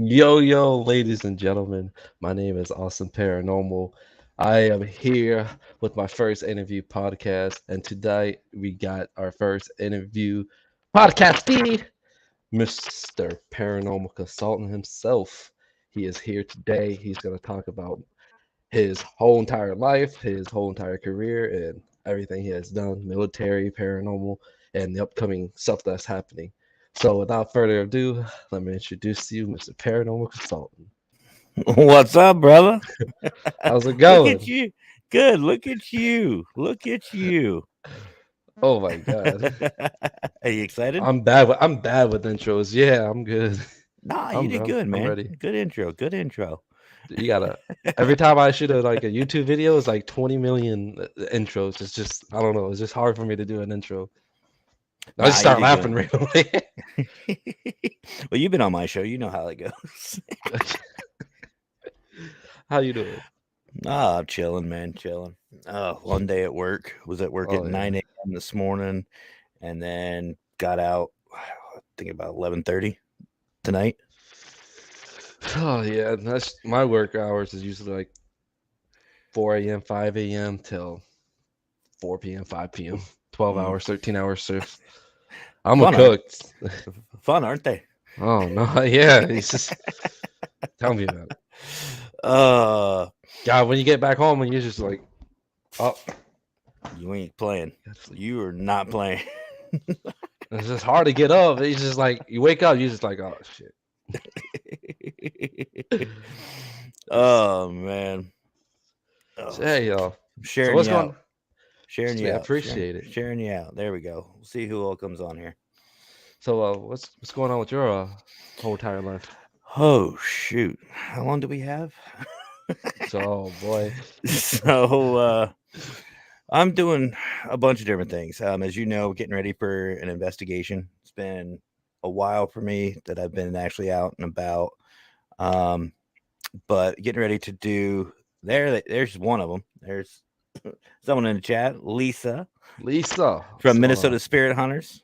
Yo, ladies and gentlemen. My name is Awesome Paranormal. I am here with my first interview podcast, and today we got our first interview podcastee, Mr. Paranormal Consultant himself. He is here today. He's going to talk about his whole entire life, his whole entire career, and everything he has done, military, paranormal, and the upcoming stuff that's happening. So, without further ado, let me introduce you, Mr. Paranormal Consultant. What's up, brother? How's it Look at going? you. Good. Look at you. Look at you. Oh my God, Are you excited? I'm bad with intros. Yeah, I'm good. Nah, you I'm did I'm, good, I'm man. ready. Good intro. Good intro. You gotta. Every time I shoot a YouTube video, it's like 20 million intros. It's just I don't know. It's just hard for me to do an intro. I just Nah, you start did good. laughing right away. Well, you've been on my show. You know how it goes. How you doing? Ah, I'm chilling, man. Chilling. One day at work. Was at work at Oh yeah. 9 a.m. this morning, and then got out. I think about 11:30 tonight. Oh yeah. That's my work hours is usually like 4 a.m., 5 a.m. till 4 p.m., 5 p.m. 12 Mm. hours, 13 hours shift. I'm a Fun, aren't cook. fun, aren't they? Oh no, yeah. It's just tell me about it. Uh, God, when you get back home and you're just like, oh, you ain't playing. You are not playing. it's just hard to get up. It's just like you wake up, you're just like, oh shit. Oh man. So, Oh, hey y'all. I'm So sharing what's you going? out. Sharing I you out. appreciate it. Sharing you out. There we go. We'll see who all comes on here. So what's going on with your whole entire life? Oh shoot. How long do we have? So oh boy. So I'm doing a bunch of different things. As you know, getting ready for an investigation. It's been a while for me that I've been actually out and about. Um, but getting ready to do there's one of them. There's someone in the chat, Lisa Lisa, what's from going on? Minnesota Spirit Hunters.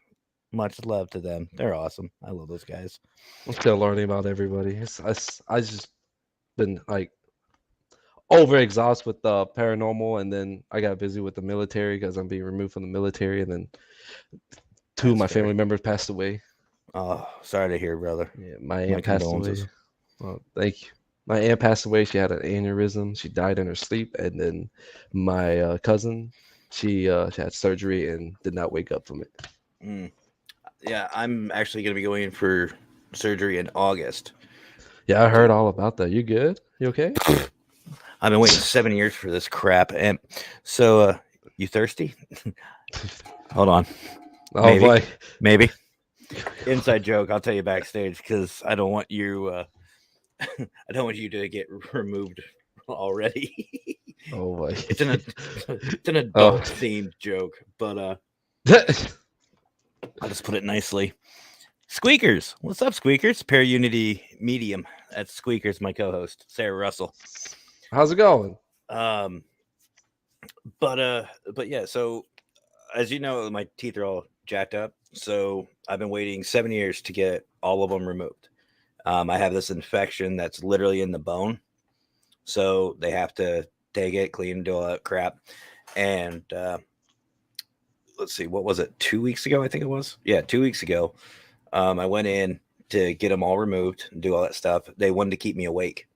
Much love to them. They're awesome. I love those guys. I'm still learning about everybody. I just been like overexhausted with the paranormal, and then I got busy with the military because I'm being removed from the military, and then two of That's my fair. family members passed away. Oh, sorry to hear, brother. Yeah, my My aunt passed away. condolences. Well, thank you. My aunt passed away. She had an aneurysm. She died in her sleep, and then my cousin, she had surgery and did not wake up from it. Mm. Yeah, I'm actually going to be going in for surgery in August. Yeah, I heard To all about that. You good? You okay? I've been waiting 7 years for this crap. And so, you thirsty? Hold on. Oh Maybe. boy. Maybe. Inside joke. I'll tell you backstage because I don't want you. I don't want you to get removed already. Oh boy. it's an it's an Oh. adult themed joke, but I'll just put it nicely. Squeakers, what's up, Squeakers? Pair Unity Medium. That's Squeakers, my co-host, Sarah Russell. How's it going? Um, but yeah. So as you know, my teeth are all jacked up. So I've been waiting 7 years to get all of them removed. I have this infection that's literally in the bone, so they have to take it, clean, do all that crap. And let's see, what was it? 2 weeks ago, I think it was. Yeah, 2 weeks ago. I went in to get them all removed and do all that stuff. They wanted to keep me awake.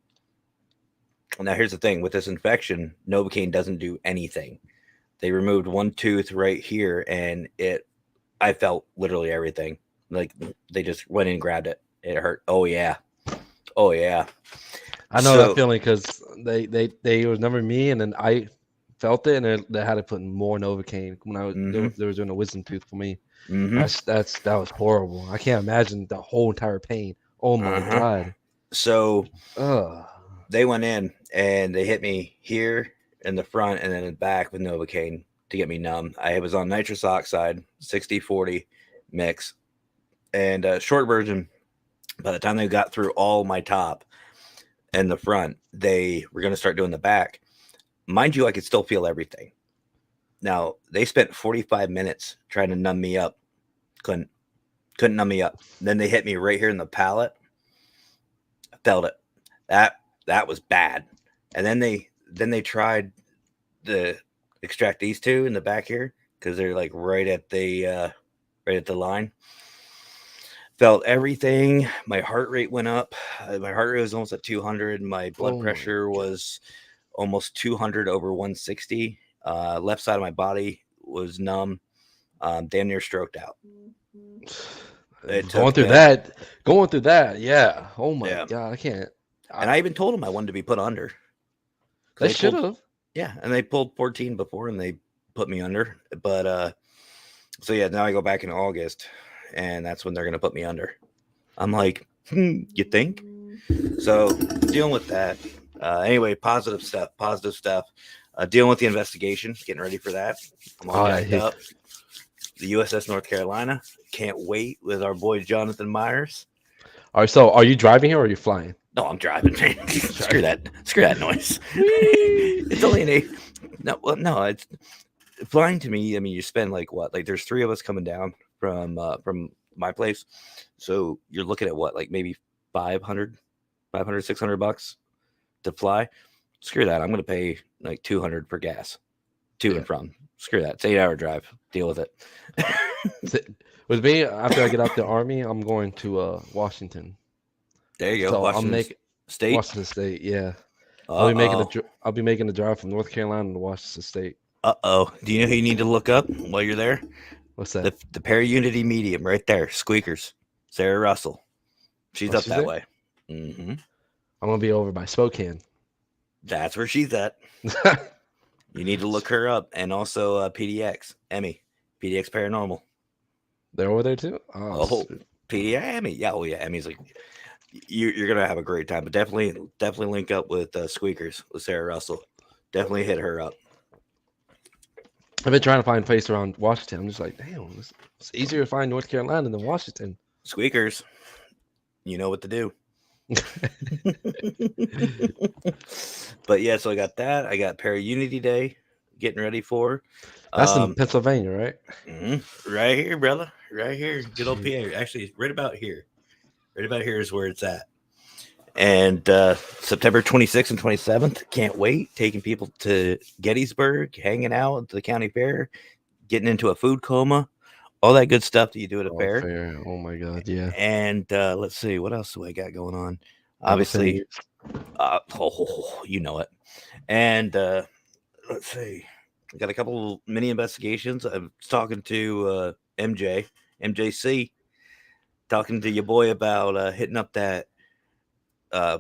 Now, here's the thing with this infection, Novocaine doesn't do anything. They removed one tooth right here, and I felt literally everything. Like they just went in and grabbed it. It hurt. Oh, yeah. Oh, yeah. I know that So, feeling because they was never me, and then I felt it, and they had to put more Novocaine when mm-hmm, they were doing a wisdom tooth for me. mm-hmm, That was horrible. I can't imagine the whole entire pain. Oh my uh-huh. God. So Ugh. they went in and they hit me here in the front and then in the back with Novocaine to get me numb. I was on nitrous oxide, 60-40 mix. And short version, by the time they got through all my top and the front, they were going to start doing the back. Mind you, I could still feel everything. Now, they spent 45 minutes trying to numb me up. Couldn't numb me up. Then they hit me right here in the palate. Felt it. That was bad. And then they tried to extract these two in the back here because they're like right at the line. Felt everything. My heart rate went up. My heart rate was almost at 200. My blood Oh my pressure God. was almost 200 over 160. Left side of my body was numb. Damn near stroked out. It Going took through them. that, going through that, yeah. Oh my Yeah. God, I can't. And I, I even told them I wanted to be put under. 'Cause they they should pulled, have. yeah, and they pulled 14 before and they put me under. But so yeah, now I go back in August and that's when they're gonna put me under. I'm like, you think? So dealing with that. Anyway, positive stuff. Positive stuff. Dealing with the investigation, getting ready for that. I'm all All jacked right. up. The USS North Carolina. Can't wait with our boy Jonathan Myers. All right. So, are you driving here or are you flying? No, I'm driving. Screw Driving. that. Screw that noise. Whee! It's only an eight. No, well, no. It's flying to me. I mean, you spend like what? Like, there's three of us coming down from my place, so you're looking at what? Like maybe 500, 600 bucks to fly. Screw that. I'm going to pay like 200 for gas to Yeah. and from. Screw that. It's 8 hour drive. Deal with it. So, with me, after I get out the army, I'm going to Washington. There you go. So I'm Washington making State. Washington State. Yeah, Uh oh. I'll be making the drive from North Carolina to Washington State. Uh oh. Do you know who you need to look up while you're there? What's that? The Para-Unity medium right there. Squeakers. Sarah Russell. She's Oh, up she's that there. way. Hmm. I'm gonna be over by Spokane. That's where she's at. You need to look her up. And also PDX. Emmy. PDX Paranormal. They're over there too. Oh, Oh, sweet. PDX. Emmy. Yeah. Oh, yeah. Emmy's like, you're going to have a great time. But definitely link up with Squeakers with Sarah Russell. Definitely hit her up. I've been trying to find a place around Washington. I'm just like, damn, it's easier to find North Carolina than Washington. Squeakers. You know what to do. But yeah, so I got that. I got Para-Unity Day getting ready for. That's in Pennsylvania, right? Right here, brother. Right here. Good old Gee. PA. Actually, right about here. Right about here is where it's at. And September 26th and 27th, can't wait. Taking people to Gettysburg, hanging out at the county fair, getting into a food coma, all that good stuff that you do at a Oh, fair. fair. Oh my God, yeah. And let's see, what else do I got going on? Double Obviously, fingers. you know it. And let's see, I got a couple mini investigations. I was talking to MJC, talking to your boy about hitting up that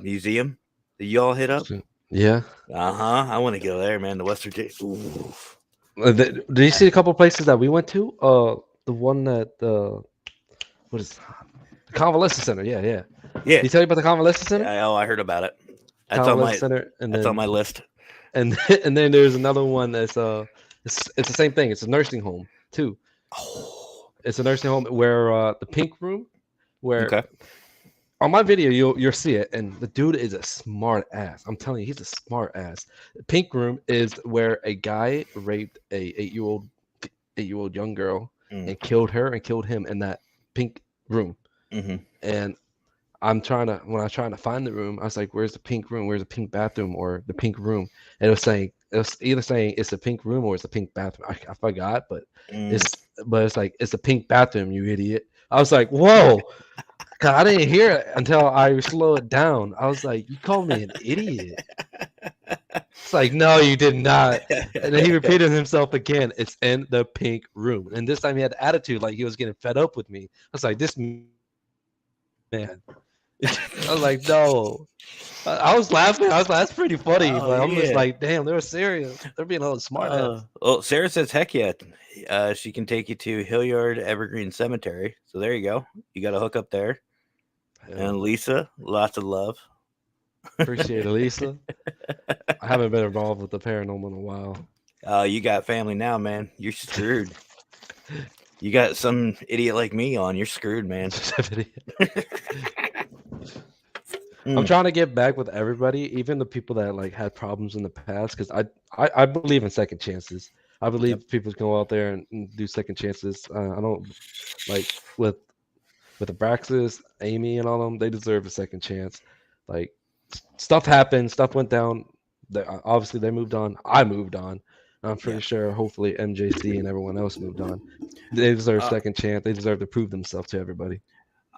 museum that y'all hit up. Yeah. I want to go there, man. The Western Ooh. Did you see a couple places that we went to? The one that what is the Convalescent Center? Yeah, yeah. Yeah. Did he tell you about the Convalescent Center? I heard about it. That's Convalescent Center, and that's then on my list. and and then there's another one that's it's the same thing. It's a nursing home too. Oh, It's a nursing home where the pink room, where okay. on my video you'll see it, and the dude is a smart ass. I'm telling you, he's a smart ass. The pink room is where a guy raped a 8-year-old young girl and killed her and killed him in that pink room. Mm-hmm. And when I'm trying to find the room, I was like, "Where's the pink room? Where's the pink bathroom or the pink room?" And it was either saying it's a pink room or it's a pink bathroom. I forgot, but it's like it's a pink bathroom, you idiot. I was like, "Whoa!" 'Cause I didn't hear it until I slowed it down. I was like, "You called me an idiot." It's like, "No, you did not." And then he repeated himself again. It's in the pink room, and this time he had attitude, like he was getting fed up with me. I was like, "This man." I was like, no. I was laughing. I was like, that's pretty funny. Oh, But I'm just yeah. like, damn, they were serious. They're being a little smart ass. Well, Sarah says, heck yeah. She can take you to Hilliard Evergreen Cemetery. So there you go. You got to hook up there. And Lisa, lots of love. Appreciate it, Lisa. I haven't been involved with the paranormal in a while. You got family now, man. You're screwed. You got some idiot like me on. You're screwed, man. I'm trying to get back with everybody, even the people that like had problems in the past, because I believe in second chances. I believe people can go out there and do second chances. I don't like with Abraxas, Amy, and all of them. They deserve a second chance. Like stuff happened, stuff went down. Obviously, they moved on. I moved on. I'm Yeah. pretty sure, hopefully, MJC and everyone else moved on. They deserve a Uh, second chance. They deserve to prove themselves to everybody.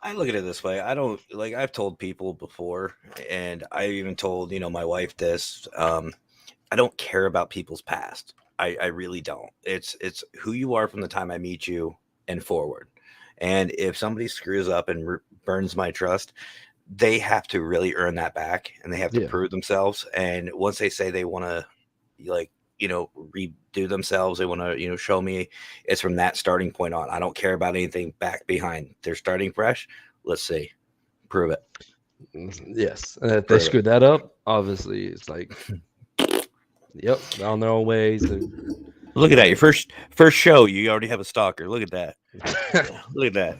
I look at it this way. I don't like. I've told people before, and I even told my wife this. I don't care about people's past. I really don't. It's who you are from the time I meet you and forward. And if somebody screws up and burns my trust, they have to really earn that back, and they have to Yeah. prove themselves. And once they say they want to, like redo themselves, they want to show me, it's from that starting point on. I don't care about anything back behind. They're starting fresh. Let's see, prove it. Yes. And if they Prove it. screwed that up, obviously, it's like, yep, on their own ways. Look at that. Your first show, you already have a stalker. Look at that. Look at that.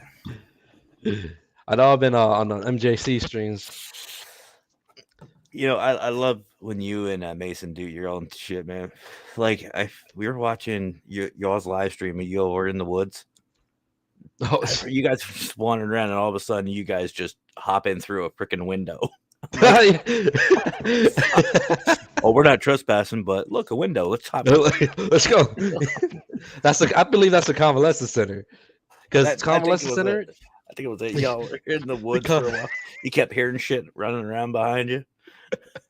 I know I've been on the MJC streams. I love when you and Mason do your own shit, man. Like we were watching y'all's live stream, and you were in the woods. Oh, You guys were just wandering around, and all of a sudden, you guys just hop in through a freaking window. Like, oh, we're not trespassing, but look, a window. Let's hop in. Let's go. I believe that's the convalescent center. Because convalescent center. I think it was it. Y'all were in the woods for a while. You kept hearing shit running around behind you.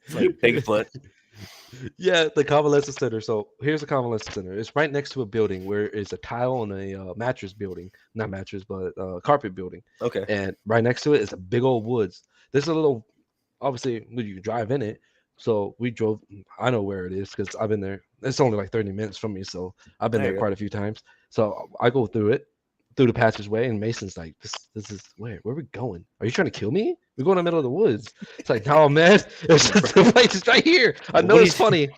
It's like Bigfoot. Yeah, the convalescent center. So here's the convalescent center. It's right next to a building where it's a tile and a mattress building. Not mattress, but carpet building. Okay. And right next to it is a big old woods. There's a little, obviously, you can drive in it. So we drove. I know where it is because I've been there. It's only like 30 minutes from me. So I've been There there you quite a few times. So I go through it, through the passageway, and Mason's like, this is where are we going? Are you trying to kill me? We're going in the middle of the woods. It's like, no, man, it's just the place is right here. I know it's funny.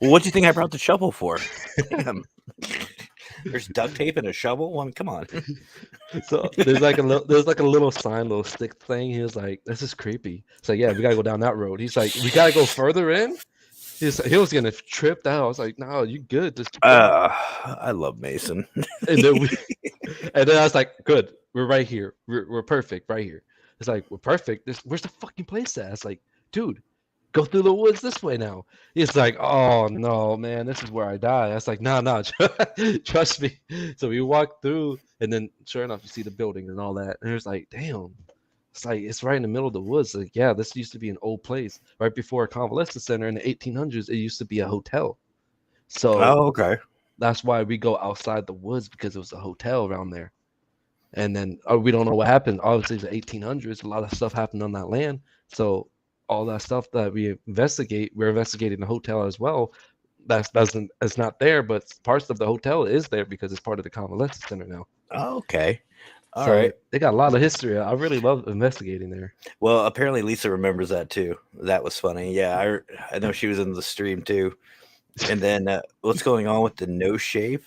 Well, what do you think I brought the shovel for? Damn. There's duct tape and a shovel. Well, come on. So there's like a little sign, little stick thing. He was like, this is creepy. So yeah, we gotta go down that road. He's like, we gotta go further in. He was gonna trip out. I was like, no, you good. Just I love Mason. and then I was like, good, we're right here. We're perfect right here. It's like, we're perfect. Where's the fucking place at? It's like, dude, go through the woods this way now. He's like, oh no, man, this is where I die. I was like, no, trust me. So we walked through, and then sure enough, you see the building and all that. And it's like, damn. It's like it's right in the middle of the woods. Like, yeah, this used to be an old place. Right before a convalescent center in the 1800s, it used to be a hotel. So Okay. that's why we go outside the woods, because it was a hotel around there. And then we don't know what happened. Obviously, the 1800s, a lot of stuff happened on that land. So all that stuff that we're investigating the hotel as well. It's not there, but parts of the hotel is there because it's part of the convalescent center now. Okay. All So right. they got a lot of history. I really love investigating there. Well, apparently Lisa remembers that too. That was funny. Yeah, I know she was in the stream too. And then what's going on with the no shave?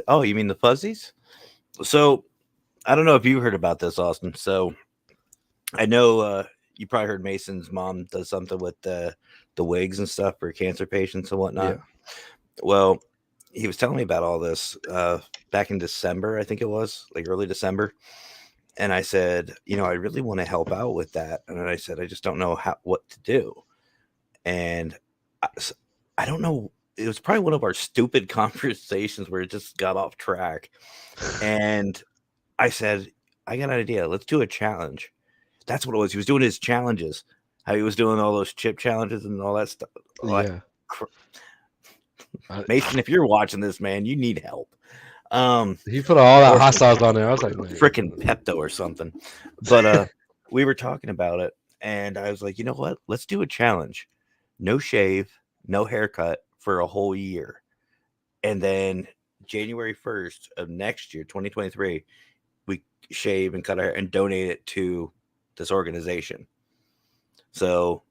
Oh, you mean the fuzzies? So I don't know if you heard about this, Austin. So I know you probably heard Mason's mom does something with the wigs and stuff for cancer patients and whatnot. Yeah. Well, he was telling me about all this back in December, I think it was, like early December. And I said, I really want to help out with that. And I said, I just don't know what to do. And I don't know. It was probably one of our stupid conversations where it just got off track. And I said, I got an idea. Let's do a challenge. That's what it was. He was doing his challenges. How he was doing all those chip challenges and all that stuff. Yeah. Mason, if you're watching this, man, you need help. He put all that hot sauce on there. I was like, freaking Pepto or something. But we were talking about it, and I was like, you know what? Let's do a challenge. No shave, no haircut for a whole year. And then January 1st of next year, 2023, we shave and cut our hair and donate it to this organization. So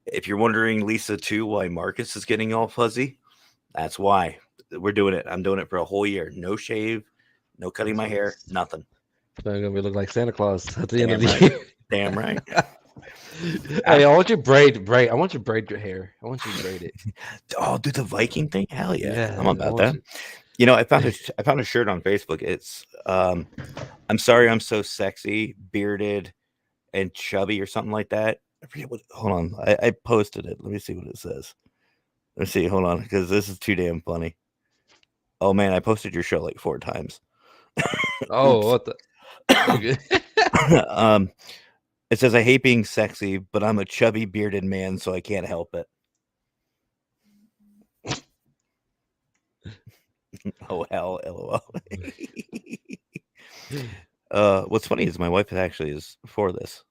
if you're wondering, Lisa, too, why Marcus is getting all fuzzy, that's why. We're doing it. I'm doing it for a whole year. No shave, no cutting my hair, nothing. It's not gonna look like Santa Claus at the end of the right. year. Damn right. Hey, I want you to braid. I want you to braid your hair. I want you to braid it. Oh, do the Viking thing? Hell yeah. I'm about I that. I found a shirt on Facebook. It's I'm sorry I'm so sexy, bearded, and chubby or something like that. I forget what. Hold on, I posted it. Let me see what it says. Let's see. Hold on, because this is too damn funny. Oh man, I posted your show like 4 times. Oh, Oops. what the? Okay. um, it says I hate being sexy, but I'm a chubby bearded man, so I can't help it. Oh hell, lol. What's funny is my wife actually is for this.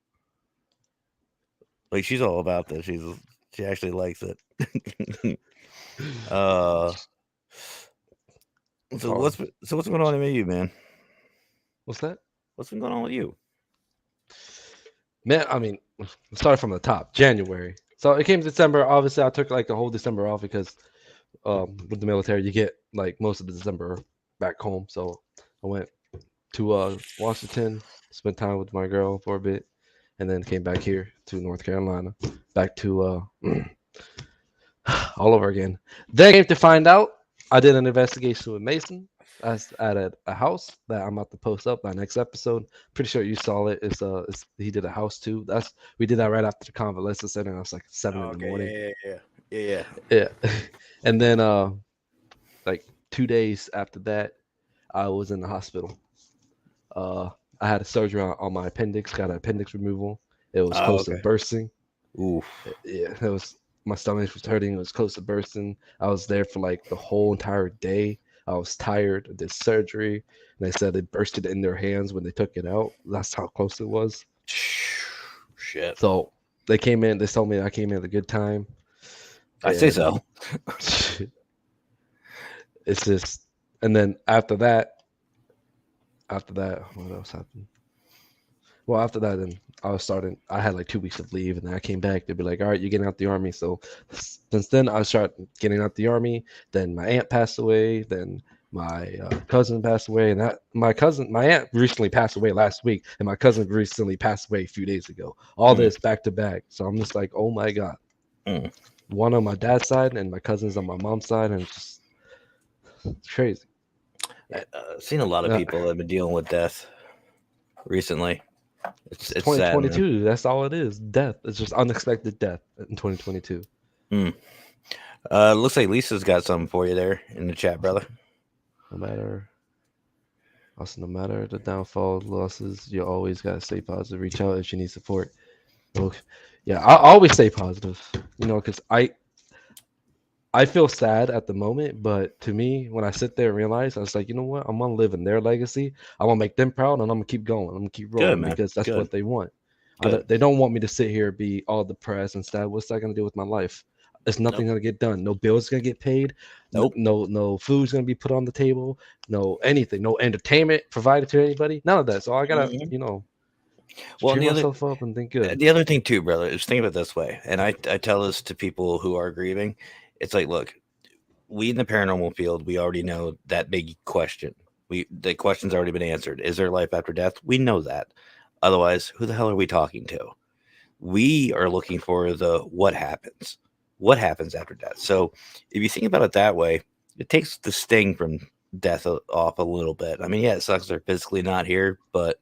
Like she's all about this. She actually likes it. uh, so Oh, what's going on with you, man? what's that? What's been going on with you? Man, I mean, start from the top. January. So it came December. Obviously, I took like the whole December off because with the military, you get like most of the December back home. So I went to Washington, spent time with my girl for a bit, and then came back here to North Carolina, back to all over again. Then came to find out I did an investigation with Mason at a house that I'm about to post up by next episode. Pretty sure you saw it. It's he did a house too. We did that right after the convalescent center. I was like 7 in the morning. Okay, yeah. Yeah, and then like 2 days after that, I was in the hospital. Uh, I had a surgery on my appendix. Got an appendix removal. It was Oh, close to okay. bursting. Oof. Yeah, it was my stomach was hurting. It was close to bursting. I was there for like the whole entire day. I was tired. I did surgery, and they said it bursted in their hands when they took it out. That's how close it was. Shit. So they came in. They told me I came in at a good time, I say and so. it's just. And then after that, what else happened? Well, after that, then I was starting. I had like 2 weeks of leave, and then I came back. They'd be like, "All right, you're getting out the army." So since then, I started getting out the army. Then my aunt passed away. Then my cousin passed away, and my aunt recently passed away last week, and my cousin recently passed away a few days ago. All Mm, this back to back. So I'm just like, oh my god. mm. One on my dad's side, and my cousins on my mom's side, and it's crazy. I've seen a lot of Uh, people that have been dealing with death recently. it's It's sad, man. 2022. That's all it is. Death. It's just unexpected death in 2022. Mm. Looks like Lisa's got something for you there in the chat, brother. No matter Also, no matter the downfall, losses, you always gotta stay positive. Reach out if you need support. Okay. Yeah, I always stay positive. Because I feel sad at the moment, but to me, when I sit there and realize, I was like, you know what? I'm gonna live in their legacy. I'm gonna make them proud, and I'm gonna keep going. I'm gonna keep Good, rolling man. because that's Good. what they want. Good. They don't want me to sit here be all depressed and sad. What's that gonna do with my life? It's nothing Nope. gonna get done. No bills gonna get paid. Nope. No food's gonna be put on the table. No anything. No entertainment provided to anybody. None of that. So I gotta, Mhm. Well, cheer and myself up and think good. the other thing too, brother, is think of it this way, and I tell this to people who are grieving. It's like, look, we in the paranormal field, we already know that big question. The question's already been answered. Is there life after death? We know that. Otherwise, who the hell are we talking to? We are looking for the what happens. What happens after death? So if you think about it that way, it takes the sting from death off a little bit. I mean, yeah, it sucks they're physically not here, but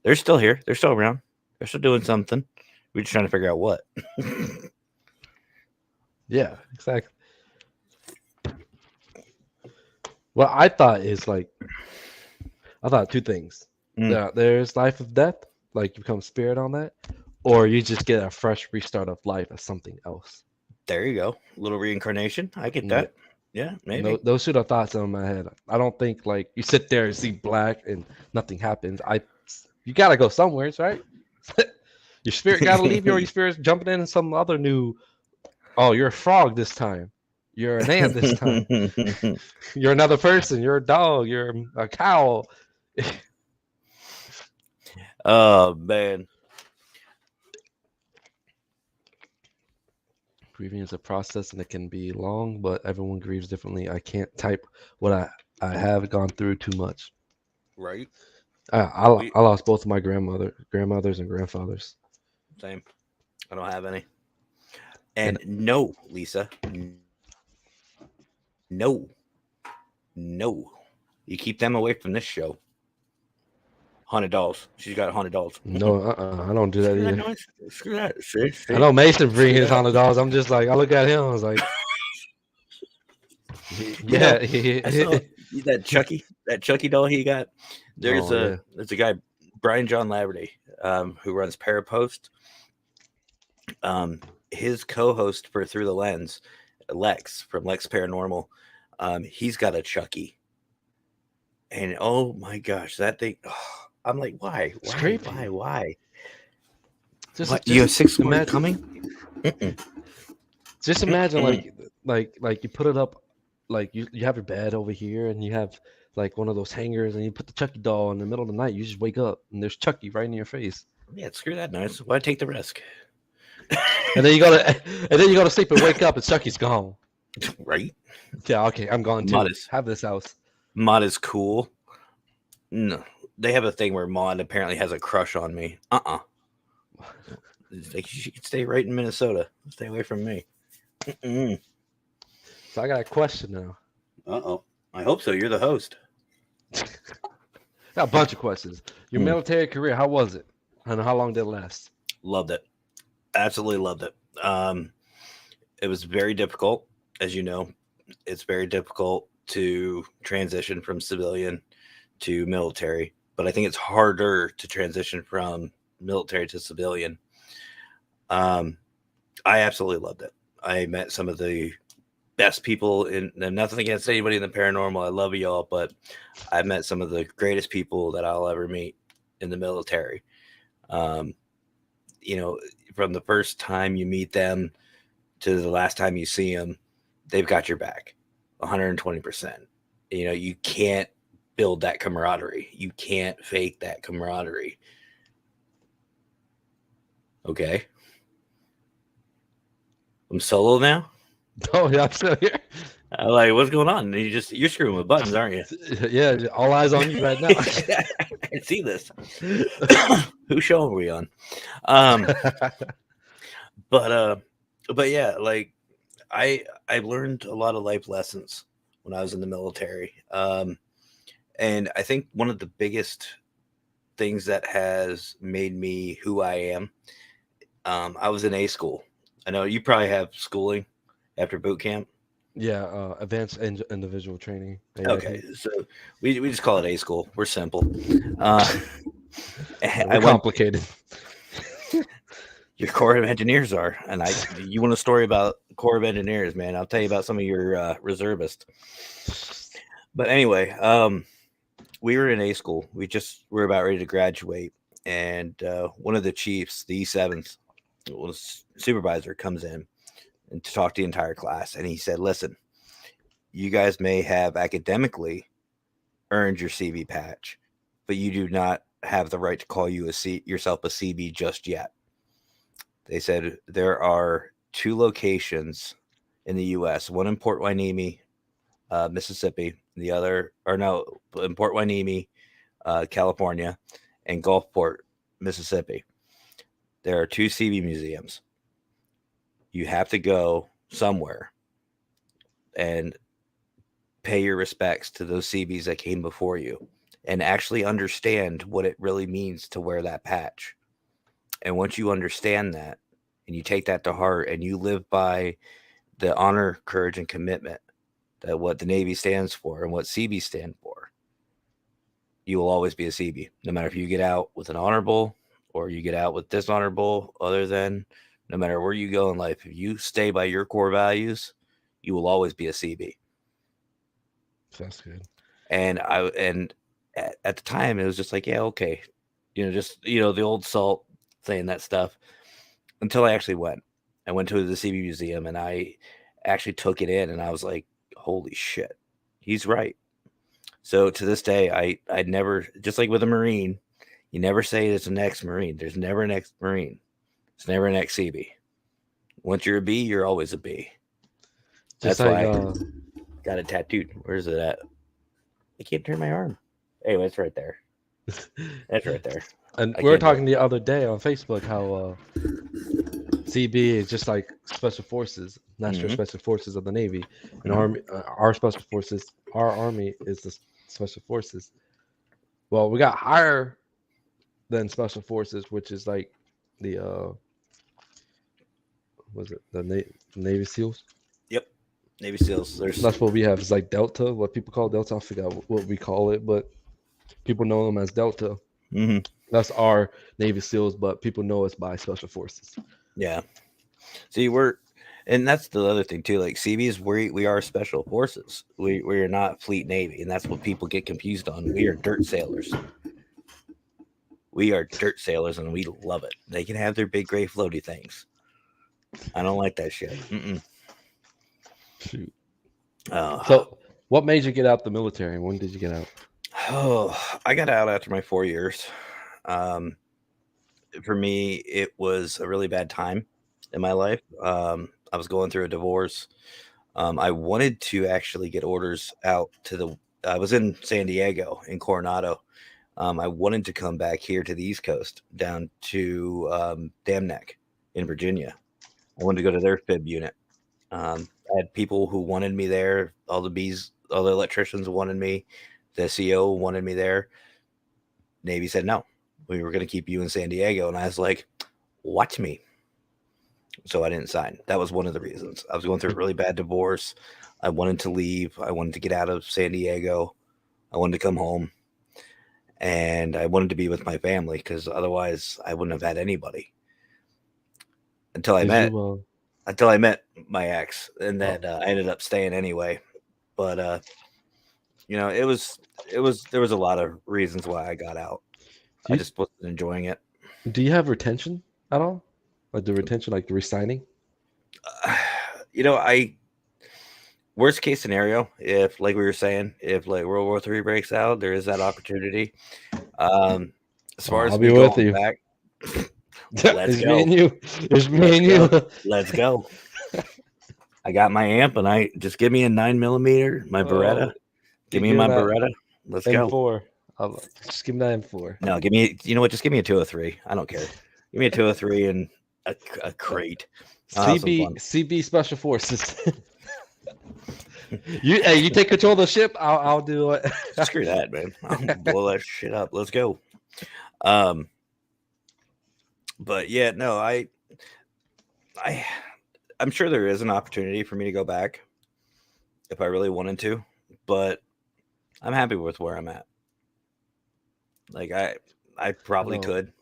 they're still here. They're still around. They're still doing something. We're just trying to figure out what. Yeah, exactly. What I thought is like I thought two things. Mm, There's life of death, like you become spirit on that, or you just get a fresh restart of life as something else. there you go. A little reincarnation. I get Yeah, that. Yeah, and maybe. those are the thoughts in my head. I don't think like you sit there and see black and nothing happens. You gotta go somewhere, right? Your spirit gotta leave you, or your spirit's jumping in some other new. Oh, you're a frog this time. You're an ant this time. You're another person. You're a dog. You're a cow. Oh man. Grieving is a process and it can be long, but everyone grieves differently. I can't type what I have gone through too much. Right. We I lost both of my grandmothers and grandfathers. same. I don't have any. And And no, Lisa. No. No. You keep them away from this show. Haunted dolls. She's got haunted dolls. No, I don't do that Screw that either. noise. Screw that. See, I know Mason bring screw his that. haunted dolls. I'm just like, I look at him. I was like, You know, yeah. I saw that Chucky doll he got. Oh yeah. There's a guy, Brian John Laverty, who runs Parapost. His co-host for Through the Lens, Lex from Lex Paranormal, he's got a Chucky, and oh my gosh, that thing! Oh, I'm like, why, It's creepy. why? Just What? You have six more imagine. coming? Mm-mm. Just imagine Mm-mm. like you put it up, like you have your bed over here, and you have like one of those hangers, and you put the Chucky doll in the middle of the night. You just wake up, and there's Chucky right in your face. Yeah, screw that noise. Why take the risk? And then you go to and then you go to sleep and wake up, and Chucky's gone. Right? Yeah, okay, I'm gone too. Have this house. Mod is cool. No, they have a thing where Mod apparently has a crush on me. It's like, you should stay right in Minnesota. Stay away from me. Mm-mm. So I got a question now. I hope so. You're the host. Got a bunch of questions. Your military career, how was it? And how long did it last? Loved it. Absolutely loved it. It was very difficult. As you know, it's very difficult to transition from civilian to military. But I think it's harder to transition from military to civilian. I absolutely loved it. I met some of the best people and nothing against anybody in the paranormal. I love y'all, but I've met some of the greatest people that I'll ever meet in the military. You know, from the first time you meet them to the last time you see them, they've got your back 120%. You know, you can't build that camaraderie. You can't fake that camaraderie. Okay. I'm solo now. Oh yeah, I'm still here. I'm like, what's going on? You're screwing with buttons, aren't you? Yeah, all eyes on you right now. I see this. Whose show are we on? But yeah, like I learned a lot of life lessons when I was in the military. And I think one of the biggest things that has made me who I am, I was in A school. I know you probably have schooling after boot camp. Yeah, advanced individual training. Okay, so we just call it A school. We're simple. We're complicated. Your Corps of Engineers are, and you want a story about Corps of Engineers, man? I'll tell you about some of your reservists. But anyway, we were in A school. We're about ready to graduate, and one of the chiefs, the E7s, was supervisor, comes in and to talk to the entire class, and he said, "Listen, you guys may have academically earned your CB patch, but you do not have the right to call yourself a CB just yet." They said there are 2 locations in the U.S., one in Port Hueneme, Mississippi, the other, or no, in Port Hueneme, California, and Gulfport, Mississippi. There are 2 CB museums. You have to go somewhere and pay your respects to those CBs that came before you and actually understand what it really means to wear that patch. And once you understand that and you take that to heart and you live by the honor, courage, and commitment that what the Navy stands for and what CB stand for, you will always be a CB. No matter if you get out with an honorable or you get out with dishonorable, no matter where you go in life, if you stay by your core values, you will always be a CB. That's good. And at the time, it was just like, yeah, okay. The old salt saying that stuff until I actually went. I went to the CB museum and I actually took it in and I was like, holy shit, he's right. So to this day, I never, just like with a Marine, you never say it's an ex-Marine. There's never an ex-Marine. It's never an ex-CB. Once you're a B, you're always a B. That's why I got it tattooed. Where's it at? I can't turn my arm. Anyway, it's right there. That's right there. And we were talking the other day on Facebook how CB is just like Special Forces, National Special Forces of the Navy, and Army. Our Special Forces, our Army is the Special Forces. Well, we got higher than special forces, which is like the was it the Navy SEALs? Yep, Navy SEALs. There's That's what we have. It's like Delta, what people call Delta. I forgot what we call it, but people know them as Delta. mhm. That's our Navy SEALs, but people know us by special forces. Yeah. See, and that's the other thing too. Like CBs, we are special forces. We are not Fleet Navy, and that's what people get confused on. We are dirt sailors. We are dirt sailors, and we love it. They can have their big gray floaty things. I don't like that shit. Mm-mm. Shoot. Uh, So, what made you get out the military? When did you get out? I got out after my 4 years. Um, for me, it was a really bad time in my life. I was going through a divorce. I wanted to actually get orders out to the. I was in San Diego in Coronado. I wanted to come back here to the East Coast, down to Dam Neck in Virginia. I wanted to go to their fib unit. I had people who wanted me there. All the electricians wanted me. The CO wanted me there. Navy said no. We were going to keep you in San Diego, and I was like, "Watch me." So I didn't sign. That was one of the reasons. I was going through a really bad divorce. I wanted to leave. I wanted to get out of San Diego. I wanted to come home, and I wanted to be with my family because otherwise I wouldn't have had anybody until I Did met you? my ex, and then Oh, I ended up staying anyway. But there was a lot of reasons why I got out. do I you just wasn't enjoying it. do you have retention at all? Like the retention, like the resigning? I worst case scenario, if like we were saying, if like World War III breaks out, there is that opportunity. Um, as Oh, far I'll as be me with going you. back, let's It's me go, and you. It's me let's and go, you. let's go. I got my amp, and I just give me a 9 millimeter, my Beretta. Oh, Give you me give my that Beretta. Let's go. M4. Just give me that M4. No, give me. You know what? Just give me a 203. I don't care. Give me a 203 and a Uh, crate. I'll have some CB fun. CB Special Forces. You take control of the ship. I'll do it. Screw that, man. I'll blow that shit up. Let's go. Um, but yeah, no, I, I'm sure there is an opportunity for me to go back if I really wanted to, but I'm happy with where I'm at. Like I I probably know could.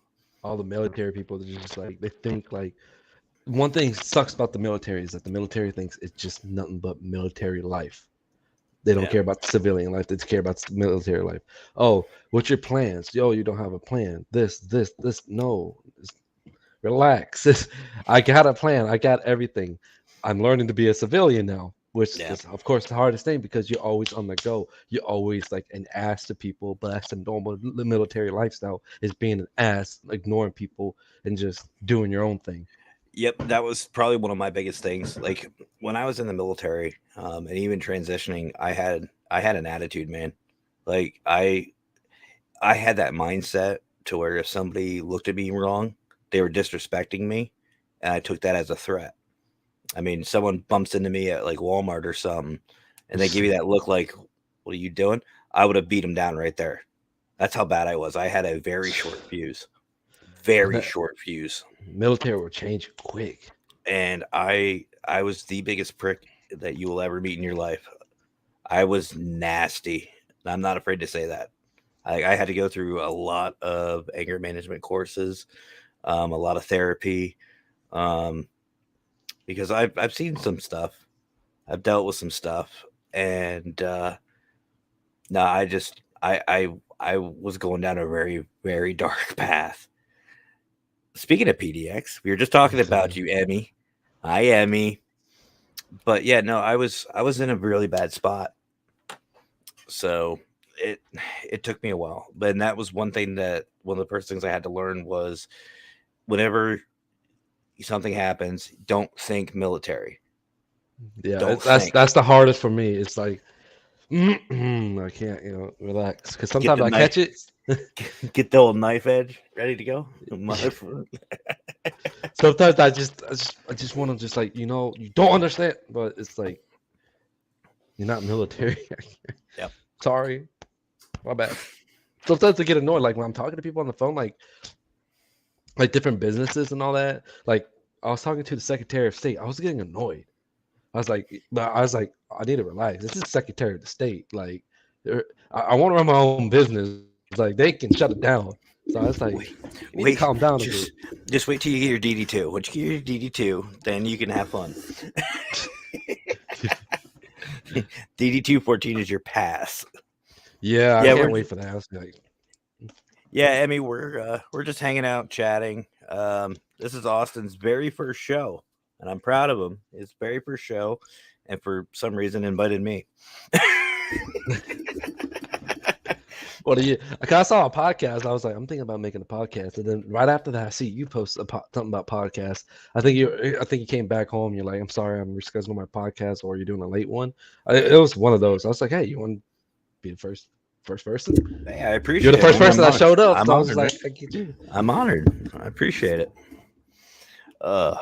all the military people. They're just like they think like one thing sucks about the military is that the military thinks it's just nothing but military life. They don't Yeah. care about the civilian life. They just care about the military life. Oh, what's your plans? Yo, you don't have a plan. This. No, relax. I got a plan. I got everything. I'm learning to be a civilian now, which Yeah. is of course the hardest thing because you're always on the go. You're always like an ass to people, but that's the normal military lifestyle is being an ass, ignoring people and just doing your own thing. Yep, that was probably one of my biggest things. Like when I was in the military, and even transitioning, I had an attitude, man. Like I had that mindset to where if somebody looked at me wrong, they were disrespecting me, and I took that as a threat. I mean, someone bumps into me at like Walmart or something, and they give you that look like, "What are you doing?" I would have beat them down right there. That's how bad I was. I had a very short fuse, very short fuse, Military will change quick. and I was the biggest prick that you will ever meet in your life. I was nasty. I'm not afraid to say that. I had to go through a lot of anger management courses, a lot of therapy, um, because I've seen some stuff. I've dealt with some stuff, and no, I was going down a very very dark path. Speaking of PDX, we were just talking about you, Emmy. Hi, Emmy. But yeah, no, I was in a really bad spot. So it it took me a while. But that was one of the first things I had to learn was whenever something happens, don't think military. Yeah, Don't think. that's the hardest for me. It's like I can't, relax because Get sometimes the I knife, catch it. get the old knife edge ready to go. Motherfucker. Sometimes I just want to just like you don't understand, but it's like you're not military. Yep. Sorry, my bad. sometimes I get annoyed, like when I'm talking to people on the phone, like different businesses and all that. Like I was talking to the Secretary of State, I was getting annoyed. But I was like, I need to relax. This is Secretary of the State. Like, I want to run my own business. Like, they can shut it down. So I was like, Wait, you need to calm wait, down a bit. just wait till you get your DD2. Once you get your DD2, then you can have fun. DD 14 is your pass. Yeah, I Yeah, can't wait for that. I was like, yeah, Emmy, we're just hanging out, chatting. This is Austin's very first show, and I'm proud of him. His very first show, and for some reason invited me. what do you? Like, I saw a podcast. I was like, I'm thinking about making a podcast, and then right after that, I see you post something about podcasts. I think you came back home. You're like, I'm sorry, I'm rescheduling my podcast, or you're doing a late one. It was one of those. I was like, hey, you want to be the first person? Hey, I appreciate You're the first it. person that showed up, I'm so I was honored, like, man. I get you. I'm honored. I appreciate it. But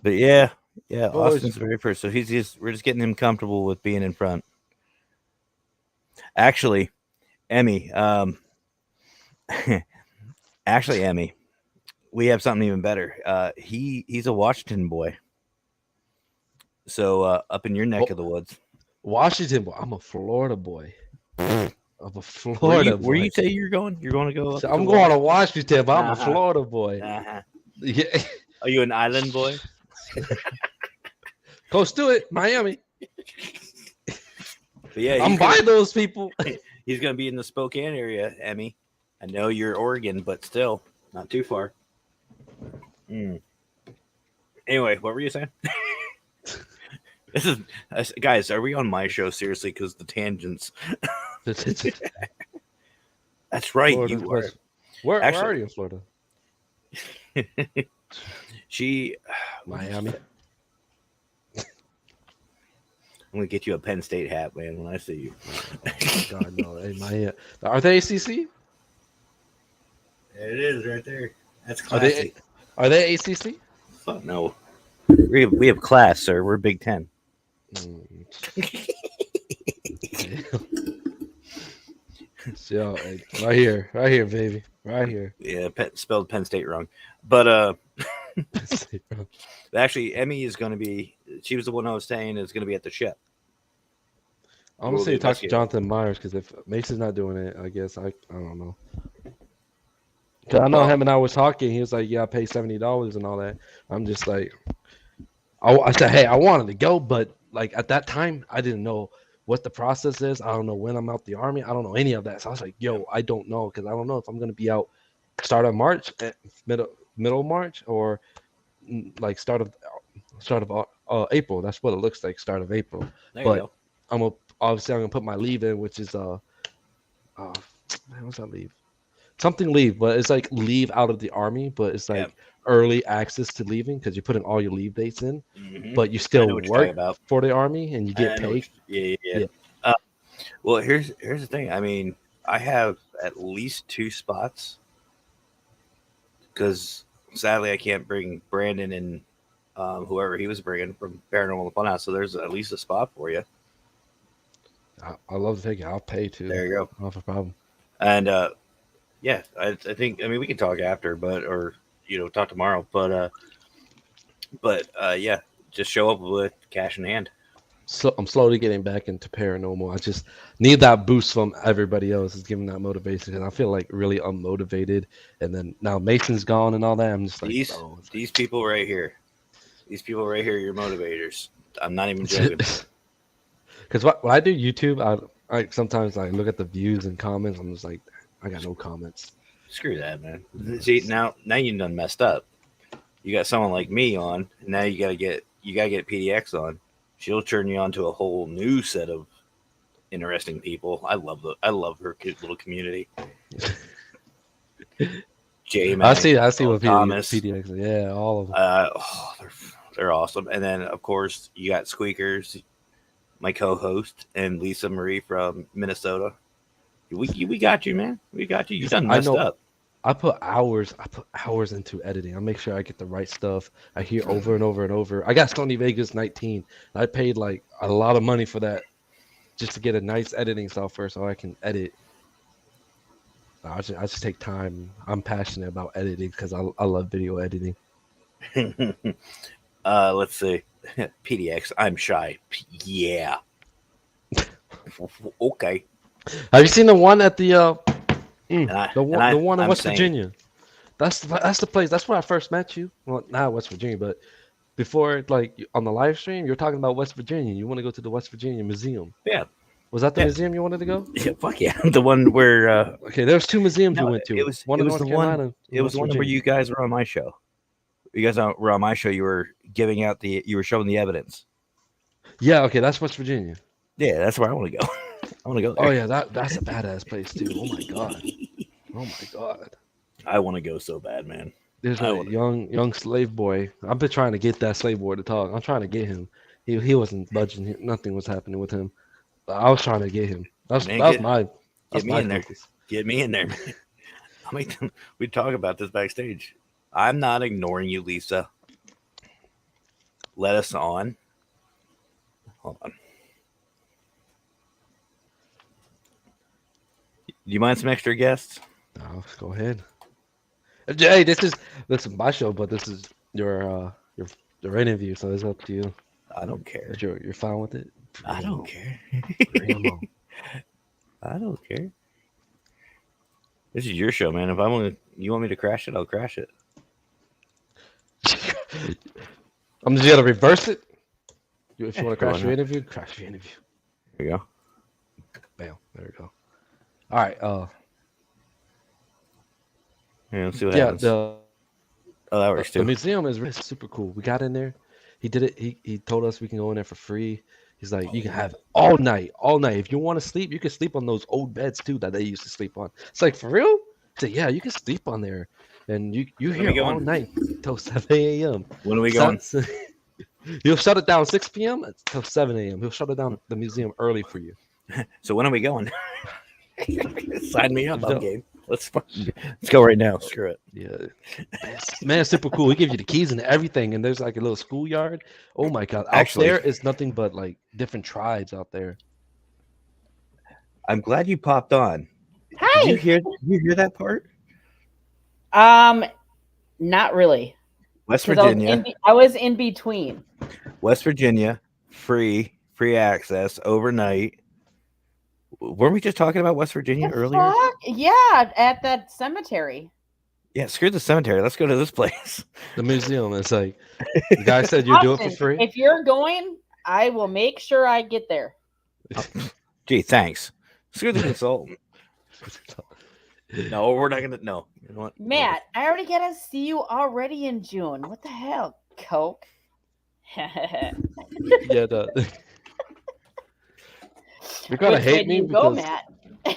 yeah, Boys. Austin's very first. So we're just getting him comfortable with being in front. Actually, Emmy, Emmy, we have something even better. He's a Washington boy. So up in your neck of the woods. Washington boy. I'm a Florida boy. I'm a Florida boy. Where you say you're going? You're going to go up So I'm going to Washington, but I'm a Uh-huh. Florida boy. Uh-huh. Yeah. Are you an island boy? Close to it, Miami. But yeah, I'm by those people. He's going to be in the Spokane area, Emmy. I know you're Oregon, but still not too far. Anyway, what were you saying? This is guys. Are we on my show seriously? Because the tangents. That's right. Florida, you are. Where are you in Florida? Miami. I'm gonna get you a Penn State hat, man. When I see you. God no. Hey, are they ACC? It is right there. That's classy. Are they ACC? Fuck no. We have class, sir. We're Big Ten. So, right here, baby, right here. Yeah, spelled Penn State wrong, but actually, Emmy is going to be. She was the one I was saying is going to be at the ship. I'm gonna say talk to Jonathan Myers because if Mason's not doing it, I guess I don't know. Cause I know him and I was talking. He was like, "Yeah, I pay $70 and all that." I'm just like, I said, "Hey, I wanted to go, but like at that time, I didn't know what the process is. I don't know when I'm out the army. I don't know any of that." So I was like, "Yo, I don't know because I don't know if I'm gonna be out start of March, middle of March, or like start of April. That's what it looks like, start of April. But I'm gonna put my leave in, which is man, what's that leave? Something leave, but it's like leave out of the army, but it's like early access to leaving because you're putting all your leave dates in, but you still work for the army and you get paid. Yeah. Well, here's the thing. I mean, I have at least 2 spots because sadly I can't bring Brandon and whoever he was bringing from Paranormal Funhouse. So there's at least a spot for you. I love to take it. I'll pay too. There you go. Not a problem. And yeah, I think. I mean, we can talk after, or talk tomorrow. But yeah, just show up with cash in hand. So I'm slowly getting back into paranormal. I just need that boost from everybody else. Is giving that motivation, and I feel like really unmotivated. And then now Mason's gone and all that. I'm just like these people right here. These people right here, you're motivators. I'm not even joking. Because when I do YouTube, I sometimes I look at the views and comments. I'm just like, I got no comments. Screw that, man. See, now you done messed up. You got someone like me on, and now you gotta get PDX on. She'll turn you on to a whole new set of interesting people. I love her cute little community. I see what Thomas, PDX. Yeah, all of them. They're awesome. And then of course you got Squeakers, my co-host, and Lisa Marie from Minnesota. We got you, man. We got you. You done messed up. I put hours into editing. I make sure I get the right stuff. I hear over and over and over. I got Sony Vegas 19. I paid like a lot of money for that just to get a nice editing software so I can edit. I just take time. I'm passionate about editing because I love video editing. Let's see. PDX. I'm shy. Yeah. Okay. Have you seen the one at the And the one in I'm West saying, Virginia? That's the place. That's where I first met you. Well, not West Virginia, but before, like on the live stream, you're talking about West Virginia. You want to go to the West Virginia Museum. yeah, Was that the yeah, museum you wanted to go? yeah. Fuck yeah. The one where Okay, there's two museums we no, went to. One it in was North the one. Carolina, It and was West the one where Virginia. you guys were on my show. You guys were on my show. You were giving out you were showing the evidence. Yeah, okay, that's West Virginia. Yeah, that's where I want to go. I want to go Oh there. yeah, that's a badass place too. Oh my god. Oh my god. I want to go so bad, man. There's I a want to. young slave boy. I've been trying to get that slave boy to talk. I'm trying to get him. He wasn't budging. Nothing was happening with him. But I was trying to get him. Man, That was get me my in there. focus. Get me in there, man. I mean, we talk about this backstage. I'm not ignoring you, Lisa. Let us on. Hold on. Do you mind some extra guests? No, go ahead. Hey, this is my show, but this is your interview, so it's up to you. I don't care. If you're fine with it. I don't care. Bring 'em on. I don't care. This is your show, man. If you want me to crash it, I'll crash it. I'm just gonna reverse it. If you want to Go crash on your now. interview, crash your interview. There you go. Bam. There we go. All right. Yeah, let's see what Yeah. happens. Oh, that works The too. museum is super cool. We got in there. He did it. He told us we can go in there for free. He's like, you can have all night, all night. If you want to sleep, you can sleep on those old beds too that they used to sleep on. It's like, for real? He said, yeah, you can sleep on there, and you we here all going? night till 7 a.m. When are we going? He'll shut it down 6 p.m. till 7 a.m. He'll shut it down the museum early for you. So when are we going? Sign me up. No. I'm game. Let's go right now. Screw it. Yeah, man, it's super cool. He gives you the keys and everything, and there's like a little schoolyard. Oh my god! Out Actually- there is nothing but like different tribes out there. I'm glad you popped on. Hi. Did you hear that part? Not really. West 'Cause Virginia, I was in between. West Virginia, free access overnight. Weren't we just talking about West Virginia The earlier? fuck? Yeah, at that cemetery. Yeah, screw the cemetery. Let's go to this place. The museum is like the guy said you do it for Austin, free. If you're going, I will make sure I get there. Gee, thanks. Screw the consultant. No, we're not gonna. No, you know what? Matt, I already gotta see you already in June. What the hell, Coke? Yeah, you're gonna Which way hate do me you go, because Matt.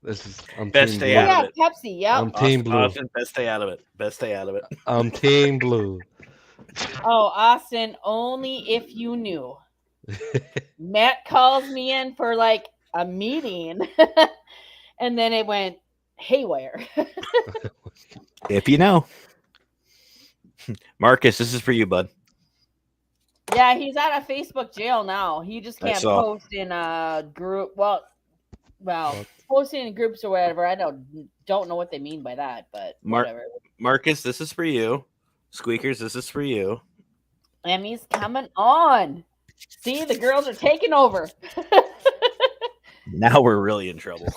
this is I'm Best team stay blue. out Yeah, of it. Pepsi. Yep. I'm team blue. Austin, best stay out of it. Best stay out of it. I'm team blue. Oh, Austin, only if you knew. Matt calls me in for like a meeting, and then it went haywire. If you know, Marcus, this is for you, bud. Yeah, he's out of Facebook jail now. He just I can't saw. post in a group. Well, posting in groups or whatever. I don't know what they mean by that, but whatever. Marcus, this is for you. Squeakers, this is for you. Emmy's coming on. See, the girls are taking over. Now we're really in trouble.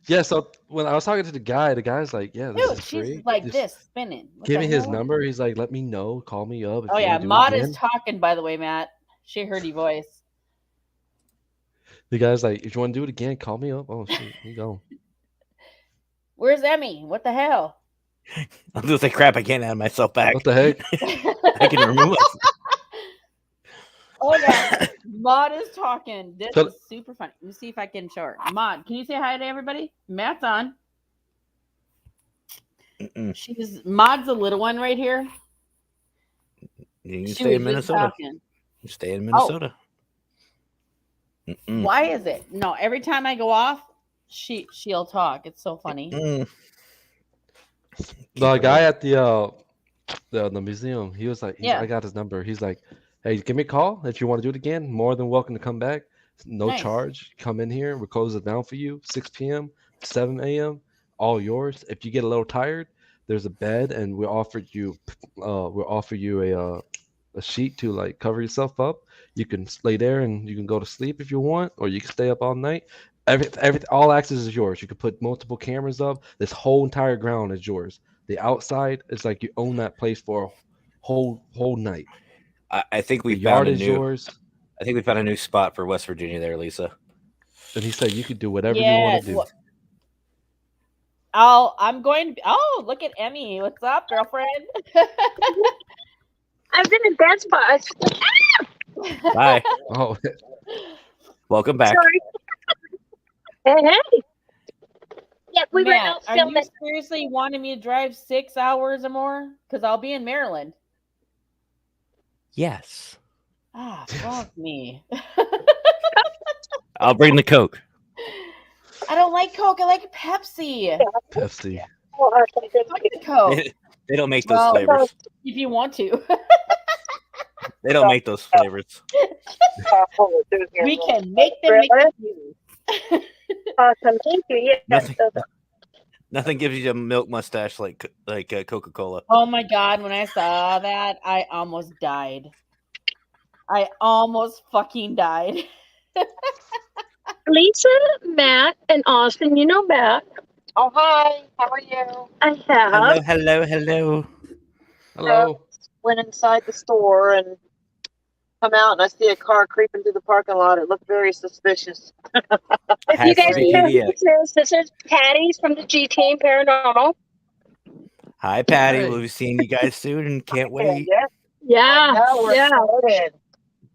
Yeah, so when I was talking to the guy's like, yeah, this Dude, is she's free. like Just this spinning. What give the me his hell? number. He's like, let me know. Call me up. If Oh you yeah, wanna do it Maud again. is talking. By the way, Matt, she heard your voice. The guy's like, if you want to do it again, call me up. Oh, shit, you go. Where's Emmy? What the hell? I'm just like crap. I can't add myself back. What the heck? I can remove myself. Oh yeah, Maud is talking. This So- is super funny. Let me see if I can show her. Maud, can you say hi to everybody? Matt's on. Mm-mm. Maud's a little one right here. You can She stay in was just Minnesota. talking. You stay in Minnesota. Mm-mm. Why is it? No, every time I go off, she'll talk. It's so funny. Mm. The guy at the museum, he was like, Yeah. I got his number. He's like, hey, give me a call if you want to do it again. More than welcome to come back. No Nice. charge. Come in here. We'll close it down for you. 6 p.m., 7 a.m. All yours. If you get a little tired, there's a bed, and we'll offer you a sheet to like cover yourself up. You can lay there and you can go to sleep if you want, or you can stay up all night. All access is yours. You can put multiple cameras up. This whole entire ground is yours. The outside is like you own that place for a whole night. I think The we yard found a is new. yours. I think we found a new spot for West Virginia there, Lisa. And he said you could do whatever you Yeah. want to do. I'm going to. Oh, look at Emmy. What's up, girlfriend? I've been in bad spots. Bye. Oh, Welcome back. Sorry. Hey. Yeah, we were Matt, out are you filming. seriously wanting me to drive 6 hours or more? Because I'll be in Maryland. Yes. Ah, fuck me. I'll bring the Coke. I don't like Coke. I like Pepsi. Pepsi. Oh, Fuck the Coke. They don't make those Well, flavors. If you want to, They don't make those flavors. we can make them make them use. Awesome. Thank you. Yeah. Nothing- Nothing gives you a milk mustache like Coca-Cola. Oh my god, when I saw that, I almost died. I almost fucking died. Lisa, Matt, and Austin, you know Matt. Oh, hi. How are you? I have. Hello. Hello. Went inside the store and come out, and I see a car creeping through the parking lot. It looked very suspicious. If Has you guys to be know who idiot. this is Patty's from the G Team Paranormal. Hi, Patty. Hey. We'll be seeing you guys soon and can't wait. Yeah, Yeah. I know, we're Yeah. excited.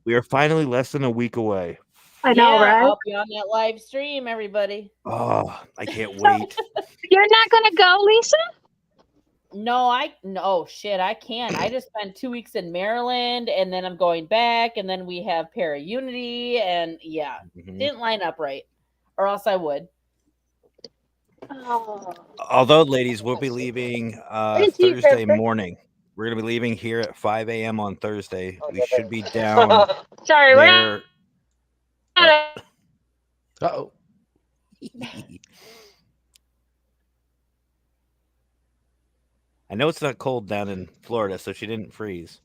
We are finally less than a week away. I know, Yeah, right? I'll be on that live stream, everybody. Oh, I can't wait. You're not going to go, Lisa? No, shit, I can't. I just spent 2 weeks in Maryland, and then I'm going back, and then we have Para Unity, and yeah, Mhm. didn't line up right, or else I would. Oh. Although, ladies, we'll be leaving Thank you, Thursday Pepper. morning. We're going to be leaving here at 5 a.m. on Thursday. We should be down Sorry, we're there. not. Uh-oh. I know it's not cold down in Florida, so she didn't freeze.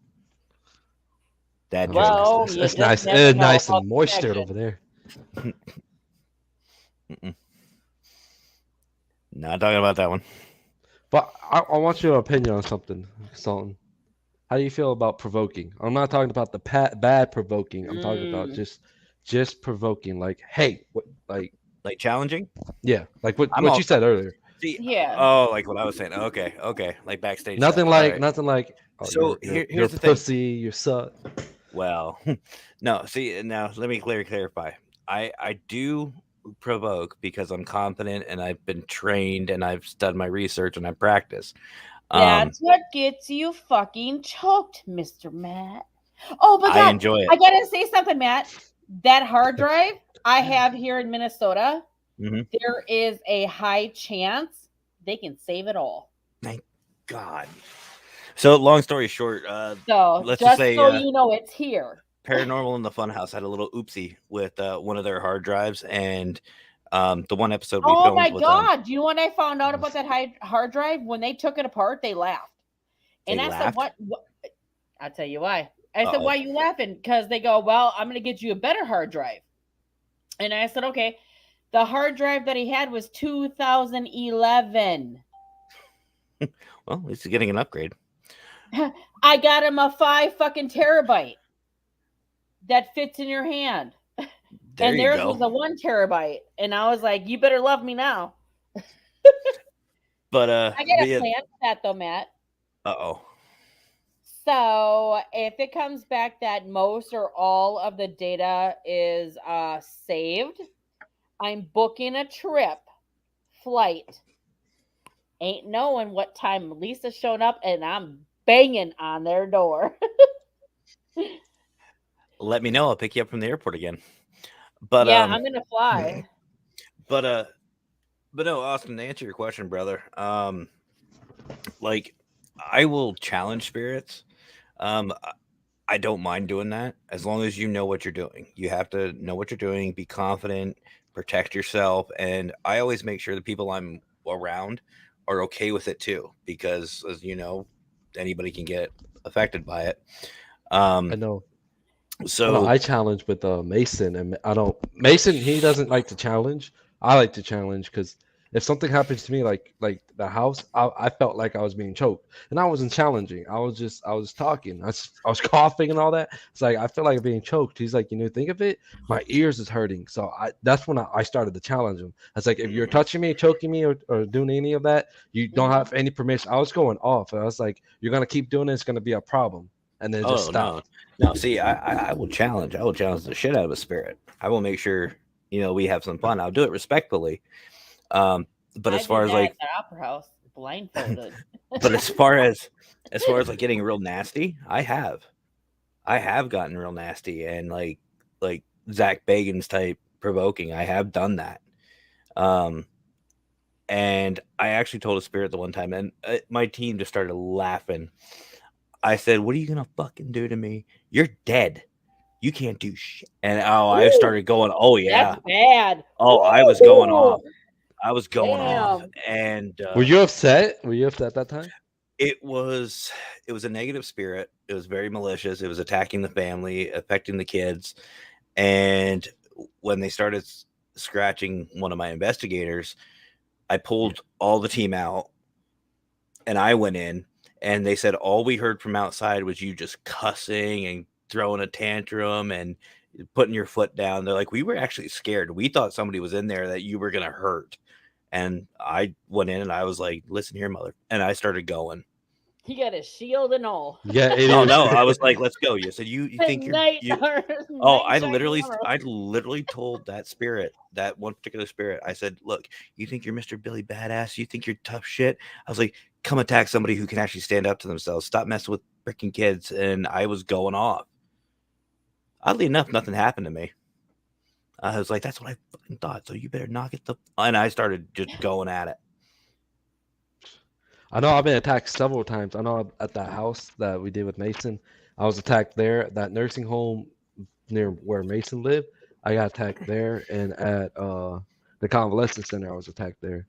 Dad jokes. Well, it's you it's just nice. never It's know nice about and moistured protection. over there. Not talking about that one. But I want your opinion on something, Sultan. How do you feel about provoking? I'm not talking about the bad provoking. I'm talking about just provoking. Like, hey, what, Like challenging? yeah, like I'm what all- you said earlier. See, Yeah. Oh, like what I was saying. Okay. Like backstage. Nothing stuff. like, All right. nothing like. Oh, So, you're here's the thing. pussy. You suck. Well, no. See, now let me clarify. I do provoke because I'm confident and I've been trained and I've done my research and I practice. That's what gets you fucking choked, Mr. Matt. Oh my I god, enjoy it. I gotta say something, Matt. That hard drive I have here in Minnesota, Mhm. there is a high chance they can save it all. God. So, long story short, So Let's just just say, so you know, it's here. Paranormal in the Funhouse had a little oopsie with one of their hard drives, and the one episode we Oh filmed my with god! Do you know when I found out about that hard drive? When they took it apart, they laughed. And They I laughed? said, "What? I'll tell you why." I said, Uh-oh. "Why are you laughing?" Because they go, "Well, I'm going to get you a better hard drive." And I said, "Okay." The hard drive that he had was 2011. Well, at least he's getting an upgrade. I got him a 5 fucking terabyte that fits in your hand. There And you theirs go. was a 1 terabyte. And I was like, you better love me now. But I got a plan for that though, Matt. uh-oh. So if it comes back that most or all of the data is saved, I'm booking a trip, flight. Ain't knowing what time Lisa showed up, and I'm banging on their door. Let me know. I'll pick you up from the airport again. But yeah, I'm gonna fly. But no, Austin, to answer your question, brother. Like I will challenge spirits. I don't mind doing that as long as you know what you're doing. You have to know what you're doing, be confident, protect yourself, and I always make sure the people I'm around are okay with it too, because as you know, anybody can get affected by it. I Um, know. I know. so I challenge with Mason, and I don't. Mason, he doesn't like to challenge. I like to challenge because if something happens to me, like the house, I felt like I was being choked, and I wasn't challenging. I was talking. I was coughing and all that. It's like I feel like being choked. He's like, think of it. My ears is hurting. So that's when I started to challenge him. I was like, if you're touching me, choking me, or doing any of that, you don't have any permission. I was going off. I was like, you're gonna keep doing it. It's gonna be a problem, and then it just oh stopped. no, no. See, I will challenge. I will challenge the shit out of a spirit. I will make sure we have some fun. I'll do it respectfully. Um, but I as did far as that like, at the opera house, blindfolded. but as far as like getting real nasty, I have gotten real nasty and like Zach Bagans type provoking. I have done that. Um, and I actually told a spirit the one time, and my team just started laughing. I said, "What are you gonna fucking do to me? You're dead. You can't do shit." And I Ooh, started going, "Oh yeah, that's bad. oh I was going Ooh, off. I was going off." damn. And Were you upset? Were you upset that time? it was a negative spirit. It was very malicious. It was attacking the family, affecting the kids. And when they started scratching one of my investigators, I pulled all the team out and I went in, and they said all we heard from outside was you just cussing and throwing a tantrum and putting your foot down. They're like, we were actually scared. We thought somebody was in there that you were going to hurt. And I went in and I was like, listen here, mother. And I started going. He got his shield and all. Yeah, it Oh is. no, I was like, let's go. You said you think Night, you Oh, night shine armor. I literally told that spirit, that one particular spirit, I said, look, you think you're Mr. Billy Badass? You think you're tough shit? I was like, come attack somebody who can actually stand up to themselves. Stop messing with freaking kids. And I was going off. Oddly enough, nothing happened to me. I was like, that's what I fucking thought. So you better knock it the. And I started just going at it. I know I've been attacked several times. I know at that house that we did with Mason, I was attacked there. That nursing home near where Mason lived, I got attacked there, and at the convalescent center, I was attacked there.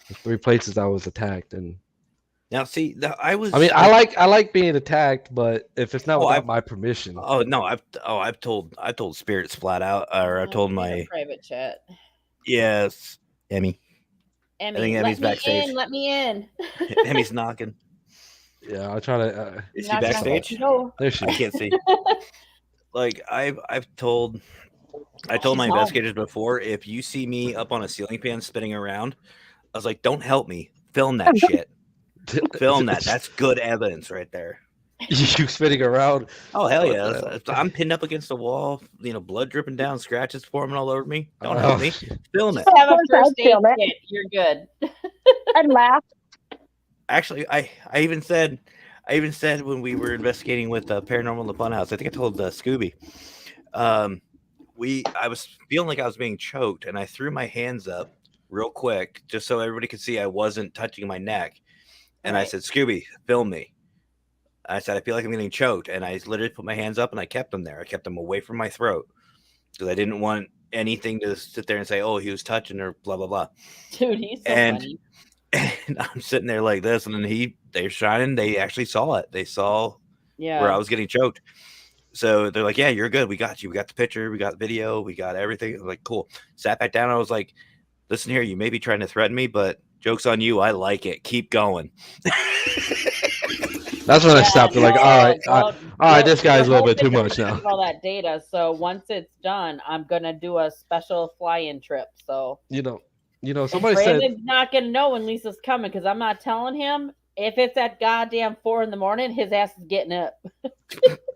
There's three places I was attacked, and Now, see, I was. I mean, I like being attacked, but if it's not Oh, without my permission, Oh no, I've told spirits flat out, or I told We need a my private chat. yes, Emmy. Emmy, think let Emmy's me backstage. in. Let me in. Emmy's knocking. yeah, I'll try to. Is she Knock, knock, backstage? No. There she I is. can't see. Like I told my She's home. investigators before, if you see me up on a ceiling fan spinning around, I was like, don't help me. Film that shit. Film that. That's good evidence right there. You spinning around. Oh hell What yeah! the hell? I'm pinned up against the wall, blood dripping down, scratches forming all over me. Don't Oh, help me. Film it. Just have a Of course first I'd aid film it. kit. You're good. I'd laugh. Actually, I even said when we were investigating with Paranormal in the Funhouse, I think I told Scooby, I was feeling like I was being choked, and I threw my hands up real quick just so everybody could see I wasn't touching my neck, and I Right. said, "Scooby, film me." I said, "I feel like I'm getting choked," and I literally put my hands up and I kept them there. I kept them away from my throat because I didn't want anything to sit there and say, "Oh, he was touching," or blah blah blah. Dude, he's so And funny. and I'm sitting there like this, and then they're shining. They actually saw it. They saw Yeah. where I was getting choked. So they're like, "Yeah, you're good. We got you. We got the picture. We got the video. We got everything." I was like, "Cool." Sat back down. I was like, "Listen here. You may be trying to threaten me, but joke's on you. I like it. Keep going." That's when I stopped. They're like, all right, this guy's a little bit too hoping much to now. receive all that data. So once it's done, I'm gonna do a special fly-in trip. So Somebody said, Brandon's not gonna know when Lisa's coming because I'm not telling him. If it's at goddamn 4 a.m, his ass is getting up.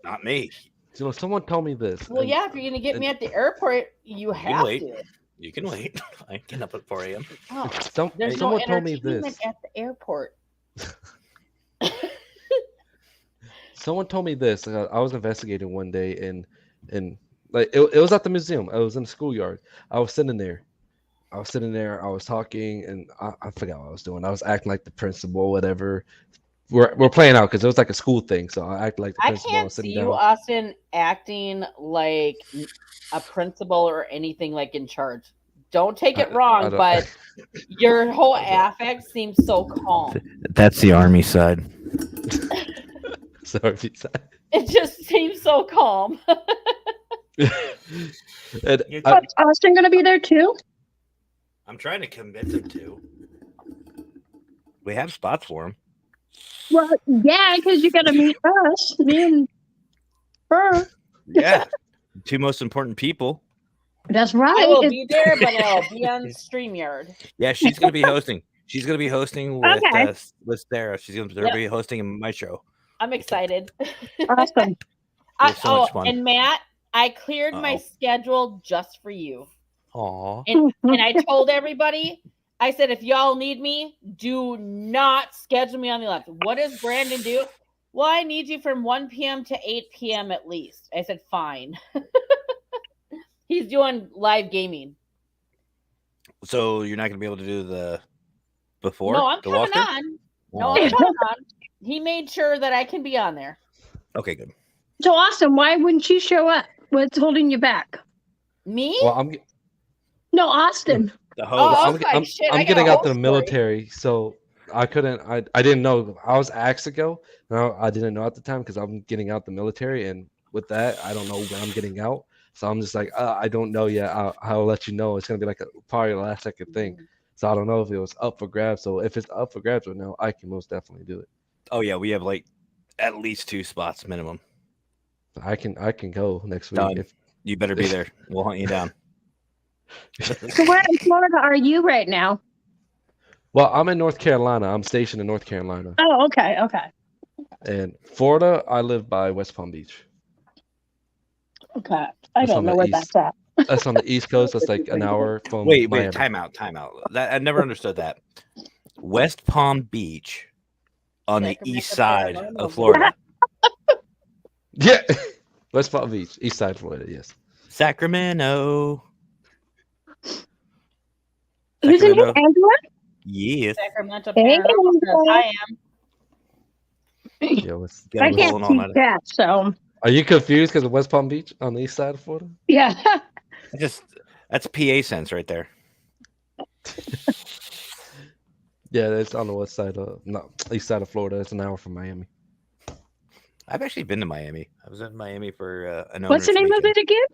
Not me. someone told me this. Well, and- yeah, if you're gonna get me at the airport, you can have wait. to. You can wait. I ain't getting up at 4 a.m. Oh, someone there's no told me entertainment this. at the airport. Someone told me this. I was investigating one day, and like it was at the museum. I was in the schoolyard. I was sitting there. I was talking, and I forgot what I was doing. I was acting like the principal, whatever, we're playing out because it was like a school thing. So I act like the I principal. can't Sitting see you, down. Austin, acting like a principal or anything like in charge. Don't take it I wrong, don't- but your whole affect seems so calm. That's the army side. Sorry. Pizza. It just seems so calm. And You- I, Is Austin going to be there too? I'm trying to convince him to. We have spots for him. Well, yeah, because you got to meet us, me and her. Yeah. Two most important people. That's I right. will be there, but I'll be on StreamYard. Yeah, she's gonna be hosting. She's gonna be hosting Okay. with Sarah. She's gonna Yep. be hosting in my show. I'm excited. Awesome. It was so much fun. And Matt, I cleared my Uh-oh. schedule just for you. Aw. And I told everybody, I said, if y'all need me, do not schedule me on the 11th. What does Brandon do? Well, I need you from 1 p.m. to 8 p.m. at least. I said, fine. He's doing live gaming. So you're not gonna be able to do the before? No, I'm the coming walkthrough? on. No, Oh, I'm okay. coming on. He made sure that I can be on there. Okay, good. So, Austin, why wouldn't you show up? What's holding you back? Me? well, I'm No, Austin. The Oh, host. I was like, shit, I I'm got getting a out whole to the story. military, so I couldn't. I didn't know. I was asked to go. No, I didn't know at the time because I'm getting out the military, and with that, I don't know when I'm getting out. So I'm just like, I don't know yet. I'll let you know. It's gonna be like probably a last second thing. So I don't know if it was up for grabs. So if it's up for grabs right now, I can most definitely do it. Oh yeah, we have like at least 2 spots minimum. I can go next week. Done. If, You better be there. We'll hunt you down. So, where in Florida are you right now? well, I'm in North Carolina. I'm stationed in North Carolina, Oh, okay. Okay. and Florida. I live by West Palm Beach. Okay. I That's don't on know the where east. that's at. That's on the East Coast. That's like an hour from Wait, Miami. time out. That I never understood that. West Palm Beach on the Sacramento east side Paranormal. of Florida. Yeah, West Palm Beach, East Side Florida. Yes. Sacramento. Who's in here? Sacramento. Angela? Yes. Sacramento Hey, Paranormal says, Angela. I am. Yeah. Get I him can't rolling all see night. that, so Are you confused because of West Palm Beach on the East Side of Florida? yeah. That's PA sense right there. Yeah, it's on the west side of no East Side of Florida. It's an hour from Miami. I've actually been to Miami. I was in Miami for an What's the owner's name of weekend, it again?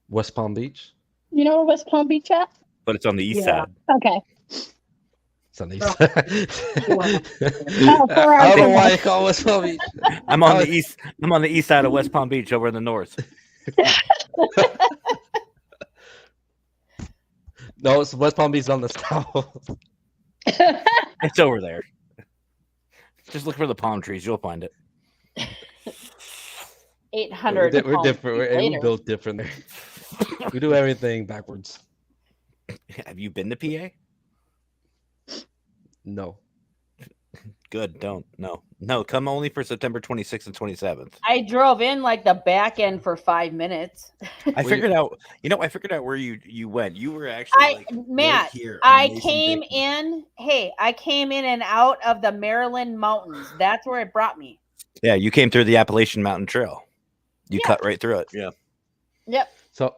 West Palm Beach. You know where West Palm Beach at? but it's on the east Yeah. side. Okay. It's on the East Side. Oh, 4 I hours don't know away. why you call it West Palm Beach. I'm on the east. I'm on the east side of West Palm Beach, over in the north. No, it's West Palm Beach on the south. It's over there. Just look for the palm trees. You'll find it. 800. We're palm different. trees We're later. built different there. We do everything backwards. Have you been to PA? No. Good. Don't. No. Come only for September 26th and 27th. I drove in like the back end for 5 minutes. I figured out. I figured out where you went. You were actually Matt, right here. on I Mason came Dixon. in. Hey, I came in and out of the Maryland mountains. That's where it brought me. Yeah, you came through the Appalachian Mountain Trail. You Yeah. cut right through it. Yeah. Yep. So,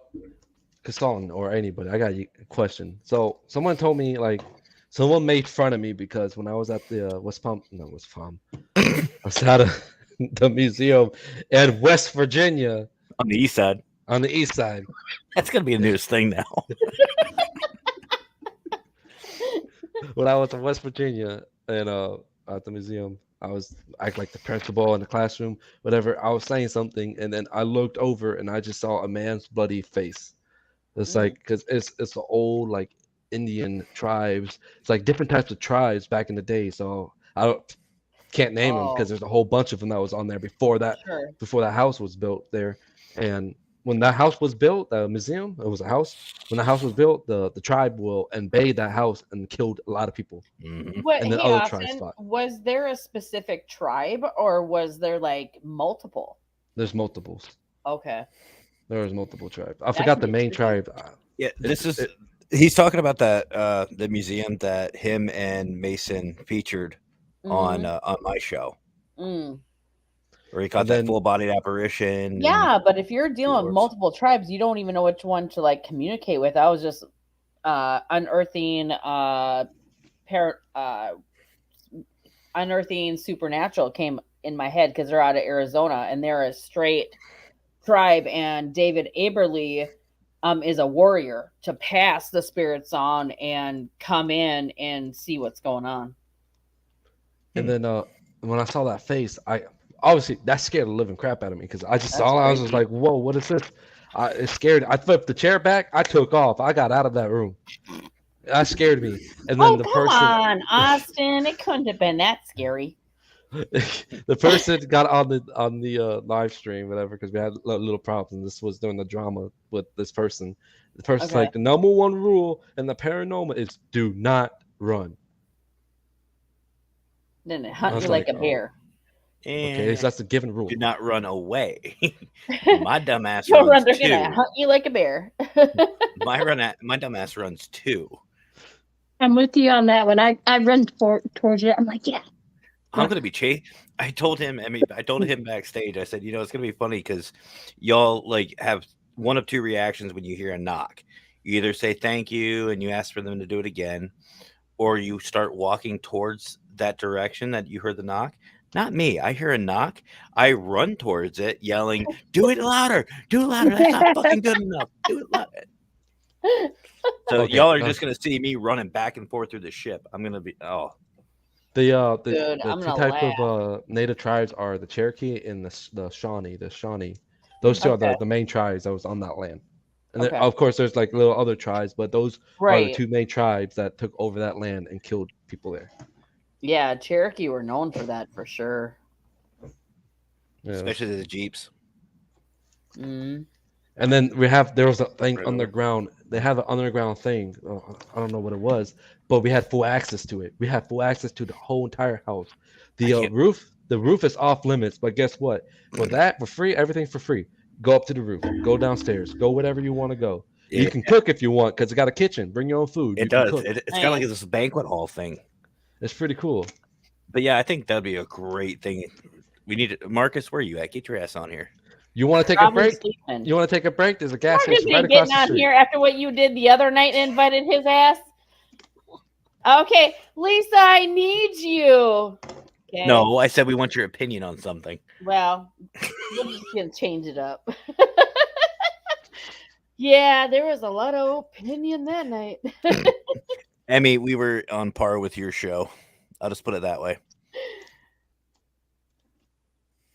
Kasson or anybody, I got a question. So, someone told me someone made fun of me because when I was at the West Palm, I was at the museum in West Virginia On the east side. on the east side. That's gonna be a news thing now. When I was in West Virginia and at the museum, I was acting like the principal in the classroom, whatever. I was saying something, and then I looked over and I just saw a man's bloody face. It's like because it's the old like Indian tribes. It's like different types of tribes back in the day. So can't name them because there's a whole bunch of them that was on there before that house was built there. And when that house was built, the museum, it was a house. When the house was built, the tribe will invade that house and killed a lot of people. Mhm. What, And then hey, other tribes Austin, fought. was there a specific tribe or was there like multiple? There's multiples. Okay. There was multiple tribes. I forgot the main intriguing. tribe. Yeah, he's talking about that the museum that him and Mason featured on my show, Mm. where he caught And that then- full-bodied apparition. Yeah, but if you're dealing with Dwarves. multiple tribes, you don't even know which one to like communicate with. I was just unearthing unearthing supernatural came in my head because they're out of Arizona and they're a straight tribe, and David Aberley is a warrior to pass the spirits on and come in and see what's going on. And then when I saw that face, I obviously that scared the living crap out of me because I just saw it. I was just like, "Whoa, what is this?" It scared. I flipped the chair back. I took off. I got out of that room. That scared me. And then Oh, come on, Austin! It couldn't have been that scary. the person got on the live stream, whatever, because we had little problems. And this was during the drama with this person. The person's Okay. like, the number one rule in the paranormal is do not run. Then it I hunt was you like like, a oh. bear. Okay, so that's a given rule. Do not run away. My dumbass Don't run, runs they're 2. gonna hunt you like a bear. My dumbass runs 2. I'm with you on that one. I run towards it. I'm like, yeah. I'm gonna be chased. I told him backstage. I said, it's gonna be funny because y'all like have one of two reactions when you hear a knock. You either say thank you and you ask for them to do it again, or you start walking towards that direction that you heard the knock. Not me. I hear a knock. I run towards it, yelling, "Do it louder! Do it louder! That's not fucking good enough. Do it louder!" So Okay, y'all are just gonna see me running back and forth through the ship. I'm gonna be The Dude, I'm two gonna type of native tribes are the Cherokee and the Shawnee. The Shawnee, those two are Okay. the main tribes that was on that land. And then, Okay. of course, there's like little other tribes, but those are the Right. two main tribes that took over that land and killed people there. Yeah, Cherokee were known for that for sure. Yeah. especially the Jeeps. Mm. And then there was a thing Right. underground. They have an underground thing. I don't know what it was, but we had full access to it. We had full access to the whole entire house. The roof is off limits, but guess what? For free, everything's for free. Go up to the roof, go downstairs, go whatever you want to go. Yeah. You can cook if you want because it got a kitchen. Bring your own food. It You can does. cook. It's kind of like this banquet hall thing. It's pretty cool. But yeah, I think that'd be a great thing. We need it. Marcus, where are you at? Get your ass on here. You want to take Probably a break? sleeping. You want to take a break? There's a gas Marcus station right ain't across getting the on street. here after what you did the other night and invited his ass. Okay, Lisa, I need you. Okay. No, I said we want your opinion on something. Well, we're just gonna change it up. Yeah, there was a lot of opinion that night. Emmy, we were on par with your show. I'll just put it that way.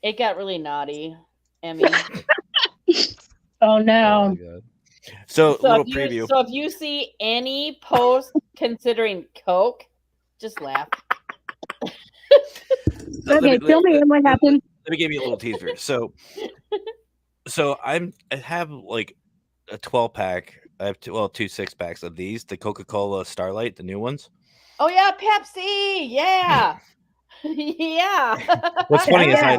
It got really naughty, Emmy. Oh Oh no. my God. So, So little if, preview. you, so if you see any post considering Coke, just laugh. Let Okay, me- tell me what happened. Let me give you a little teaser. So I have like a 12-pack. I have two 6-packs of these, the Coca-Cola Starlight, the new ones. Oh yeah, Pepsi. Yeah. Yeah. What's funny is Yeah.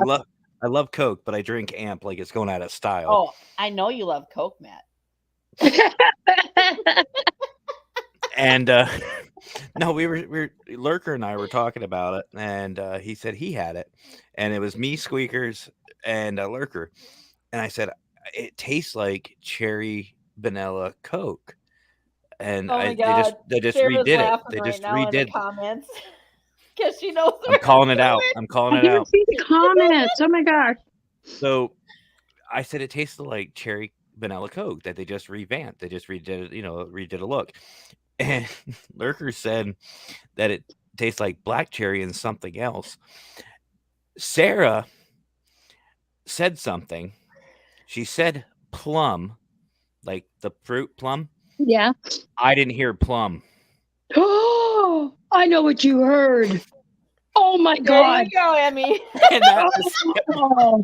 I love Coke, but I drink Amp like it's going out of style. Oh, I know you love Coke, Matt. And no, we were Lurker and I were talking about it, and he said he had it, and it was me, Squeakers, and Lurker, and I said it tastes like cherry vanilla Coke, and Oh my God. they just Sarah's redid it. laughing They right just now in the redid. comments because she knows. I'm calling it out. I'm calling I it didn't out. see the comments. Oh my gosh. So I said it tasted like cherry vanilla Coke that they just revamped. They just redid it, redid a look. And Lurker said that it tastes like black cherry and something else. Sarah said something. She said plum, like the fruit plum. Yeah. I didn't hear plum. Oh, I know what you heard. Oh my There god. you go, Emmy. And that was- Oh.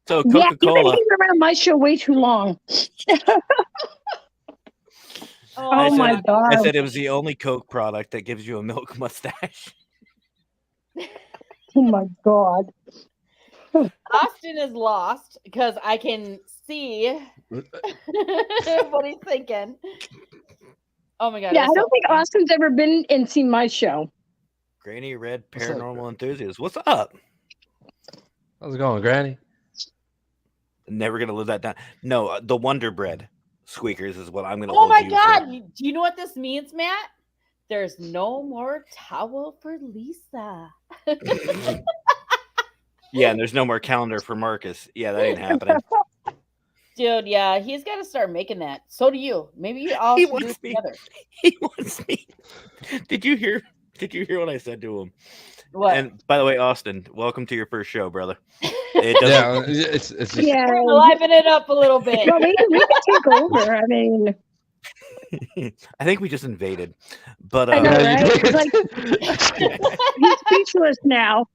so Yeah, you've been Coca-Cola. hanging around my show way too long. Oh my I god. said it was the only Coke product that gives you a milk mustache. Oh my god. Austin is lost because I can see what he's thinking. Oh my God. Yeah, I that's don't so think funny. Austin's ever been and seen my show. Granny Red What's up, Paranormal Granny? Enthusiast. What's up? How's it going, Granny? Never gonna live that down. No, the Wonder Bread squeakers is what I'm gonna. Oh hold my you God! to. Do you know what this means, Matt? There's no more towel for Lisa. Yeah, and there's no more calendar for Marcus. Yeah, that ain't happening. Dude, yeah, he's got to start making that. So do you. Maybe you all He should do wants it me. together. He wants me. Did you hear? Did you hear what I said to him? What? And by the way, Austin, welcome to your first show, brother. It doesn't. Yeah, it's just Yeah. Liven it up a little bit. Well, we can take over. I mean, I think we just invaded, but I know, Yeah, you right? did. Like, he's speechless now.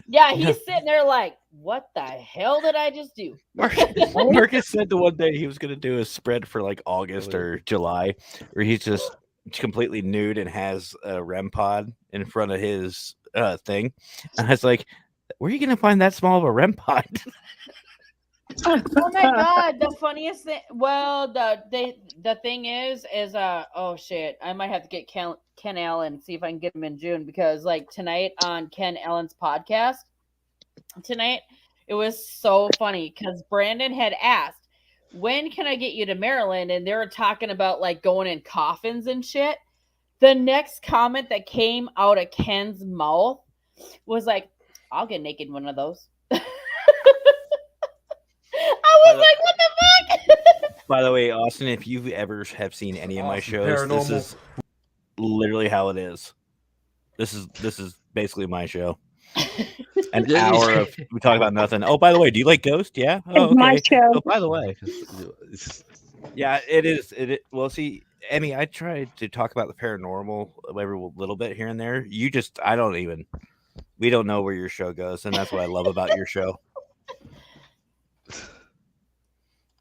Yeah, he's sitting there like, what the hell did I just do? Marcus said the one day he was going to do a spread for like August or July, where he's just completely nude and has a REM pod in front of his thing. And I was like, where are you going to find that small of a REM pod? Oh my God, the funniest thing. Well, the thing is oh shit, I might have to get Ken Allen, see if I can get him in June, because like tonight on Ken Allen's podcast tonight, it was so funny because Brandon had asked, when can I get you to Maryland? And they were talking about like going in coffins and shit. The next comment that came out of Ken's mouth was like, I'll get naked in one of those. I was like, what the fuck? By the way, Austin, if you ever have seen any of my Awesome. shows, this Paranormal. is literally how it is. This is basically my show. An Yeah, hour of we talk about nothing. Oh, by the way, do you like Ghost? Yeah. Oh, It's my okay. show. Oh, by the way, yeah, it is. Well, see, Emmy, I tried to talk about the paranormal every little bit here and there. You just, we don't know where your show goes, and that's what I love about your show.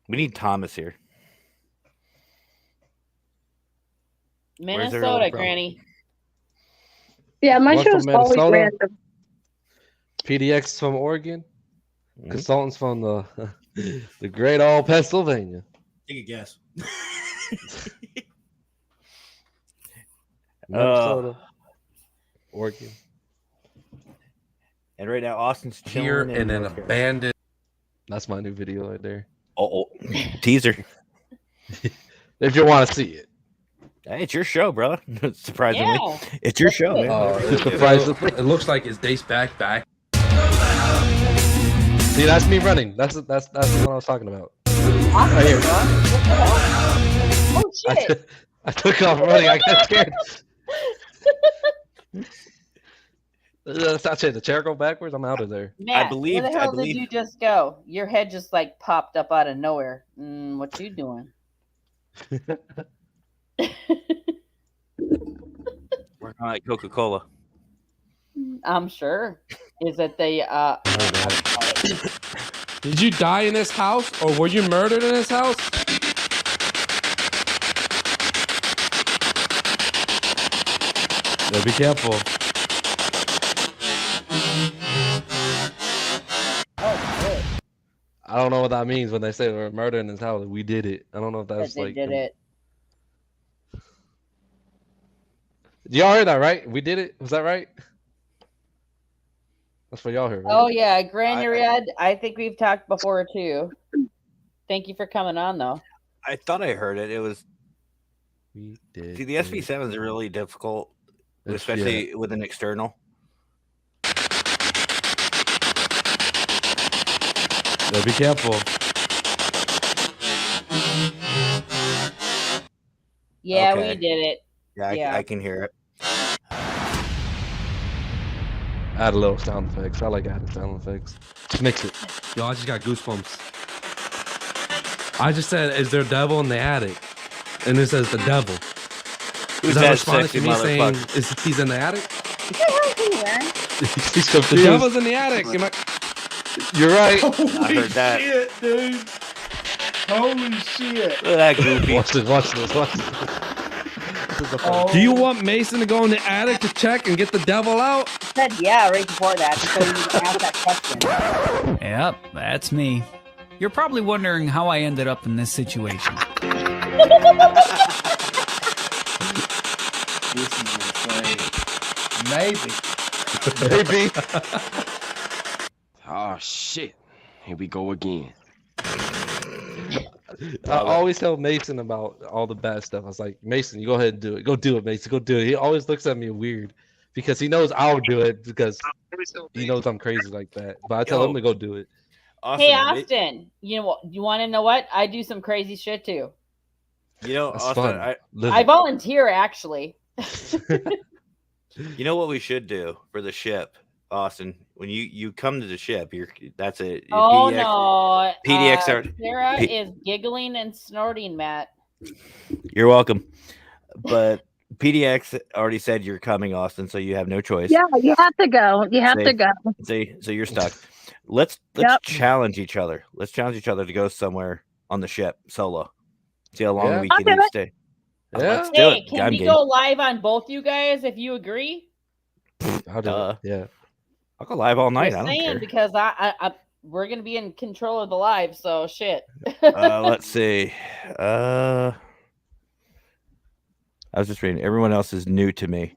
We need Thomas here. Where's everyone Minnesota, from? Granny. Yeah, my One show's from always Minnesota? random. PDX from Oregon, Mhm. consultants from the great old Pennsylvania. Take a guess. Minnesota, Oregon. And right now, Austin's chilling Here in an North Carolina. abandoned. That's my new video right there. Oh, teaser. If you want to see it. Hey, it's your show, brother. Surprisingly, Yeah. it's your show, man. Surprisingly. It looks like it dates back. See, that's me running. That's what I was talking about. Right here. Oh shit. I took off running. I got scared. That's not it. The chair go backwards. I'm out of there. Matt, believe- where the I hell believe- did you just go? Your head just like popped up out of nowhere. What you doing? We're not like Coca-Cola. I'm sure. Is it the Did you die in this house, or were you murdered in this house? Yeah, be careful. I don't know what that means when they say we're murdering his house. We did it. I don't know if that's they like. did it? Y'all heard that, right? We did it. Was that right? That's what y'all heard, right? Oh yeah, Granured. I think we've talked before too. Thank you for coming on though. I thought I heard it. It was We did. see the it. SV7 is really difficult, It's- especially with an external. Yeah, be careful. Yeah, Okay. we did it. Yeah, Yeah. I can hear it. Add a little sound effects. I like adding sound effects. Just mix it. Yo, I just got goosebumps. I just said, "Is there a devil in the attic?" And it says the devil. Who's Is that that responding sexy to me saying, motherfucker? "Is he's in the attic?" He's The confused. devil's in the attic. Am I- You're right. I heard that. Shit, dude. Holy shit. Look at that goofy. Watch this. Watch this. Watch this. This is the fun. Do you want Mason to go in the attic to check and get the devil out? Said yeah right before that, so you asked that question. Yep, that's me. You're probably wondering how I ended up in this situation. This is insane. Maybe. Maybe. Oh shit! Here we go again. I always tell Mason about all the bad stuff. I was like, Mason, you go ahead and do it. Go do it, Mason. Go do it. He always looks at me weird because he knows I'll do it because he knows I'm crazy like that. But I tell him to go do it. Austin, Hey, Austin, you know what? You want to know what? I do some crazy shit too. You know, That's Austin, fun. I volunteer actually. you know what we should do for the ship, Austin? When you come to the ship, that's it. Oh no, PDX Sarah is giggling and snorting, Matt. You're welcome. But PDX already said you're coming, Austin, so you have no choice. Yeah, you have to go. You have to go. See, so you're stuck. Let's challenge each other. Let's challenge each other to go somewhere on the ship solo. See how long we can stay. Yeah. Let's do Hey, it. can we go live on both you guys if you agree? I'll do it. Yeah. I'll go live all night. Just I don't saying, care. because we're gonna be in control of the live, so shit. Let's see. I was just reading. Everyone else is new to me.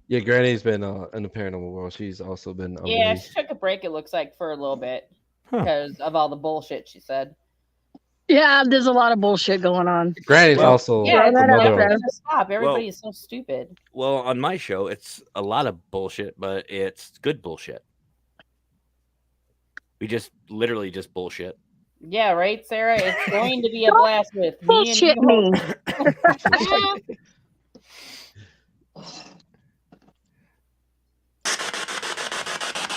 Yeah, Granny's been in the paranormal world. She's also been away. Yeah, she took a break, it looks like, for a little bit because of all the bullshit she said. Yeah, there's a lot of bullshit going on. Granny's also yeah, the mother never of. gonna stop. Everybody is so stupid. Well, on my show, it's a lot of bullshit, but it's good bullshit. We just literally just bullshit. Yeah, right, Sarah? It's going to be a blast with me Bullshit and me.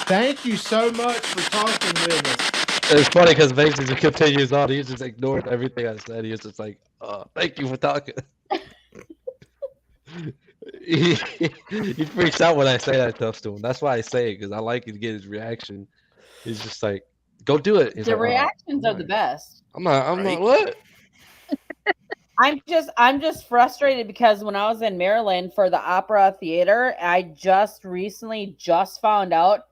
Thank you so much for talking with us. It's funny because basically he continues on. He just ignored everything I said. He was just like, thank you for talking. he freaks out when I say that stuff to him. That's why I say it, because I like to get his reaction. He's just like, go do it. He's the like, reactions are the best. I'm not, what? I'm just frustrated because when I was in Maryland for the Opera Theater, I just recently found out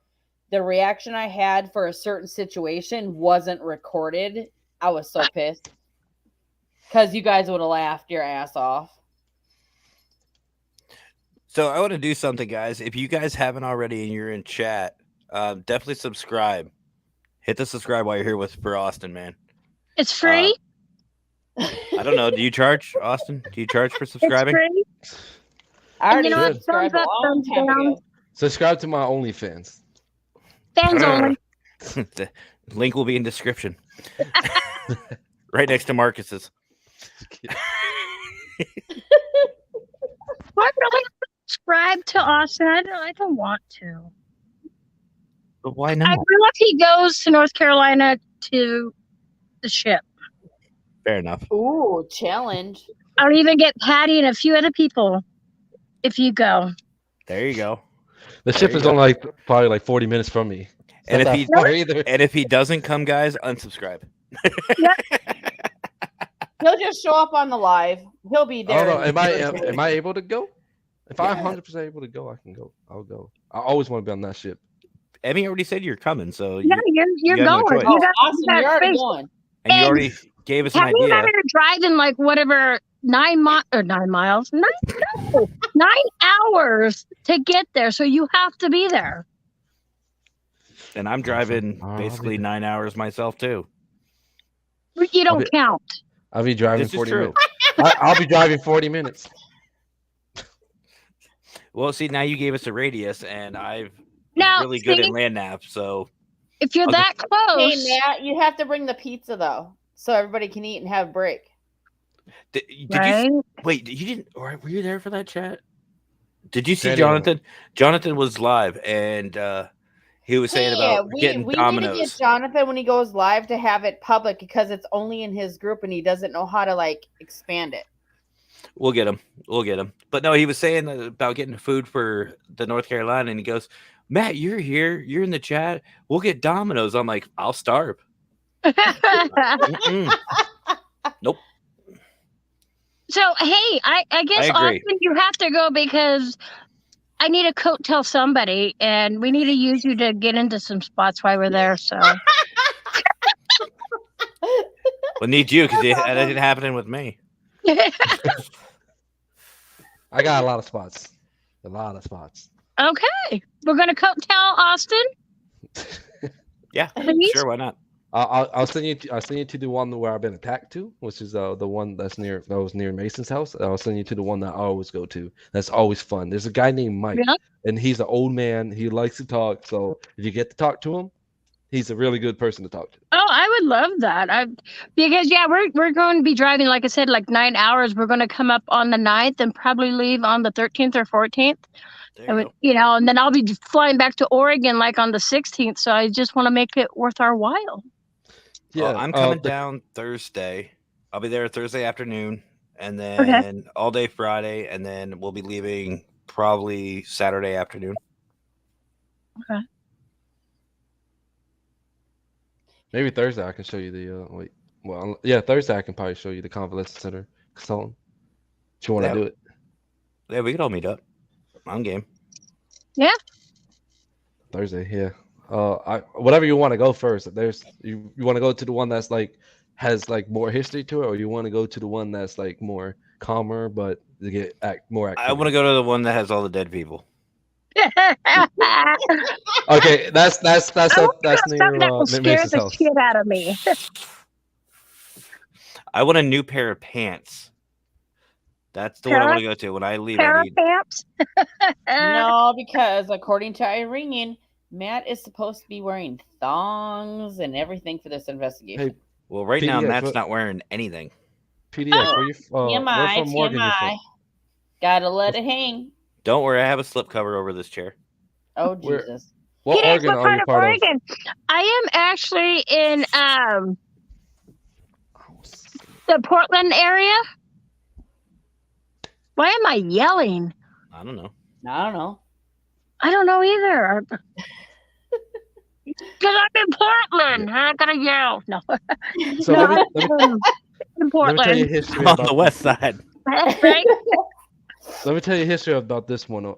the reaction I had for a certain situation wasn't recorded. I was so pissed because you guys would have laughed your ass off. So I want to do something, guys. If you guys haven't already and you're in chat, definitely subscribe. Hit the subscribe while you're here for Austin, man. It's free. I don't know. Do you charge, Austin? Do you charge for subscribing? It's free. I already you know what? subscribed Thumbs a up, long thumbs time down. ago. Subscribe to my OnlyFans. Fans only. The link will be in description. Right next to Marcus's. I really subscribe to Austin. I don't want to. But why not? I will if he goes to North Carolina to the ship. Fair enough. Ooh, challenge. I'll even get Patty and a few other people if you go. There you go. The ship is only probably like 40 minutes from me. It's And not if that far either. And if he doesn't come, guys, unsubscribe. He'll just show up on the live. He'll be I there. don't know. Am I able to go? If I'm 100% able to go, I can go. I'll go. I always want to be on that ship. Emmy already said you're coming, so Yeah, you're got no going. choice. Oh, You got awesome. You're already space. going. and you And already gave us an Patty and I idea. are driving like whatever 9 miles, 9 hours to get there. So you have to be there. And I'm driving basically 9 hours myself too. You don't count. I'll be driving This is 40 true. minutes. I'll be driving 40 minutes. Well, see, now you gave us a radius, and I've Now, really good see, at land nav. So if you're I'll that close, Hey, Matt, you have to bring the pizza, though, so everybody can eat and have a break. did right? you wait? You didn't? Or were you there for that chat? Did you see Daddy, Jonathan? Jonathan was live, and he was saying about getting we need to Domino's. get Jonathan when he goes live to have it public because it's only in his group and he doesn't know how to like expand it. We'll get him. We'll get him. But no, he was saying about getting food for the North Carolina, and he goes, "Matt, you're here. You're in the chat. We'll get Domino's." I'm like, "I'll starve." Mm-mm. Nope. So hey, I guess I agree. often you have to go because I need to tell somebody, and we need to use you to get into some spots while we're there. So We'll need you because that ain't happening with me. I got a lot of spots. A lot of spots. Okay, we're gonna tell Austin. Yeah, Please? sure, why not? I'll send you. I'll send you to the one where I've been attacked to, which is the one that was near Mason's house. I'll send you to the one that I always go to. That's always fun. There's a guy named Mike, Yeah. and he's an old man. He likes to talk. So if you get to talk to him, he's a really good person to talk to. Oh, I would love that. Because we're going to be driving, like I said, like 9 hours. We're going to come up on the 9th and probably leave on the 13th or 14th. There you go. And then I'll be flying back to Oregon like on the 16th. So I just want to make it worth our while. Yeah, I'm coming down Thursday. I'll be there Thursday afternoon, and then all day Friday, and then we'll be leaving probably Saturday afternoon. Okay. Maybe Thursday I can show you the Thursday I can probably show you the convalescent center consultant. If you want to do it. Yeah, we could all meet up. I'm game. Yeah. Thursday, yeah. Whatever you want to go first. You want to go to the one that's like has like more history to it, or you want to go to the one that's like more calmer but to get more activity? I want to go to the one that has all the dead people. Okay, that's near that will scare Mason's the house. shit out of me. I want a new pair of pants. That's the one I want to go to when I leave. Pants? No, because according to Irene, Matt is supposed to be wearing thongs and everything for this investigation. Hey, well, right now Matt's not wearing anything. PDX, where you TMI, from Morgan? TMI. Gotta let it hang. Don't worry, I have a slip cover over this chair. Oh Jesus! What PDX, Oregon what are you part part of Oregon? I am actually in the Portland area. Why am I yelling? I don't know. I don't know. I don't know either. Because I'm in Portland. I gotta yell. No. So No, let me in let me Portland. tell you history I'm on about the west side. Right? Let me tell you history about this one.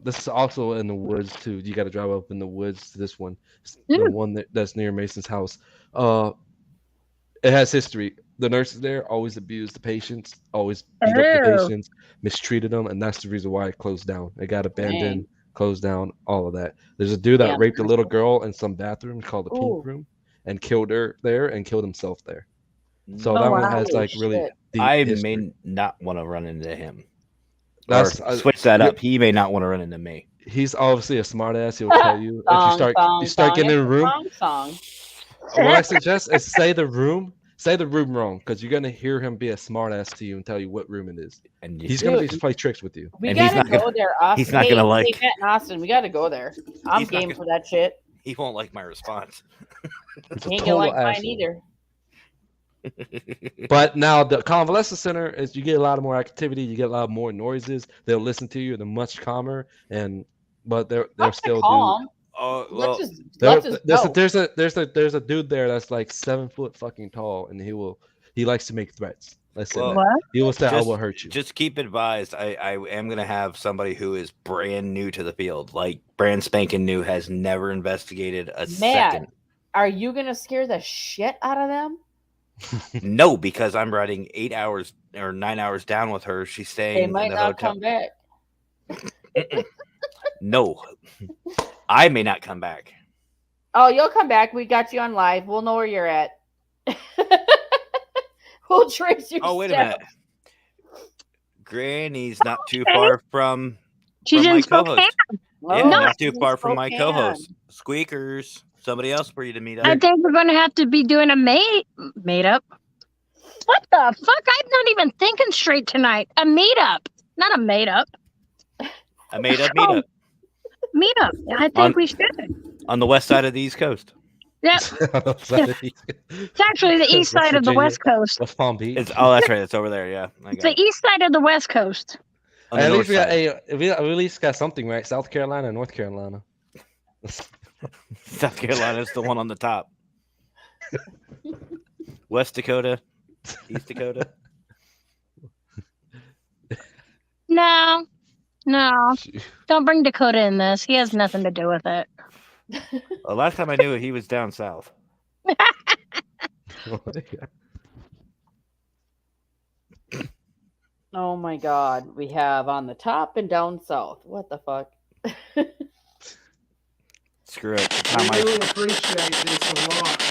This is also in the woods too. You got to drive up in the woods to this one. It's the one that's near Mason's house. It has history. The nurses there always abused the patients, always beat up the patients, mistreated them, and that's the reason why it closed down. It got abandoned, closed down, all of that. There's a dude that raped a little girl in some bathroom called the Pink Room and killed her there and killed himself there. So that one has like really deep I history. may not want to run into him. That's switch that up. He may not want to run into me. He's obviously a smartass. He'll tell you if you start getting in a room. What I suggest is say the room wrong, because you're gonna hear him be a smartass to you and tell you what room it is. And he's gonna play tricks with you. We gotta go there, Austin. He's not gonna like. Matt and Austin, we gotta go there. I'm game for that shit. He won't like my response. He ain't gonna like mine either. But now the convalescent center is you get a lot of more activity, you get a lot more noises. They'll listen to you. They're much calmer, but they're still calm. Oh well, there's a dude there that's like 7 foot fucking tall, and he likes to make threats. Let's say that. He will say, "I will hurt you." Just keep advised. I am gonna have somebody who is brand new to the field, like brand spanking new, has never investigated a second. Are you gonna scare the shit out of them? No, because I'm riding 8 hours or 9 hours down with her. She's staying in the hotel. They might not come back. No, I may not come back. Oh, you'll come back. We got you on live. We'll know where you're at. We'll trace your wait steps. a minute. Granny's not too far from She's my in co-host. Spokane. Yeah, not too far from my co-host. Squeakers. Somebody else for you to meet up. I think we're going to have to be doing a made up. What the fuck? I'm not even thinking straight tonight. A meetup, not a made up. A made up meetup. Meetup. I think we should. On the west side of the East Coast. Yep. It's actually the east side of the West Coast. West Palm Beach. That's right. It's over there. Yeah. It's the east side of the West Coast. At least we at least got something right. South Carolina and North Carolina. South Carolina is the one on the top. West Dakota, East Dakota. No. Don't bring Dakota in this. He has nothing to do with it. The last time I knew it, he was down south. Oh my God. We have on the top and down south. What the fuck? Screw it. It's We not my. really appreciate this a lot.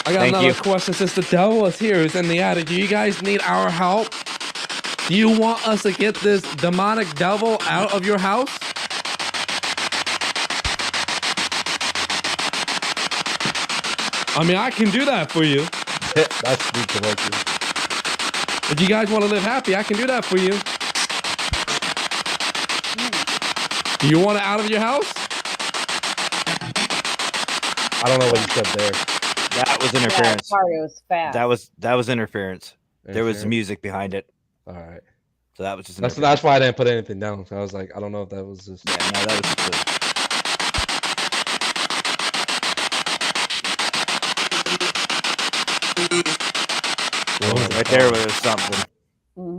I got Thank another you. question. Since the devil is here, who's in the attic, do you guys need our help? Do you want us to get this demonic devil out of your house? I mean, I can do that for you. That's the collection. If you guys want to live happy, I can do that for you. Do you want it out of your house? I don't know what you said there. That was Yeah, interference. sorry, it was fast. That was interference. There was Interference? music behind it, All right. so that was just. That's why I didn't put anything down. I was like, I don't know if that was just. Yeah, no, that was just. Right there was something.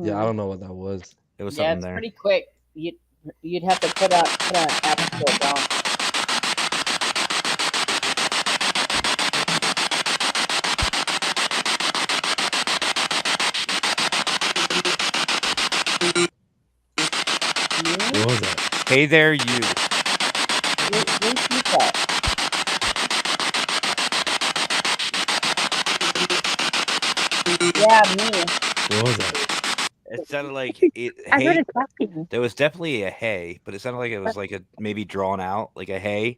Yeah, I don't know what that was. It was Yeah, something it's there. pretty quick. You'd have to put an app to it down. What was that? Hey there, you. Yeah, me. What was that? It sounded like it. I heard Hey, it talking. there was definitely a hey, but it sounded like it was like a maybe drawn out, like a hey,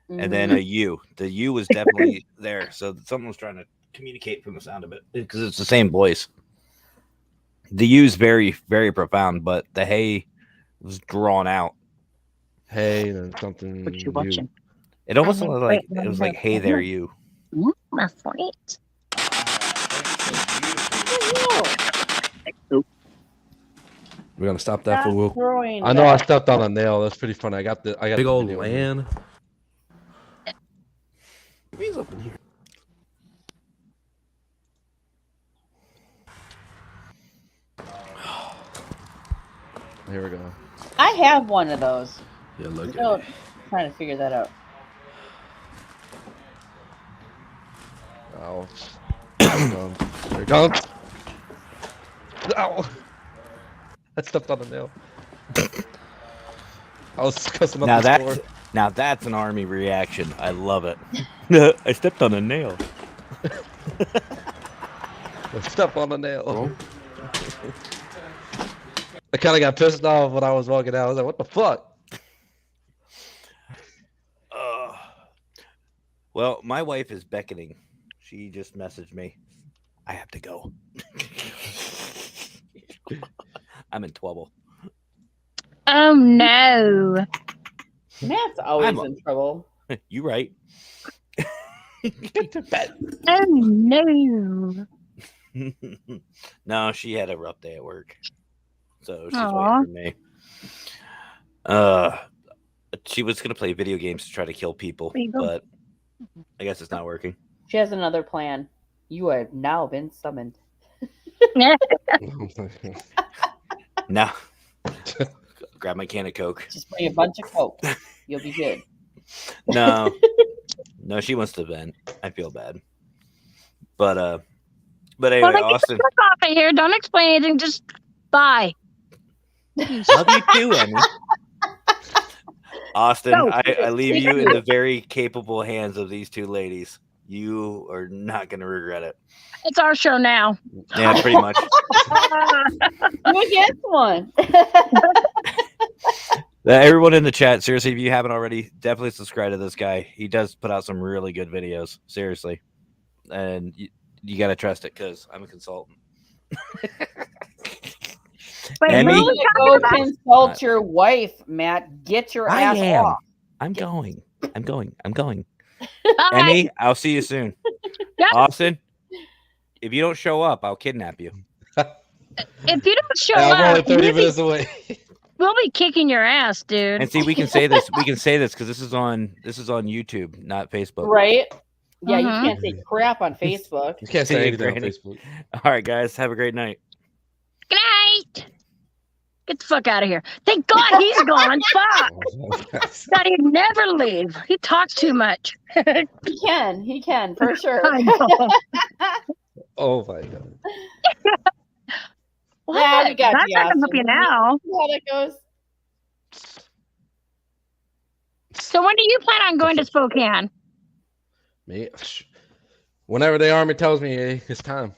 and then Mhm. a U. The U was definitely there, so someone was trying to communicate from the sound of it because it's the same voice. The U is very, very profound, but the hey was drawn out. Hey, and something. What you watching? It almost I'm sounded like, like wait, it was wait, like hey wait, there, wait. you. My sweet. We're gonna stop that for Stop real. throwing I know I that. stepped on a nail. That's pretty funny. I got Big the old video here. land. He's up in here. Here we go. I have one of those. Yeah, look at Still it. trying to figure that out. Ouch. Here it comes. Here it comes. Ow. I stepped on a nail. I was cussing up Now the that's store. now that's an army reaction. I love it. I stepped on a nail. I stepped on a nail. I kind of got pissed off when I was walking out. I was like, what the fuck? Well, my wife is beckoning. She just messaged me. I have to go. I'm in trouble. Oh no. Matt's always I'm a- in trouble. You right. Get to bed. Oh no. No, she had a rough day at work. So she's Aw. waiting for me. She was gonna play video games to try to kill people, There you go. but I guess it's not working. She has another plan. You have now been summoned. No. Grab my can of Coke. Just bring a bunch of Coke. You'll be good. No. No, she wants to vent. I feel bad. But anyway, Well, then get the Austin. fuck off of here. Don't explain anything. Just bye. Love you too, Emmy. Austin, No. I leave you in the very capable hands of these two ladies. You are not going to regret it. It's our show now. Yeah, pretty much. Who gets one? Everyone in the chat, seriously, if you haven't already, definitely subscribe to this guy. He does put out some really good videos, seriously. And you got to trust it because I'm a consultant. Wait, Emmy? who are You we go talking about? consult your wife, Matt. Get your I ass am. off. I'm going. Bye. Emmy, I'll see you soon. Yeah. Austin, if you don't show up, I'll kidnap you. If you don't show I'm only up, 30 minutes away. we'll be kicking your ass, dude. And see, we can say this. We can say this because this is on YouTube, not Facebook. Right? Yeah, Mhm. you can't say crap on Facebook. You can't say Yeah, anything on Granny. Facebook. All right, guys. Have a great night. Good night. Get the fuck out of here. Thank God he's gone. Fuck. God, he'd never leave. He talks too much. He can, for sure. I know. Oh my god. What? Yeah, we got I'm you, not gonna help Austin. you now. You know how that goes. So when do you plan on going to Spokane? Me, whenever the army tells me, hey, it's time.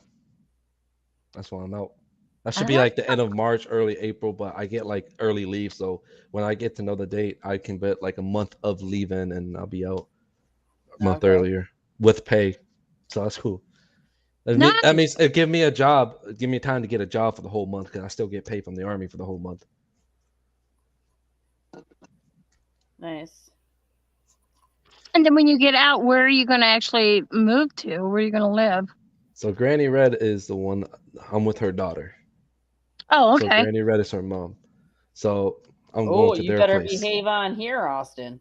That's when I'm out. That should be like the end of March, early April, but I get like early leave. So when I get to know the date, I can get like a month of leaving and I'll be out a month earlier with pay. So that's cool. That means it give me a job, give me time to get a job for the whole month because I still get paid from the army for the whole month. Nice. And then when you get out, where are you going to actually move to? Where are you going to live? So Granny Red is the one. I'm with her daughter. Oh, okay. So Granny Red is her mom. So I'm going to their place. You better behave on here, Austin.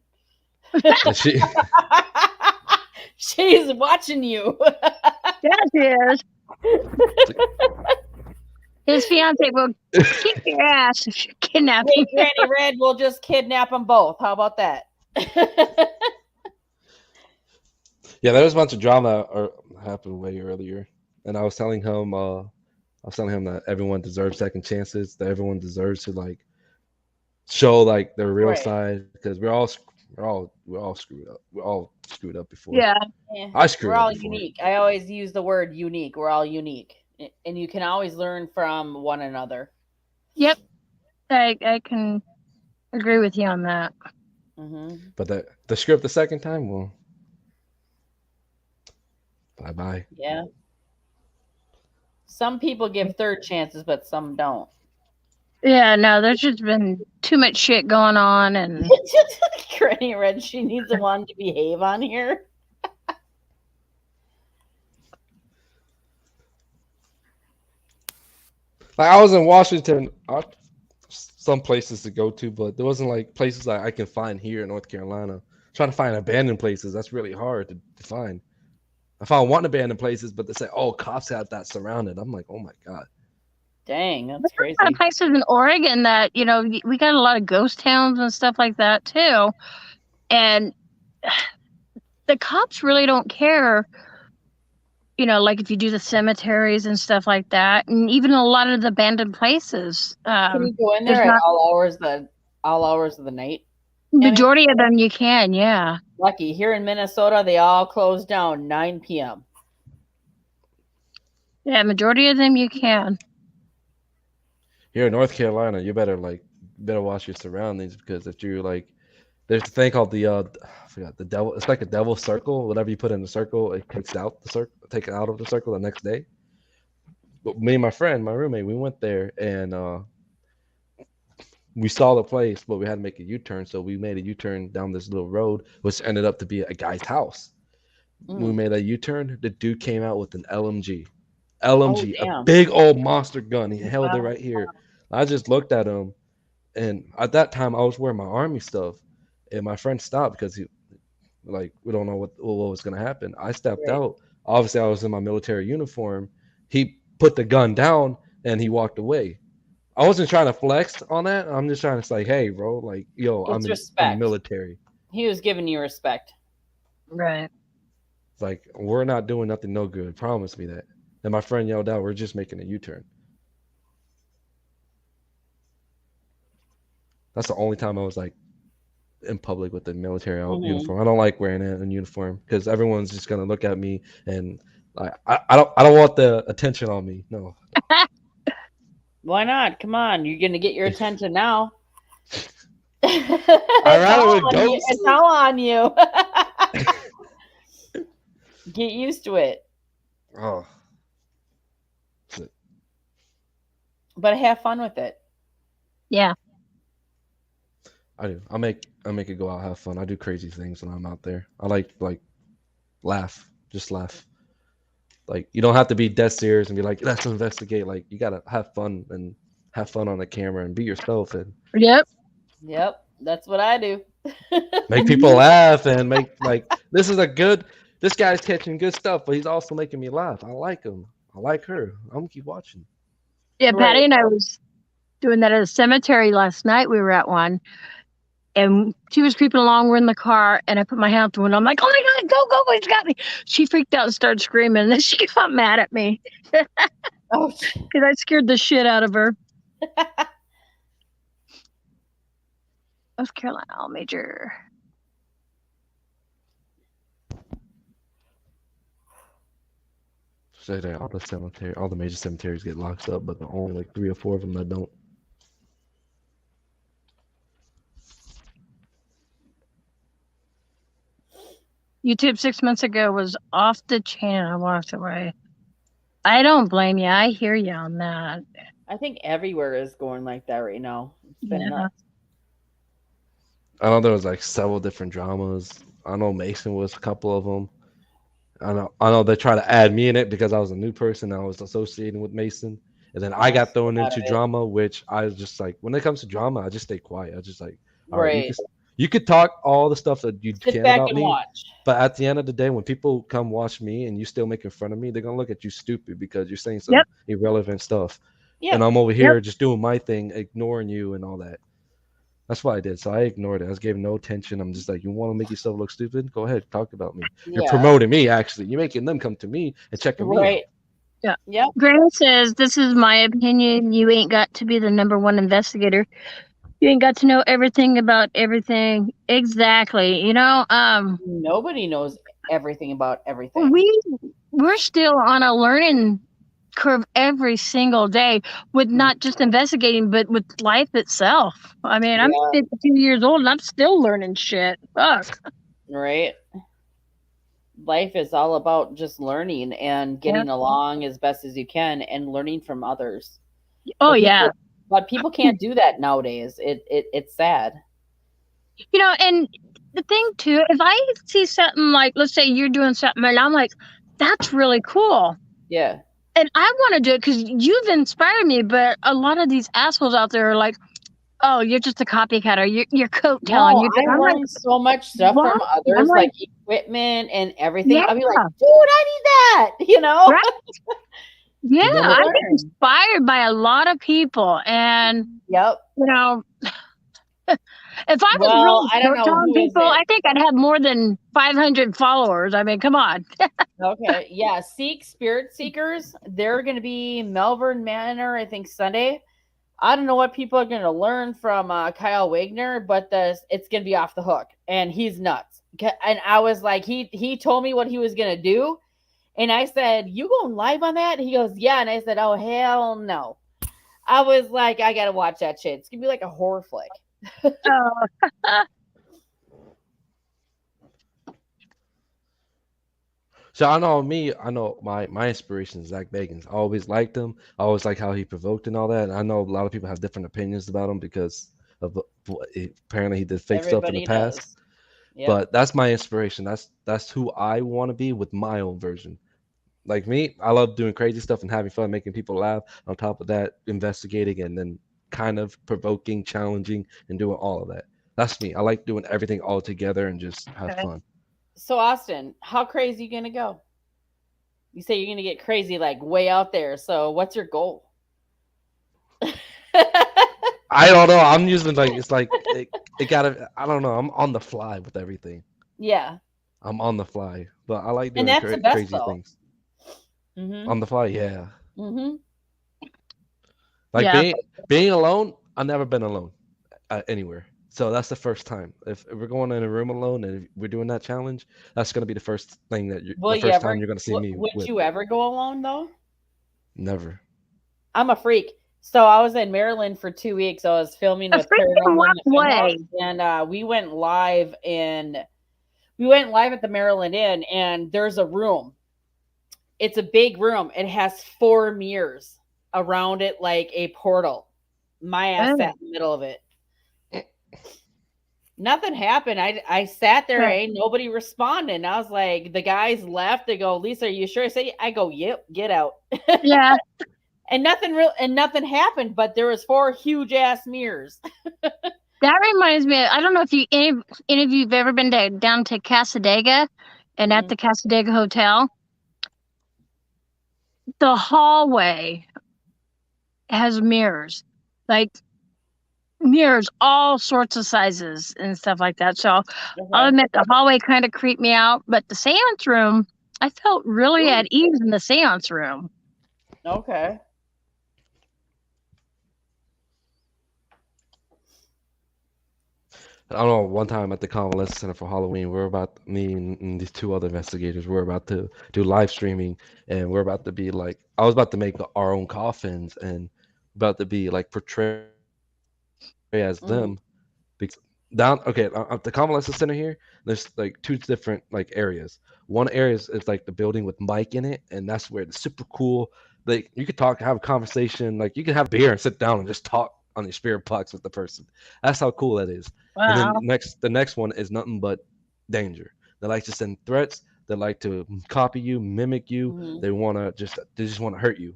She... She's watching you. Yeah, she is. His fiance will kick your ass if you kidnap him. Granny Red will just kidnap them both. How about that? Yeah, there was a bunch of drama happened way earlier, and I was telling him that everyone deserves second chances, that everyone deserves to like show like their real side because we're all screwed up. We're all screwed up before. Yeah. I screwed up. We're all before. unique. I always use the word unique. We're all unique, and you can always learn from one another. Yep, I can agree with you on that. Mm-hmm. But the script the second time, well, bye. Yeah. Some people give third chances, but some don't. Yeah, no, there's just been too much shit going on, and Granny Red, she needs the one to behave on here. Like I was in Washington, some places to go to, but there wasn't like places that I can find here in North Carolina. Trying to find abandoned places, that's really hard to find. I found one abandoned places, but they say, "Oh, cops have that surrounded." I'm like, "Oh my god." Dang, that's crazy. There's a lot of places in Oregon that, you know, we got a lot of ghost towns and stuff like that too. And the cops really don't care, you know, like if you do the cemeteries and stuff like that. And even a lot of the abandoned places. Can you go in there at all hours of the night? Majority of them you can, yeah. Lucky. Here in Minnesota, they all close down 9 p.m. Yeah, majority of them you can. Here in North Carolina, you better watch your surroundings because if you like, there's a thing called I forgot the devil. It's like a devil circle. Whatever you put in the circle, it takes out of the circle the next day. But me and my friend, my roommate, we went there and we saw the place, but we had to make a U-turn. So we made a U-turn down this little road, which ended up to be a guy's house. We made a U-turn. The dude came out with an LMG, a big old monster gun. He held it right here. I just looked at him, and at that time I was wearing my army stuff, and my friend stopped because we don't know what was gonna happen. I stepped out. Obviously, I was in my military uniform. He put the gun down and he walked away. I wasn't trying to flex on that. I'm just trying to say, hey, bro, like, yo, I'm in military. He was giving you respect. Right. It's like, we're not doing nothing no good. Promise me that. And my friend yelled out, we're just making a U-turn. That's the only time I was like in public with the military uniform. I don't like wearing it in uniform because everyone's just gonna look at me and like I don't want the attention on me. No. Why not? Come on, you're gonna get your attention now. It's all on you. Get used to it. Oh. But have fun with it. Yeah. I do. I make it go out, have fun. I do crazy things when I'm out there. I like laugh. Just laugh. Like you don't have to be dead serious and be like, let's investigate. Like you gotta have fun and have fun on the camera and be yourself and Yep. That's what I do. make people laugh and make this guy's catching good stuff, but he's also making me laugh. I like him. I like her. I'm gonna keep watching. Yeah, Patty and I was doing that at a cemetery last night. We were at one. And she was creeping along. We're in the car, and I put my hand out the window. I'm like, "Oh my God, go! He's got me!" She freaked out and started screaming. And then she got mad at me. Oh, Because I scared the shit out of her. North Carolina, all major. Say that all the major cemeteries get locked up, but only like 3 or 4 of them that don't. YouTube 6 months ago was off the chain. I walked away. I don't blame you. I hear you on that. I think everywhere is going like that right now. It's been nuts. I know there was like several different dramas. I know Mason was a couple of them. I know they try to add me in it because I was a new person. I was associating with Mason, and then I got thrown into drama, which I was just like, when it comes to drama, I just stay quiet. I just like, all right, you could talk all the stuff that you can about me, but at the end of the day, when people come watch me and you still making fun of me, they're gonna look at you stupid because you're saying some irrelevant stuff, and I'm over here just doing my thing, ignoring you and all that. That's what I did. So I ignored it. I just gave no attention. I'm just like, you want to make yourself look stupid? Go ahead, talk about me. You're promoting me, actually. You're making them come to me and checking me out. Yeah. Yep. Graham says, this is my opinion. You ain't got to be the #1 investigator. You ain't got to know everything about everything. Exactly. You know, nobody knows everything about everything. We're still on a learning curve every single day with not just investigating, but with life itself. I mean, I'm 52 years old and I'm still learning shit. Fuck. Right. Life is all about just learning and getting along as best as you can and learning from others. Oh, but people can't do that nowadays. It's sad. You know, and the thing too, if I see something like, let's say you're doing something and I'm like, that's really cool. Yeah. And I want to do it because you've inspired me, but a lot of these assholes out there are like, oh, you're just a copycat, or you're coattailing. No, I learned so much stuff from others, like equipment and everything. I'll be like, dude, I need that, you know? Right? Yeah, I've been inspired by a lot of people. And, you know, if I was really coattailing people, I think I'd have more than 500 followers. I mean, come on. Okay. Yeah. Spirit Seekers. They're going to be Melbourne Manor, I think, Sunday. I don't know what people are going to learn from Kyle Wagner, but it's going to be off the hook. And he's nuts. And I was like, he told me what he was going to do. And I said, you going live on that? And he goes, yeah. And I said, oh, hell no. I was like, I got to watch that shit. It's going to be like a horror flick. So I know my inspiration is Zach Bagans. I always liked him. I always like how he provoked and all that. And I know a lot of people have different opinions about him because of apparently he did fake stuff in the past. Yep. But that's my inspiration. That's who I want to be with my own version. Like me, I love doing crazy stuff and having fun, making people laugh. On top of that, investigating and then kind of provoking, challenging, and doing all of that. That's me. I like doing everything all together and just have fun. So Austin, how crazy are you gonna go? You say you're gonna get crazy, like way out there. So what's your goal? I don't know. I'm using it gotta. I don't know. I'm on the fly with everything. Yeah. I'm on the fly, but I like doing crazy things. Mm-hmm. On the fly, yeah. Mm-hmm. Like being alone. I've never been alone anywhere. So that's the first time. If we're going in a room alone and if we're doing that challenge, that's going to be the first thing that time you're going to see me. Would you ever go alone though? Never. I'm a freak. So I was in Maryland for 2 weeks. I was filming with Paranormal, and we went live at the Maryland Inn, and there's a room. It's a big room. It has 4 mirrors around it, like a portal. My ass sat in the middle of it. Nothing happened. I sat there, ain't nobody responded. I was like, the guys left. They go, Lisa, are you sure? I go, yep, get out. Yeah. And nothing happened, but there was 4 huge ass mirrors. That reminds me, I don't know if any of you've ever been down to Casadega and at the Casadega Hotel. The hallway has mirrors. Like mirrors, all sorts of sizes and stuff like that. So I'll admit the hallway kind of creeped me out, but the seance room, I felt really at ease in the seance room. Okay. I don't know. One time at the convalescent center for Halloween, me and these two other investigators, we're about to do live streaming, and we're about to be like, I was about to make our own coffins, and about to be like portray as Mm-hmm. them. Because down, okay, at the convalescent center here, there's like two different like areas. One area is like the building with Mike in it, and that's where it's super cool. Like you could talk, have a conversation, like you can have beer and sit down and just talk on your spirit box with the person. That's how cool that is. And then Wow. the next one is nothing but danger. They like to send threats. They like to copy you, mimic you. Mm-hmm. They just want to hurt you.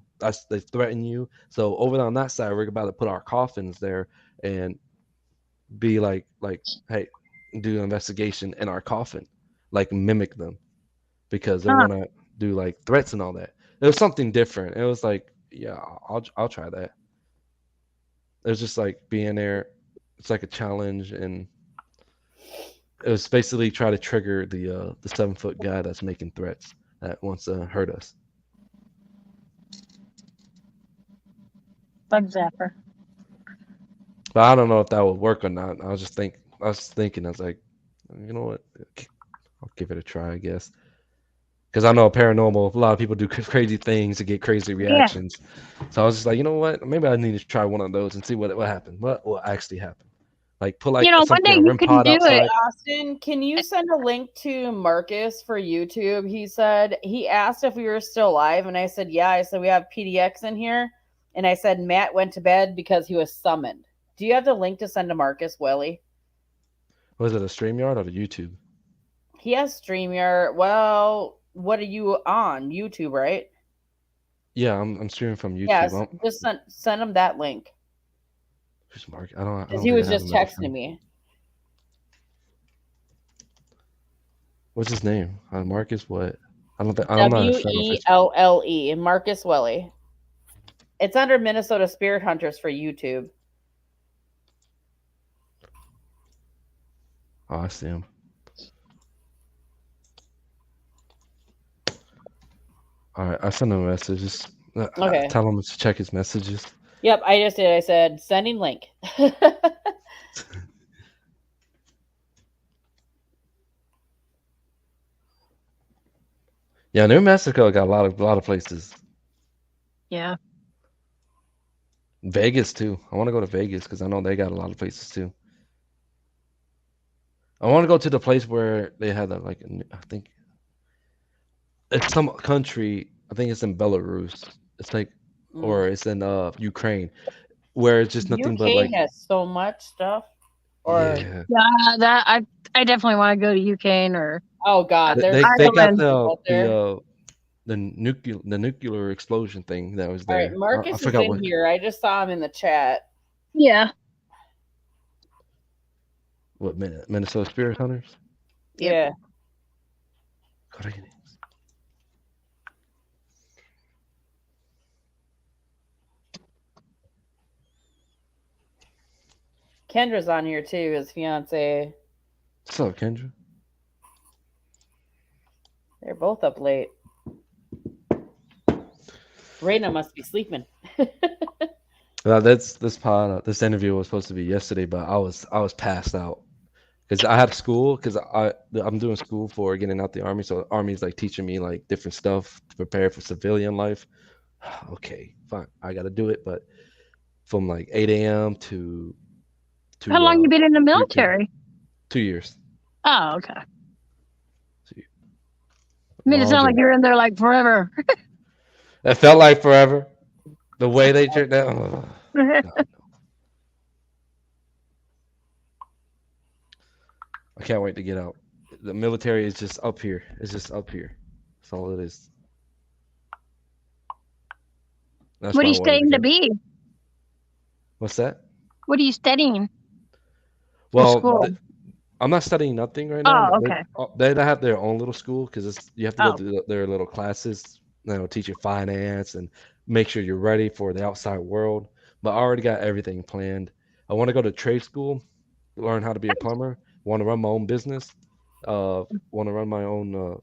They threaten you. So over on that side, we're about to put our coffins there and be like hey, do an investigation in our coffin, like mimic them because they Huh. want to do like threats and all that. It was something different. It was like, yeah, I'll try that. It was just like being there. It's like a challenge, and it was basically try to trigger the 7 foot guy that's making threats that wants to hurt us. Bug zapper. But I don't know if that would work or not. I was thinking, I was like, you know what? I'll give it a try, I guess. Because I know paranormal, a lot of people do crazy things to get crazy Yeah. reactions. So I was just like, you know what? Maybe I need to try one of those and see what happened. What will actually happen? Like put like One something day a you REM can pod do Hey, it. outside. Austin, can you send a link to Marcus for YouTube? He said he asked if we were still live, and I said yeah. I said we have PDX in here, and I said Matt went to bed because he was summoned. Do you have the link to send to Marcus, Willie? Was it a StreamYard or the YouTube? He has StreamYard. Well, what are you on? YouTube, right? Yeah, I'm streaming from YouTube. Yes. Just send him that link Who's Mark? I don't because he think was I have just him as a texting friend. me. What's his name? Marcus what? I'm not sure if it's Welle, Marcus Welly. It's under Minnesota Spirit Hunters for YouTube. oh, I see him. All right, I sent him a message. Just Okay. tell him to check his messages. Yep, I just did. I said sending link. Yeah, New Mexico got a lot of places. Yeah. Vegas too. I want to go to Vegas because I know they got a lot of places too. I want to go to the place where they had that, like, I think it's some country. I think it's in Belarus. It's like, or it's in Ukraine, where it's just nothing but UK like, has so much stuff. Or yeah. Yeah, that I definitely want to go to UK or oh god, there's They got Ireland. out there. the nuclear explosion thing that was All right, there. I Marcus is forgot in what. here. I just saw him in the chat. Yeah. What Minnesota Spirit Hunters? Yep. Yeah. Correct. Kendra's on here too, his fiance. What's up, Kendra? They're both up late. Raina must be sleeping. This interview was supposed to be yesterday, but I was passed out because I had school because I'm doing school for getting out the army. So the army's like teaching me like different stuff to prepare for civilian life. Okay, fine, I got to do it, but from like 8 a.m. to How long you been in the military? 2 years. Oh, okay. I Long mean, it sounds like journey. you're in there like forever. It felt like forever. The way they turned that. God, no. I can't wait to get out. The military is just up here. It's just up here. That's all it is. That's What why are I you wanted studying to go. be? What's that? What are you studying? Well, school. I'm not studying nothing right now. Oh, okay. They have their own little school because you have to go Oh. to their little classes. Teach you finance and make sure you're ready for the outside world. But I already got everything planned. I want to go to trade school, learn how to be a plumber. Want to run my own business. Want to run my own.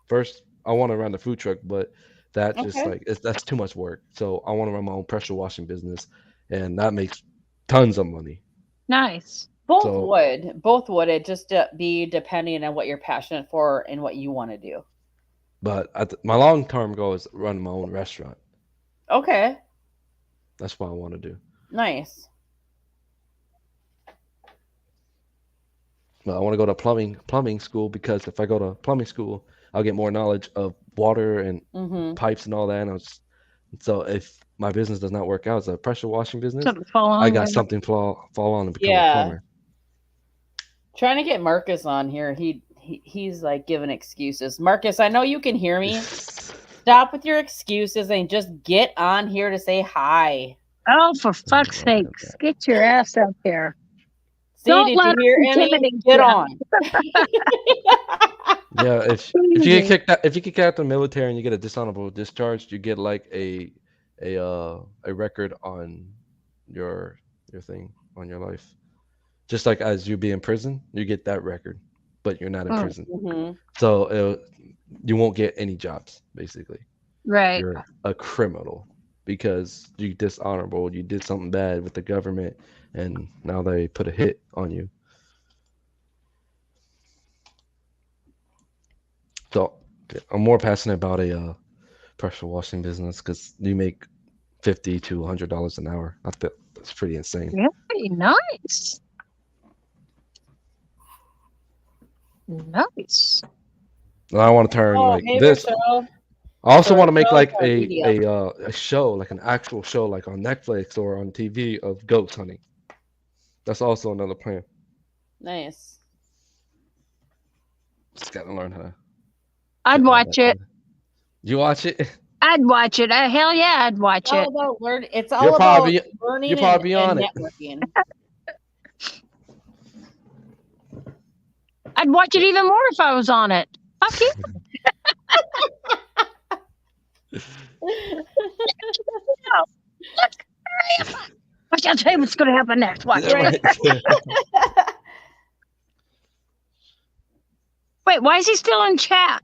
First, I want to run the food truck, but That just Okay. that's too much work. So I want to run my own pressure washing business, and that makes tons of money. Nice. Both So, would. Both would. It just be depending on what you're passionate for and what you want to do. but my long term goal is run my own restaurant. Okay. That's what I want to do. Nice. But I want to go to plumbing school because if I go to plumbing school, I'll get more knowledge of water and Mm-hmm. pipes and all that. So if my business does not work out as a pressure washing business, Something fall on I got there. something fall on and become a Yeah. plumber. Trying to get Marcus on here. He's like giving excuses. Marcus, I know you can hear me. Stop with your excuses and just get on here to say hi. Oh, for fuck's sakes. Get your ass up here. See, Don't did let you hear us Emmy? intimidate Get you. on. Yeah, if you get kicked out, if you get kicked out of the military and you get a dishonorable discharge, you get like a record on your thing on your life. Just like as you be in prison, you get that record, but you're not in prison. Mhm. So you won't get any jobs, basically. Right. You're a criminal because you dishonorable, you did something bad with the government, and now they put a hit on you. So I'm more passionate about a pressure washing business because you make $50 to $100 an hour. I think that's pretty insane. Very nice. Nice. And I want to turn Oh, like hey, this. Rochelle. I also So want to make Rochelle's like our media. a show, like an actual show, like on Netflix or on TV of ghost hunting. That's also another plan. Nice. Just gotta learn how to. I'd get all watch that it. done. You watch it? I'd watch it. Hell yeah, I'd watch It's all it. about learn. It's You're all about probably learning you're probably and on it. networking. I'd watch it even more if I was on it. Fuck you. Watch, I'll tell you what's going to happen next. Watch. Yeah, right. Wait, why is he still in chat?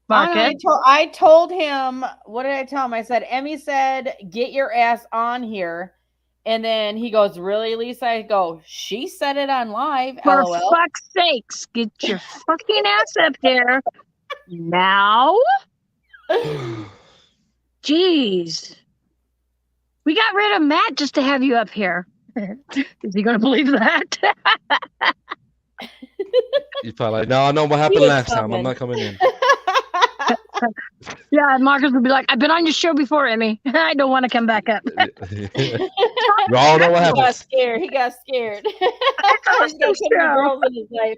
Marcus? I told him, what did I tell him? I said, Emmy said, get your ass on here. And then he goes, really, Lisa? I go, she said it on live. For LOL. fuck's sakes, get your fucking ass up here now. Jeez. We got rid of Matt just to have you up here. Is he going to believe that? He's probably like, no, I know what happened He is last time. I'm coming. not coming in. Yeah, Marcus would be like, I've been on your show before, Emmy. I don't want to come back up. You all know what He got happens. scared. He got scared. He's got too many show. girls in his life.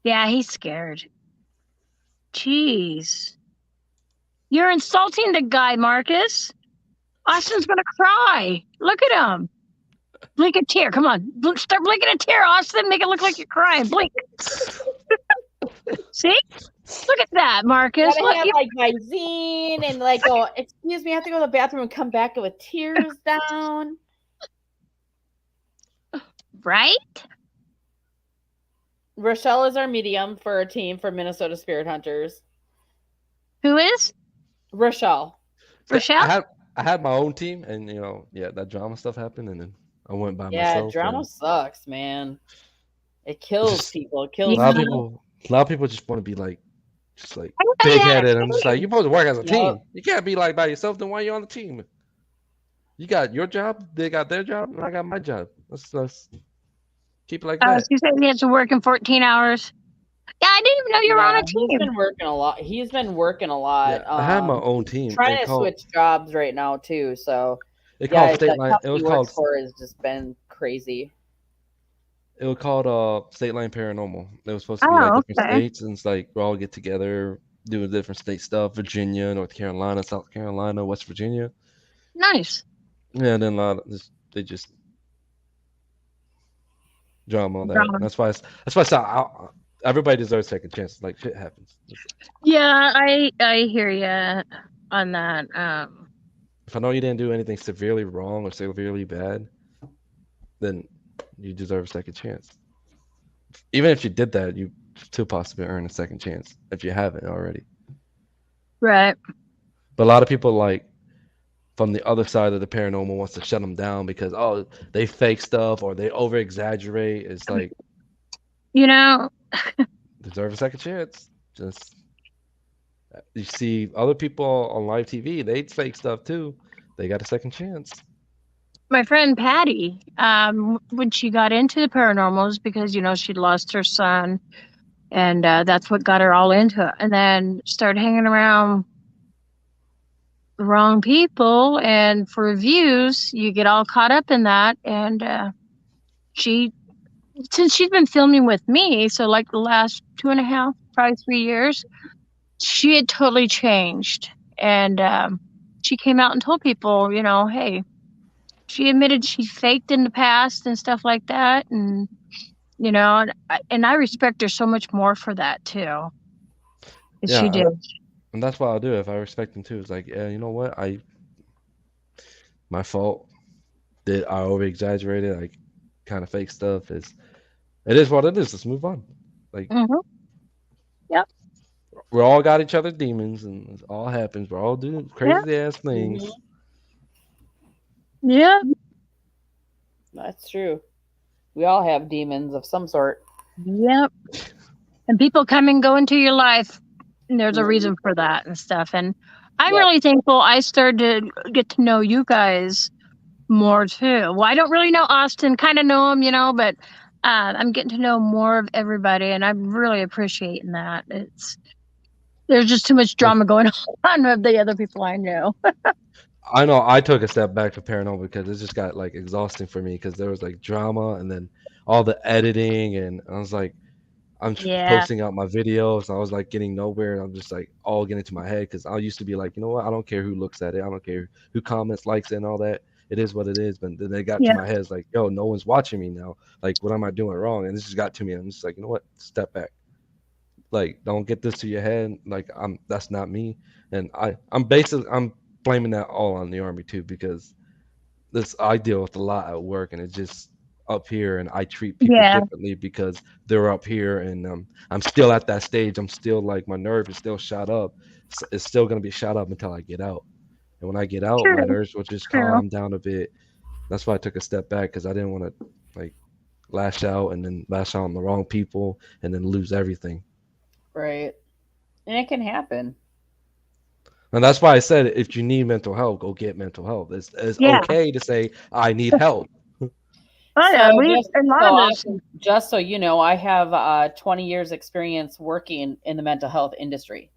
Yeah, he's scared. Jeez. You're insulting the guy, Marcus. Austin's going to cry. Look at him. Blink a tear. Come on. Start blinking a tear, Austin. Make it look like you're crying. Blink. See? Look at that, Marcus. Gotta Look, have like my zine and like go, excuse me, I have to go to the bathroom and come back with tears down. right? Rochelle is our medium for a team for Minnesota Spirit Hunters. Who is? Rochelle. Rochelle? I had my own team, and that drama stuff happened, and then I went by myself. Drama and sucks, man. It kills Just- people. It A kills lot of people. people just want to be like, just like know big that. headed. I'm just like, you're supposed to work as a Yep. team. You can't be like by yourself. Then why you on the team? You got your job, they got their job, and I got my job. Let's keep it like that. You said he has to work in 14 hours. Yeah, I didn't even know you were on a team. He's been working a lot. He's been working a lot. Yeah, I had my own team. Trying It to called- switch jobs right now too. So It called the State Line. It company was he works called for has just been crazy. State Line Paranormal. It was supposed to be Oh, like different okay. states, and it's like we all get together, do different state stuff. Virginia, North Carolina, South Carolina, West Virginia. Nice. Yeah, and then a lot of they just drama on that. Drama. That's why I said everybody deserves second chances. Like shit happens. Yeah, I hear you on that. If I know you didn't do anything severely wrong or severely bad, then you deserve a second chance. Even if you did that, you still possibly earn a second chance if you haven't already. Right. But a lot of people like from the other side of the paranormal wants to shut them down because they fake stuff or they over exaggerate. It's like You know, deserve a second chance. Just you see other people on live TV, they fake stuff too. They got a second chance. my friend Patty, when she got into the paranormals, because she'd lost her son, and that's what got her all into it. And then started hanging around the wrong people, and for reviews, you get all caught up in that. And she, since she's been filming with me, so like the last 2.5, probably 3 years, she had totally changed. And she came out and told people, hey, she admitted she faked in the past and stuff like that. And, and I respect her so much more for that too. Yeah, She did. and that's what I'll do if I respect them too. It's like, yeah, you know what? My fault. Did I over exaggerated? Like, kind of fake stuff. It is what it is. Let's move on. Like, Yep. we all got each other demons, and it all happens. We're all doing crazy ass things. Yeah. That's true. We all have demons of some sort. Yep. And people come and go into your life, and there's a reason for that and stuff. And I'm really thankful I started to get to know you guys more too. Well, I don't really know Austin, kind of know him, but I'm getting to know more of everybody, and I'm really appreciating that. There's just too much drama going on with the other people I know. I know I took a step back to paranormal because it just got like exhausting for me because there was like drama and then all the editing and I was like I'm posting out my videos and I was like getting nowhere and I'm just like all getting to my head because I used to be like, you know what, I don't care who looks at it, I don't care who comments, likes it and all that. It is what it is. But then they got to my head, it's like, yo, no one's watching me now. Like, what am I doing wrong? And this just got to me. I'm just like, you know what? Step back. Like, don't get this to your head. Like, that's not me. And I'm blaming that all on the army too because I deal with a lot at work and it's just up here and I treat people differently because they're up here and I'm still at that stage. I'm still like my nerve is still shot up. It's still gonna be shot up until I get out. And when I get out, my nerves will just calm down a bit. That's why I took a step back because I didn't want to like lash out and then lash out on the wrong people and then lose everything. Right. And it can happen. And that's why I said if you need mental health, go get mental health. It's okay to say I need help. Just so you know, I have 20 years experience working in the mental health industry.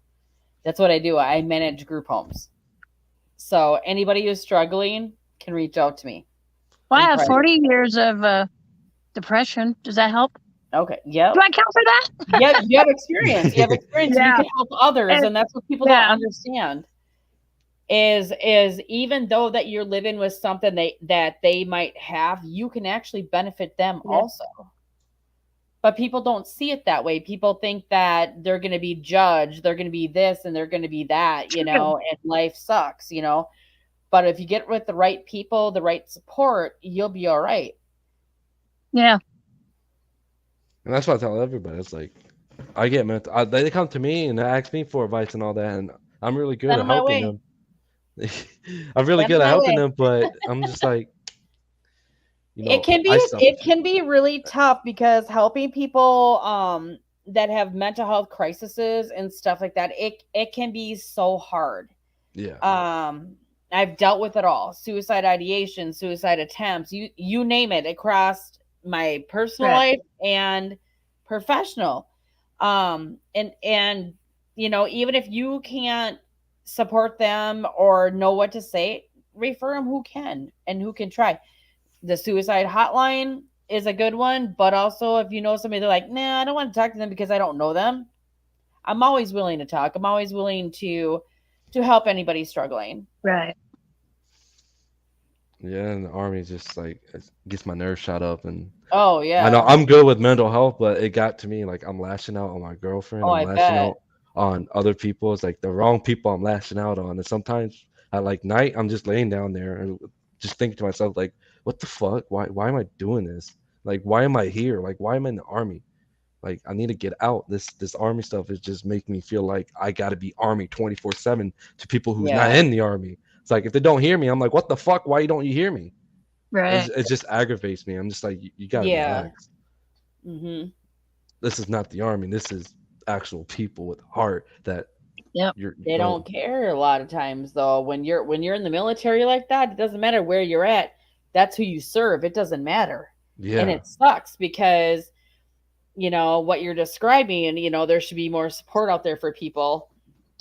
That's what I do. I manage group homes. So anybody who's struggling can reach out to me. Well, I have 40 years of depression. Does that help? Okay. Yep. Do I count for that? Yeah, you have experience. You have experience. You can help others, and that's what people don't understand. Is even though that you're living with something that they might have, you can actually benefit them also. But people don't see it that way. People think that they're going to be judged, they're going to be this, and they're going to be that, and life sucks, But if you get with the right people, the right support, you'll be all right. Yeah. And that's what I tell everybody. It's like, I get mental. They come to me and they ask me for advice and all that, and I'm really good at helping them. I'm really good at helping them, but I'm just like, it can be really tough because helping people that have mental health crises and stuff like that, it can be so hard. Yeah. I've dealt with it all: suicide ideation, suicide attempts, you name it, across my personal life and professional. And even if you can't support them or know what to say, refer them who can and who can try. The suicide hotline is a good one, but also if you know somebody, they're like, nah, I don't want to talk to them because I don't know them. I'm always willing to talk. I'm always willing to help anybody struggling. Right. Yeah, and the army just like gets my nerves shot up, and I know I'm good with mental health, but it got to me like I'm lashing out on my girlfriend. I'm lashing out on other people. It's like the wrong people I'm lashing out on, and sometimes at like night I'm just laying down there and just thinking to myself like, what the fuck? Why am I doing this? Like, why am I here? Like, why am I in the army? Like, I need to get out. This army stuff is just making me feel like I got to be army 24/7 to people who's not Yeah. in the army. It's like if they don't hear me, I'm like, what the fuck? Why don't you hear me? Right. It just aggravates me. I'm just like, you got to Yeah. relax. Mm-hmm. This is not the army. This is actual people with heart that Yep. They don't care a lot of times though. When you're in the military like that, it doesn't matter where you're at. That's who you serve. It doesn't matter. Yeah. And it sucks because you know what you're describing, and you know there should be more support out there for people.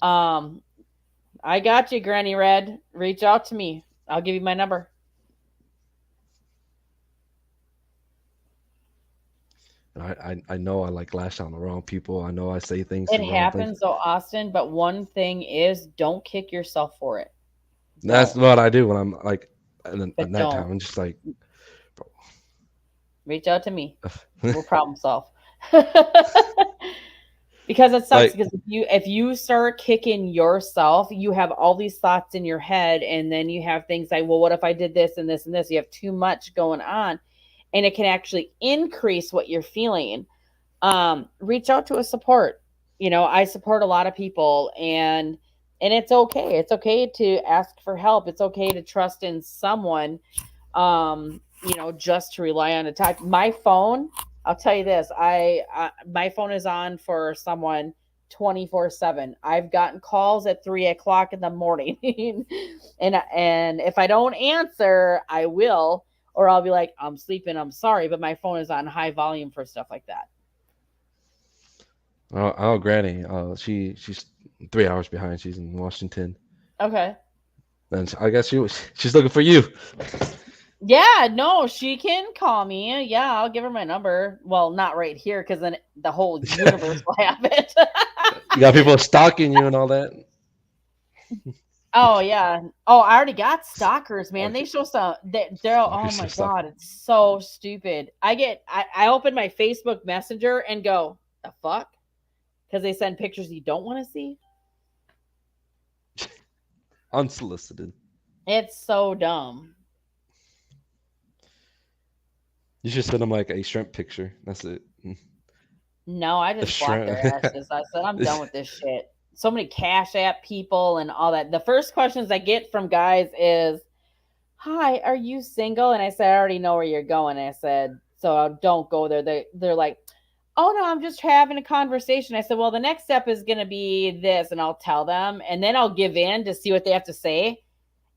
I got you, Granny Red. Reach out to me. I'll give you my number. I know I like lash out on the wrong people. I know I say things. It happens though, Austin. But one thing is, don't kick yourself for it. That's what I do when I'm like at But nighttime. don't. I'm just like, Reach out to me. We'll problem solve. Because it sucks. Like- because if you start kicking yourself, you have all these thoughts in your head, and then you have things like, well, what if I did this and this and this? You have too much going on, and it can actually increase what you're feeling. Reach out to a support. You know, I support a lot of people, and it's okay. It's okay to ask for help. It's okay to trust in someone. You know, just to rely on a type. My phone, I'll tell you this, my phone is on for someone 24/7. I've gotten calls at 3:00 in the morning, and if I don't answer, I will, or I'll be like, I'm sleeping, I'm sorry, but my phone is on high volume for stuff like that. oh, Granny, she's 3 hours behind. She's in Washington, Okay. and I guess she's looking for you. Yeah, no, she can call me. Yeah, I'll give her my number. Well, not right here, because then the whole universe will have it. You got people stalking you and all that. Oh yeah. Oh, I already got stalkers, man. They show some. They're oh my god, it's so stupid. I open my Facebook Messenger and go, the fuck, because they send pictures you don't want to see. Unsolicited. It's so dumb. You should send them like a shrimp picture. That's it. No, I just blocked their asses. I said, I'm done with this shit. So many Cash App people and all that. The first questions I get from guys is, hi, are you single? And I said, I already know where you're going. I said, so don't go there. They're like, oh no, I'm just having a conversation. I said, well, the next step is going to be this, and I'll tell them, and then I'll give in to see what they have to say.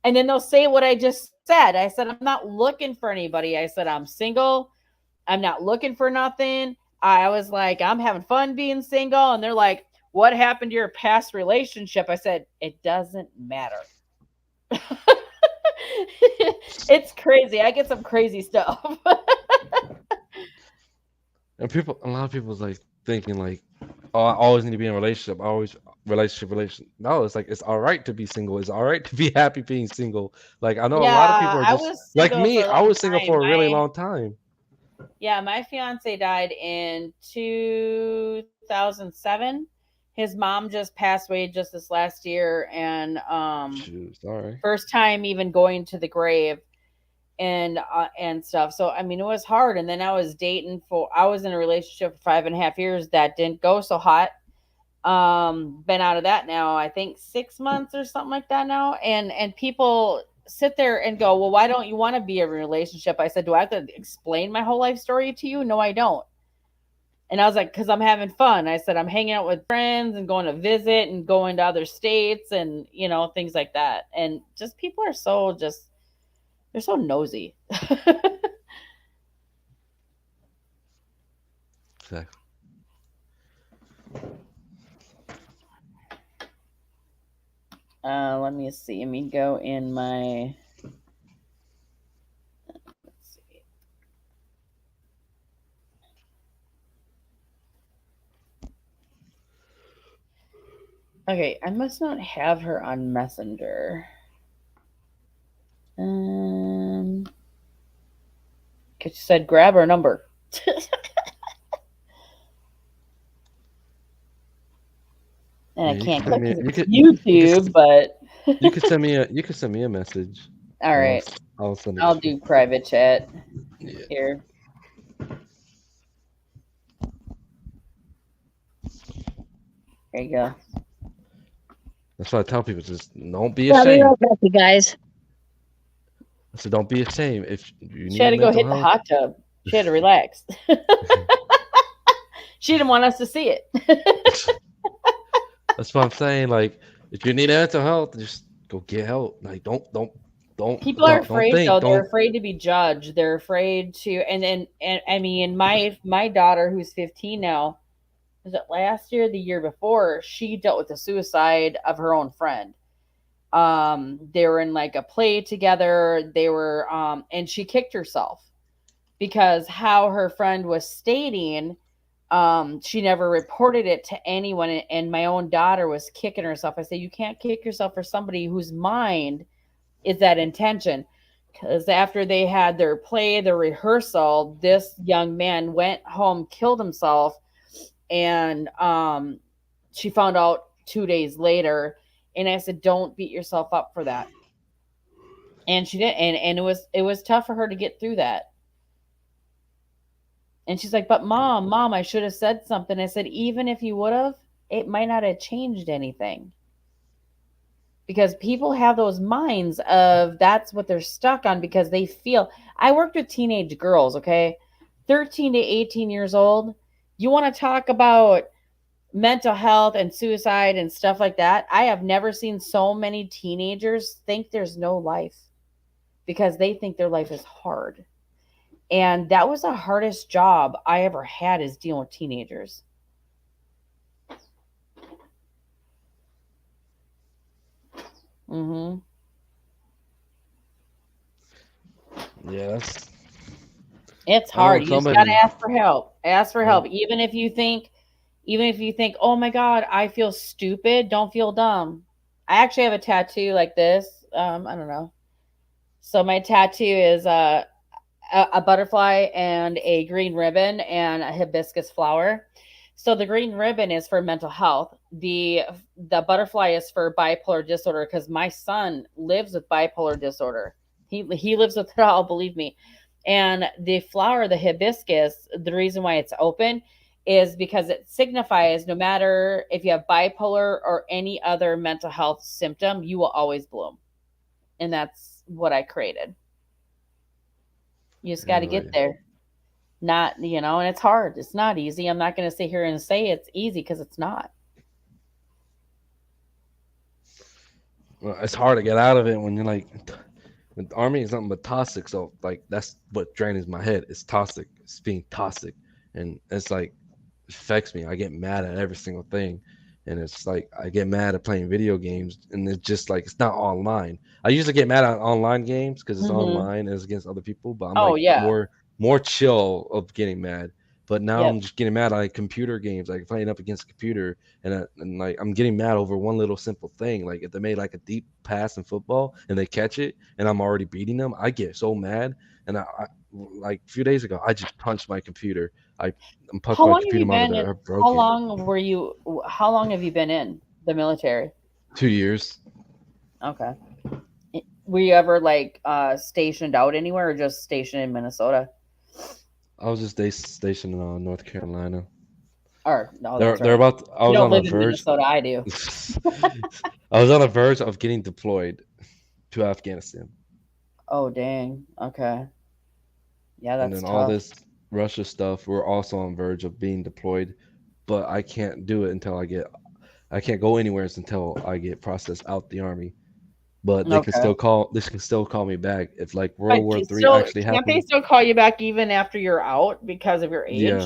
And then they'll say what I just said. I said, I'm not looking for anybody. I said, I'm single. I'm not looking for nothing. I was like, I'm having fun being single. And they're like, what happened to your past relationship? I said, it doesn't matter. It's crazy. I get some crazy stuff. And a lot of people's like thinking like, oh, I always need to be in a relationship. Relationship. No, it's like, it's all right to be single. It's all right to be happy being single. Like, I know a lot of people are just like me. I was single for a really long time. Yeah, my fiance died in 2007. His mom just passed away just this last year, and sorry. First time even going to the grave and stuff. So I mean, it was hard. And then I was in a relationship for 5.5 years that didn't go so hot. Been out of that now, I think 6 months or something like that now. And people sit there and go, well, why don't you want to be in a relationship? I said, do I have to explain my whole life story to you? No, I don't. And I was like, because I'm having fun. I said, I'm hanging out with friends and going to visit and going to other states and, you know, things like that. And just people are they're so nosy. Exactly. Let me see. Let me go in my. Let's see. Okay, I must not have her on Messenger. Because she said grab her number. And I can't click YouTube, but you could send me a message. All right. I'll send it. I'll do private chat Yeah. here. There you go. That's what I tell people. Just don't be I'll be ashamed. right back, you guys. So don't be ashamed. If you She had need to go mental hit the health, hot tub. She had to relax. She didn't want us to see it. that's what I'm saying. Like, if you need mental health, just go get help. Like, People are don't afraid think. though. They're Don't. afraid to be judged. They're afraid to and I mean my daughter who's 15 now, was it last year, the year before, she dealt with the suicide of her own friend. They were in like a play together. They were and she kicked herself because how her friend was stating, she never reported it to anyone, and my own daughter was kicking herself. I said, you can't kick yourself for somebody whose mind is that intention. Because after they had their play, their rehearsal, this young man went home, killed himself, and she found out 2 days later. And I said, don't beat yourself up for that. And she did, and it was tough for her to get through that. And she's like, but mom, I should have said something. I said, even if you would have, it might not have changed anything. Because people have those minds of that's what they're stuck on because they feel. I worked with teenage girls, okay? 13 to 18 years old. You want to talk about mental health and suicide and stuff like that? I have never seen so many teenagers think there's no life because they think their life is hard. And that was the hardest job I ever had, is dealing with teenagers. Mm-hmm. Yeah, It's I know hard. You just somebody. gotta ask for help. Ask for Yeah. help. Even if you think, oh my God, I feel stupid, don't feel dumb. I actually have a tattoo like this. I don't know. So my tattoo is a butterfly and a green ribbon and a hibiscus flower. So the green ribbon is for mental health. The butterfly is for bipolar disorder because my son lives with bipolar disorder. He lives with it all, believe me. And the flower, the hibiscus, the reason why it's open is because it signifies no matter if you have bipolar or any other mental health symptom, you will always bloom. And that's what I created. You just got to get there. Not, and it's hard. It's not easy. I'm not going to sit here and say it's easy because it's not. Well, it's hard to get out of it when you're like, the army is nothing but toxic. So like that's what drains my head. It's toxic. It's being toxic, and it's like affects me. I get mad at every single thing, and it's like I get mad at playing video games, and it's just like it's not online. I usually get mad at online games because it's online and it's against other people, but I'm like more chill of getting mad. But now I'm just getting mad at like computer games, like playing up against a computer, and like I'm getting mad over one little simple thing. Like if they made like a deep pass in football and they catch it, and I'm already beating them, I get so mad. And I like a few days ago, I just punched my computer. I punched How my long have computer you been? monitor. I broke How it. long were you? How long have you been in the military? 2 years. Okay. Were you ever like stationed out anywhere, or just stationed in Minnesota? I was just stationed in North Carolina. Or no, They're that's they're right. about. I You was don't on the live in verge. Minnesota. I do. I was on the verge of getting deployed to Afghanistan, Oh dang. Okay. Yeah, and that's then all tough. this Russia stuff. We're also on verge of being deployed, but I can't do it until I can't go anywhere until I get processed out the army. But they can Okay. still call. This can still call me back if like But World War you III still actually can't they happened. still call you back even after you're out because of your age?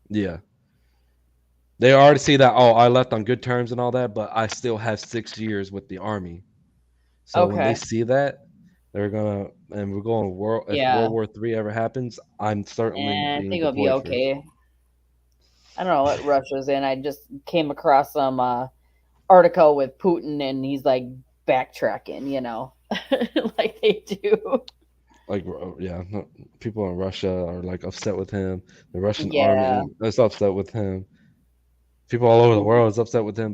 Yeah. They already see that. Oh, I left on good terms and all that, but I still have 6 years with the army. So when they Okay. see that, they're gonna, and we're going world. If Yeah. World War III ever happens, I'm certainly And I being think it'll be deployed first. okay. I don't know what Russia's in. I just came across some article with Putin, and he's like backtracking, like they do. Like, yeah, people in Russia are like upset with him. The Russian Yeah. army is upset with him. People all over the world is upset with him.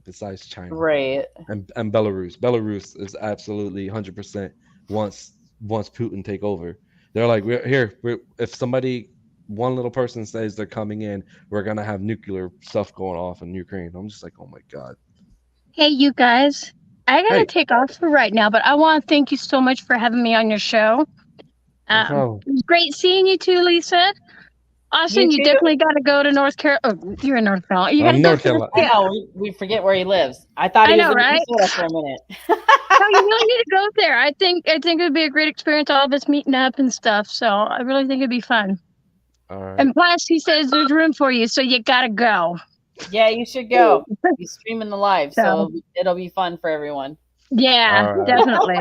Besides China Right. and Belarus. Belarus is absolutely 100% once Putin take over. They're like, if somebody one little person says they're coming in, we're gonna have nuclear stuff going off in Ukraine. I'm just like, oh my god. Hey, you guys. I gotta Hey, take off for right now, but I want to thank you so much for having me on your show. no problem. It was great seeing you too, Lisa. You Austin, you too. definitely got to go to North Carolina. Oh, you're in North Carolina. You got to I'm go North to the Carolina. I know we forget where he lives. I thought I he was know, in right? Minnesota for a minute. No, you really need to go there. I think it would be a great experience, all of us meeting up and stuff. So I really think it'd be fun. All right. And plus, he says there's room for you, so you gotta go. Yeah, you should go. He's streaming the live, so So it'll be fun for everyone. yeah, All right. definitely.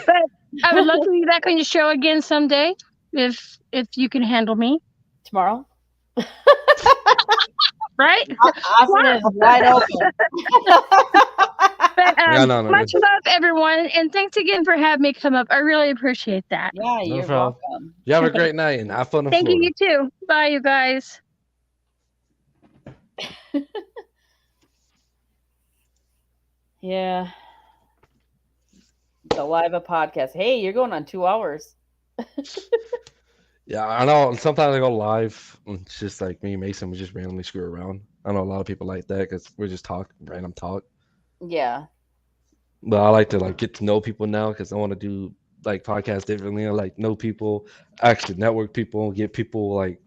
But I would love to be back on your show again someday, if you can handle me. Tomorrow, Right? Austin is wide open. But Yeah, no, much love, everyone, and thanks again for having me come up. I really appreciate that. Yeah, no you're problem. welcome. You have a great night and have fun in Thank you, Florida. you too. Bye, you guys. Yeah. The live a podcast. Hey, you're going on 2 hours. Yeah, I know. Sometimes I go live. And it's just like me and Mason. We just randomly screw around. I know a lot of people like that because we're just random talk. Yeah. But I like to like get to know people now because I want to do like podcasts differently. I like know people, actually network people, get people like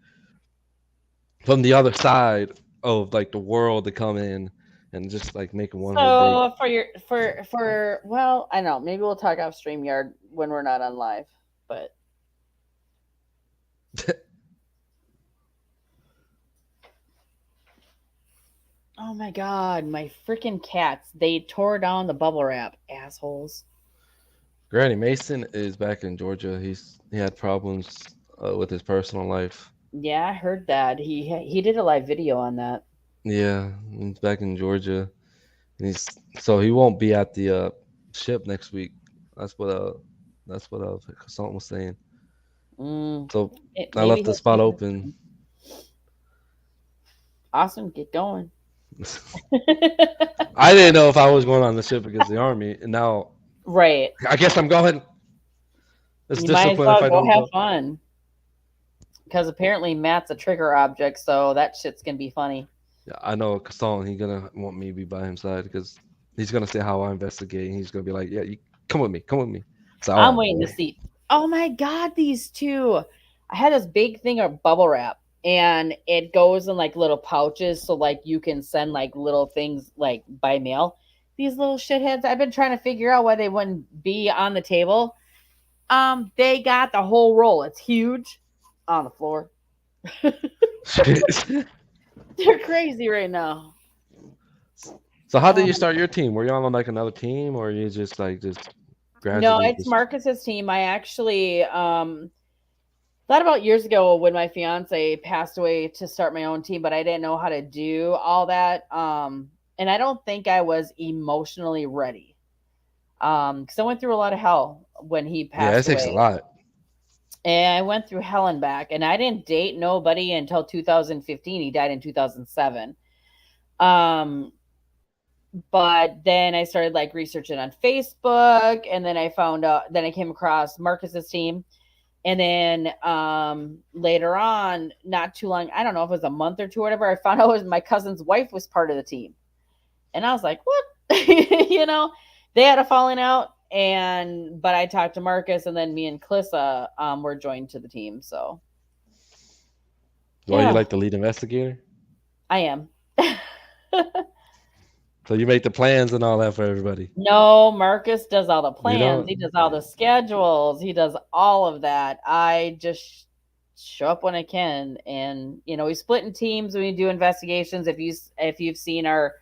from the other side of like the world to come in and just like make one whole So for well, I know maybe we'll talk off StreamYard when we're not on live, but big. oh my god, my freaking cats! They tore down the bubble wrap, assholes. Granny Mason is back in Georgia. He had problems with his personal life. Yeah, I heard that. He did a live video on that. Yeah, he's back in Georgia. And so he won't be at the ship next week. That's what a consultant was saying. So I Maybe left the he'll spot see open. Awesome, get going. I didn't know if I was going on the ship against the army, and now Right. I guess I'm going. It's You might as discipline well if I go don't have go. fun. Because apparently Matt's a trigger object, so that shit's gonna be funny. Yeah, I know a consultant. He's gonna want me to be by his side because he's gonna see how I investigate. And he's gonna be like, "Yeah, you come with me, come with me." So I'm waiting to see. Oh my god, these two! I had this big thing of bubble wrap, and it goes in like little pouches, so like you can send like little things like by mail. These little shitheads. I've been trying to figure out why they wouldn't be on the table. They got the whole roll. It's huge on the floor. They're crazy right now. So how did you start your team? Were you on like another team, or you just gradually? No, it's Marcus's team. I actually thought about years ago when my fiance passed away to start my own team, but I didn't know how to do all that. And I don't think I was emotionally ready. Because I went through a lot of hell when he passed away. Yeah, it takes a lot. And I went through hell and back. And I didn't date nobody until 2015. He died in 2007. But then I started like researching on Facebook, and then I found out, then I came across Marcus's team. And then later on, not too long, I don't know if it was a month or two or whatever, I found out my cousin's wife was part of the team. And I was like, what? They had a falling out, but I talked to Marcus, and then me and Clissa were joined to the team. So Are you like the lead investigator? I am. So you make the plans and all that for everybody? No, Marcus does all the plans. He does all the schedules. He does all of that. I just show up when I can. And, we split in teams when we do investigations. If you've seen our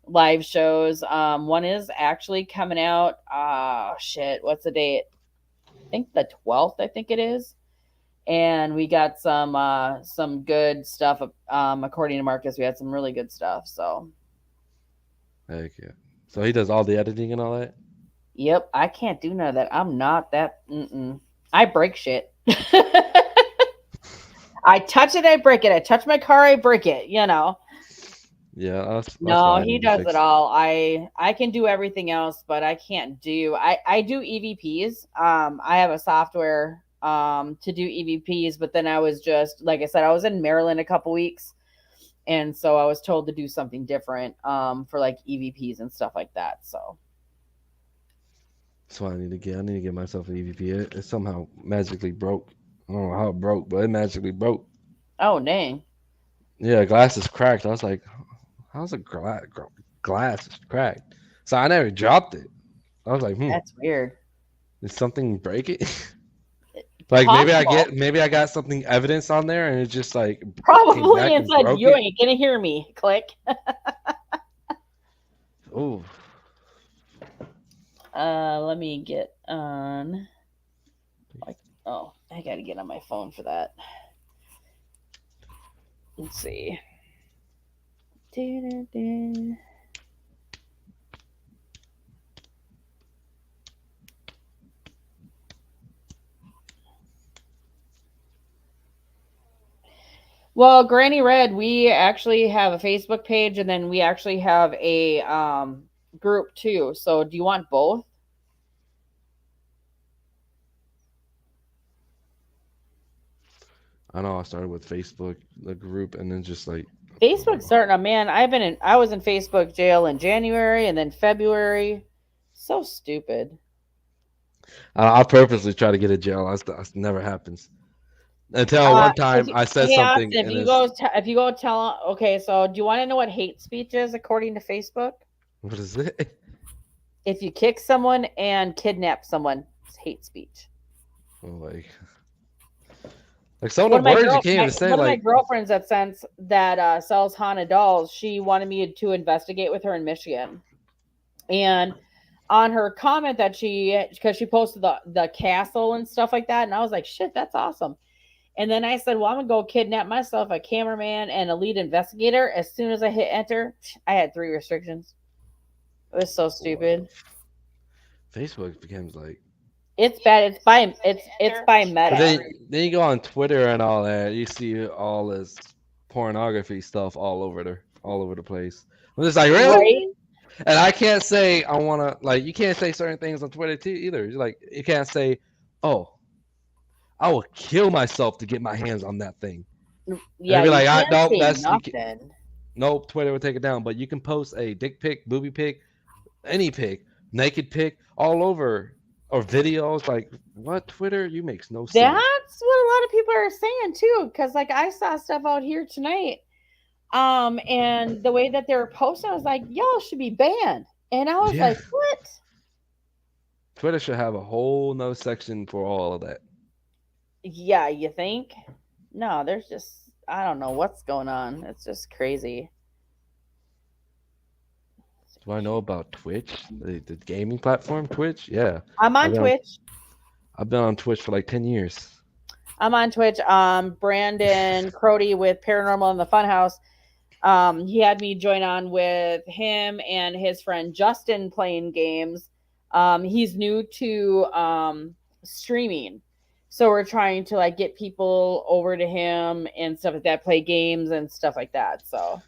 live shows, one is actually coming out. What's the date? I think the 12th, I think it is. And we got some good stuff. According to Marcus, we had some really good stuff. So. Heck yeah. So he does all the editing and all that? Yep. I can't do none of that. I'm not that. I break shit. I touch it, I break it. I touch my car, I break it, Yeah. No, he does it all. I can do everything else, but I can't do. I do EVPs. I have a software to do EVPs, but then I was just, like I said, I was in Maryland a couple weeks, and so I was told to do something different for like EVPs and stuff like that. So That's what I need to get. I need to get myself an EVP. It somehow magically broke. I don't know how it broke, but it magically broke. oh dang. Yeah, glass is cracked. I was like, how's a glass is cracked? So I never dropped it. I was like, That's weird. did something break it? Like maybe I got something evidence on there and it just like Probably it's like you ain't gonna hear me. Click. Oh. Let me get on. Oh, I gotta get on my phone for that. Let's see. Well, Granny Red, we actually have a Facebook page, and then we actually have a group too. So, do you want both? I know I started with Facebook, the group, and then just like Facebook starting a man. I was in Facebook jail in January and then February. So stupid. I purposely try to get a jail. That never happens. Until one time I said something. Austin, if you go tell, okay, so do you want to know what hate speech is according to Facebook? What is it? If you kick someone and kidnap someone, it's hate speech. Oh, like some of the words you can't even say. One of my girlfriends that sells haunted dolls, she wanted me to investigate with her in Michigan, and on her comment that because she posted the castle and stuff like that, and I was like, shit, that's awesome. And then I said, well, I'm gonna go kidnap myself a cameraman and a lead investigator. As soon as I hit enter, I had 3 restrictions. It was so stupid. Facebook becomes like, it's bad. It's by Meta. Then you go on Twitter and all that. You see all this pornography stuff all over the place. I'm just like, really? Right? And I can't say I want to, like, you can't say certain things on Twitter too either. Like, you can't say, oh, I will kill myself to get my hands on that thing. Yeah, be like, nope, Twitter will take it down. But you can post a dick pic, booby pic, any pic, naked pic, all over, or videos. Like, what? Twitter? You makes no sense. That's what a lot of people are saying too. Because like I saw stuff out here tonight, and the way that they were posting, I was like, y'all should be banned. And I was like, what? Twitter should have a whole nother section for all of that. Yeah, you think? No, there's just, I don't know what's going on. It's just crazy. Do I know about Twitch? The gaming platform, Twitch? Yeah. I'm on Twitch. I've been on Twitch for like 10 years. I'm on Twitch. Brandon Crody with Paranormal in the Funhouse. He had me join on with him and his friend Justin playing games. He's new to streaming. So we're trying to like get people over to him and stuff like that, play games and stuff like that. So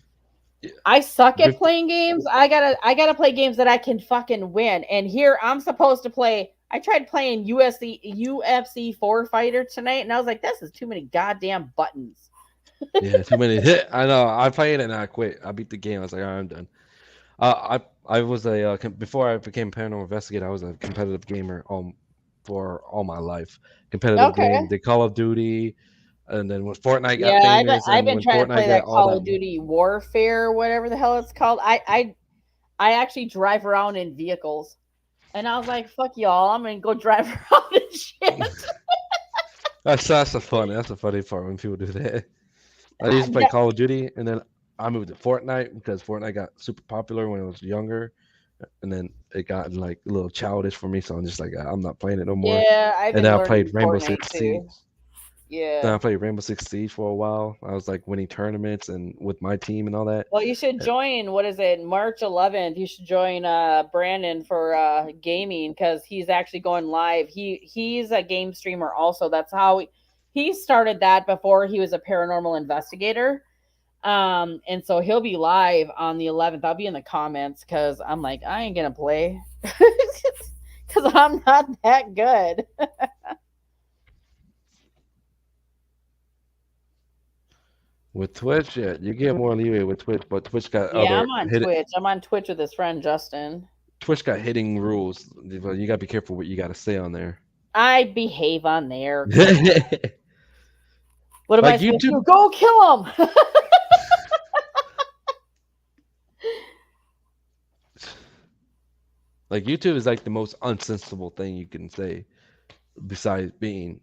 I suck at playing games. I gotta play games that I can fucking win. And here I'm supposed to play. I tried playing UFC 4 Fighter tonight, and I was like, this is too many goddamn buttons. Yeah, too many hit. I know. I played it and I quit. I beat the game. I was like, I'm done. I was before I became a paranormal investigator, I was a competitive gamer for all my life. Competitive game, the Call of Duty, and then when Fortnite got famous, I've been trying to play that Call of Duty Warfare, whatever the hell it's called. I actually drive around in vehicles, and I was like, "Fuck y'all, I'm gonna go drive around and shit." That's the funny part when people do that. I used to play Call of Duty, and then I moved to Fortnite because Fortnite got super popular when I was younger. And then it got like a little childish for me, so I'm just like, I'm not playing it no more. Yeah, and then I played Rainbow Six Siege. Yeah. Then I played Rainbow Six Siege for a while. I was like winning tournaments and with my team and all that. Well, you should join. What is it? March 11th. You should join Brandon for gaming because he's actually going live. He's a game streamer also. That's how he started that before he was a paranormal investigator. And so he'll be live on the 11th. I'll be in the comments because I'm like, I ain't gonna play because I'm not that good. With Twitch, yeah, you get more leeway with Twitch, but Yeah, I'm on Twitch. I'm on Twitch with his friend Justin. Twitch got hitting rules. But you gotta be careful what you gotta say on there. I behave on there. Like What am I supposed to do? YouTube, Go kill him! like YouTube is like the most unsensible thing you can say, besides saying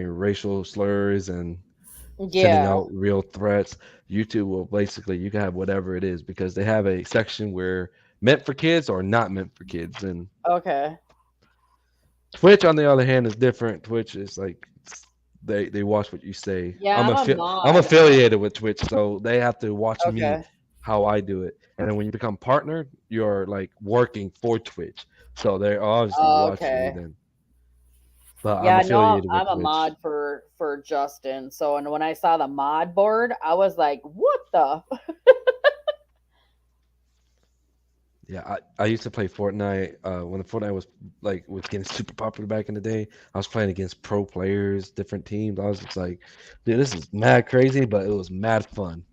racial slurs and sending Yeah. out real threats. YouTube will basically you can have whatever it is because they have a section where meant for kids or not meant for kids. And Okay. Twitch, on the other hand, is different. Twitch is like they watch what you say. Yeah, I'm a mod. I'm affiliated with Twitch, so they have to watch me Okay. how I do it. And then when you become partner, you're like working for Twitch, so they're obviously watching you Okay. then. But Yeah, I'm no, affiliated I'm with a Twitch. mod for Justin. So, and when I saw the mod board, I was like, "What the?" Yeah, I used to play Fortnite when Fortnite was getting super popular back in the day. I was playing against pro players, different teams. I was just like, dude, this is mad crazy, but it was mad fun.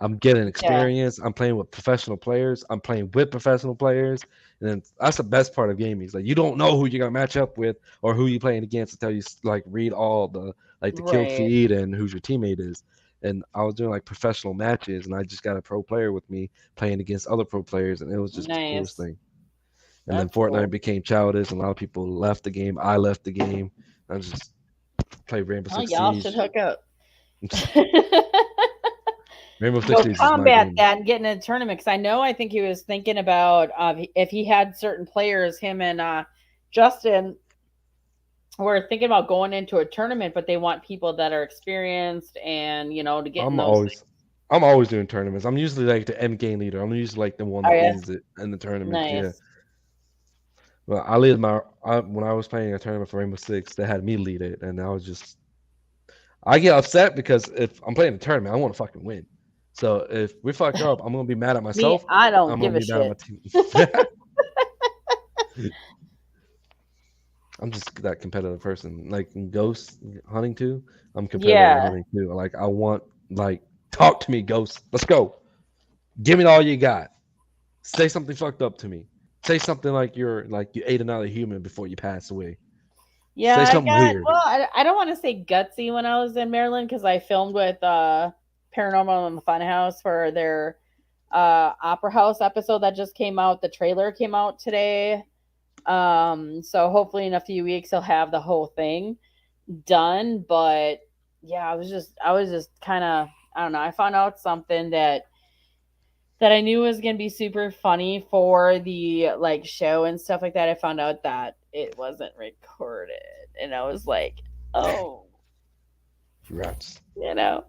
I'm getting Yeah. experience. I'm playing with professional players. I'm playing with professional players, and then that's the best part of gaming. Is like you don't know who you're gonna match up with or who you're playing against until you like read all the kill Right. feed and who your teammate is. And I was doing like professional matches, and I just got a pro player with me playing against other pro players, and it was just the coolest Nice. thing. And then That's Fortnite cool. became childish, and a lot of people left the game. I left the game. I just played Rainbow Oh, Six y'all Siege. should hook up. Rainbow Six Go Siege is my combat game. that and get in a tournament. Because I know I think he was thinking about if he had certain players, him and Justin were thinking about going into a tournament, but they want people that are experienced and to get in I'm those things. always I'm always doing tournaments. I'm usually like the end game leader. I'm usually like the one Oh that yeah, wins it in the tournaments. Yeah. nice. Well, when I was playing a tournament for Rainbow Six, they had me lead it, and I get upset because if I'm playing a tournament, I want to fucking win. So if we fuck up, I'm gonna be mad at Me, myself. I don't I'm give gonna a be mad at my shit. team. I'm just that competitive person. Like in Ghost hunting too, I'm competitive in Yeah, hunting too. Like I want talk to me, Ghost. Let's go. Give me all you got. Say something fucked up to me. Say something like you ate another human before you pass away. yeah. Say I something got weird. well. I don't want to say gutsy when I was in Maryland because I filmed with Paranormal in the Funhouse for their Opera House episode that just came out. The trailer came out today. So hopefully in a few weeks he'll have the whole thing done. But yeah, I was just kind of, I don't know. I found out something that I knew was gonna be super funny for the like show and stuff like that. I found out that it wasn't recorded, and I was like, oh, Rats. you know.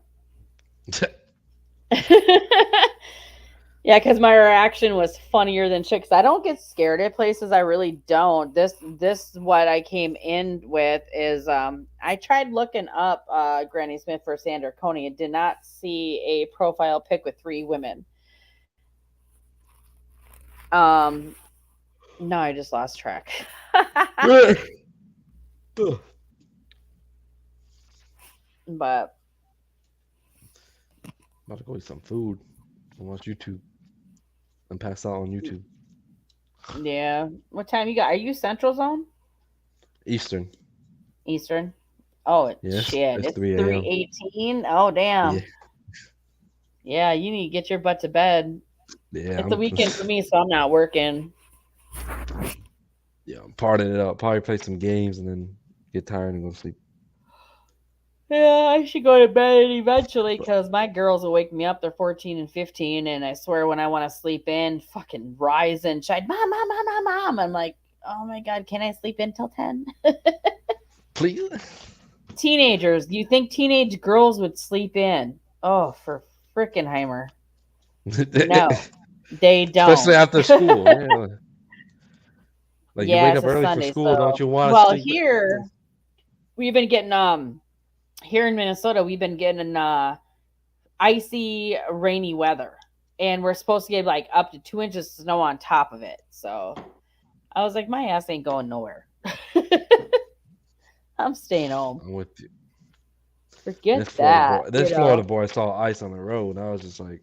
Yeah, because my reaction was funnier than shit. Because I don't get scared at places. I really don't. This what I came in with is I tried looking up Granny Smith for Sandra Coney and did not see a profile pic with 3 women. No, I just lost track. But About to go eat some food and watch YouTube and pass out on YouTube. yeah, what time you got? Are you Central Zone? Eastern. Eastern? Oh Yes, shit! it's It's 3 a.m. 3:18. Oh Yeah, damn. Yeah, you need to get your butt to bed. yeah. It's the weekend for me, so I'm not working. I'm partying it up. Probably play some games and then get tired and go to sleep. Yeah, I should go to bed eventually because my girls will wake me up. They're 14 and 15, and I swear when I want to sleep in, fucking rise and shine, mom, mom, mom, mom, mom. I'm like, oh my god, can I sleep in till 10? Please. Teenagers, do you think teenage girls would sleep in? Oh, for frickenheimer. No, they Especially don't. after school. Yeah. Like you Yeah, wake it's up a early for Sunday, school, don't so you want to well sleep? here we've been getting here in Minnesota we've been getting icy rainy weather, and we're supposed to get like up to 2 inches of snow on top of it. So I was like, my ass ain't going nowhere. I'm staying home. I'm with you. Forget This Florida that. boy, this Florida boy saw ice on the road, and I was just like,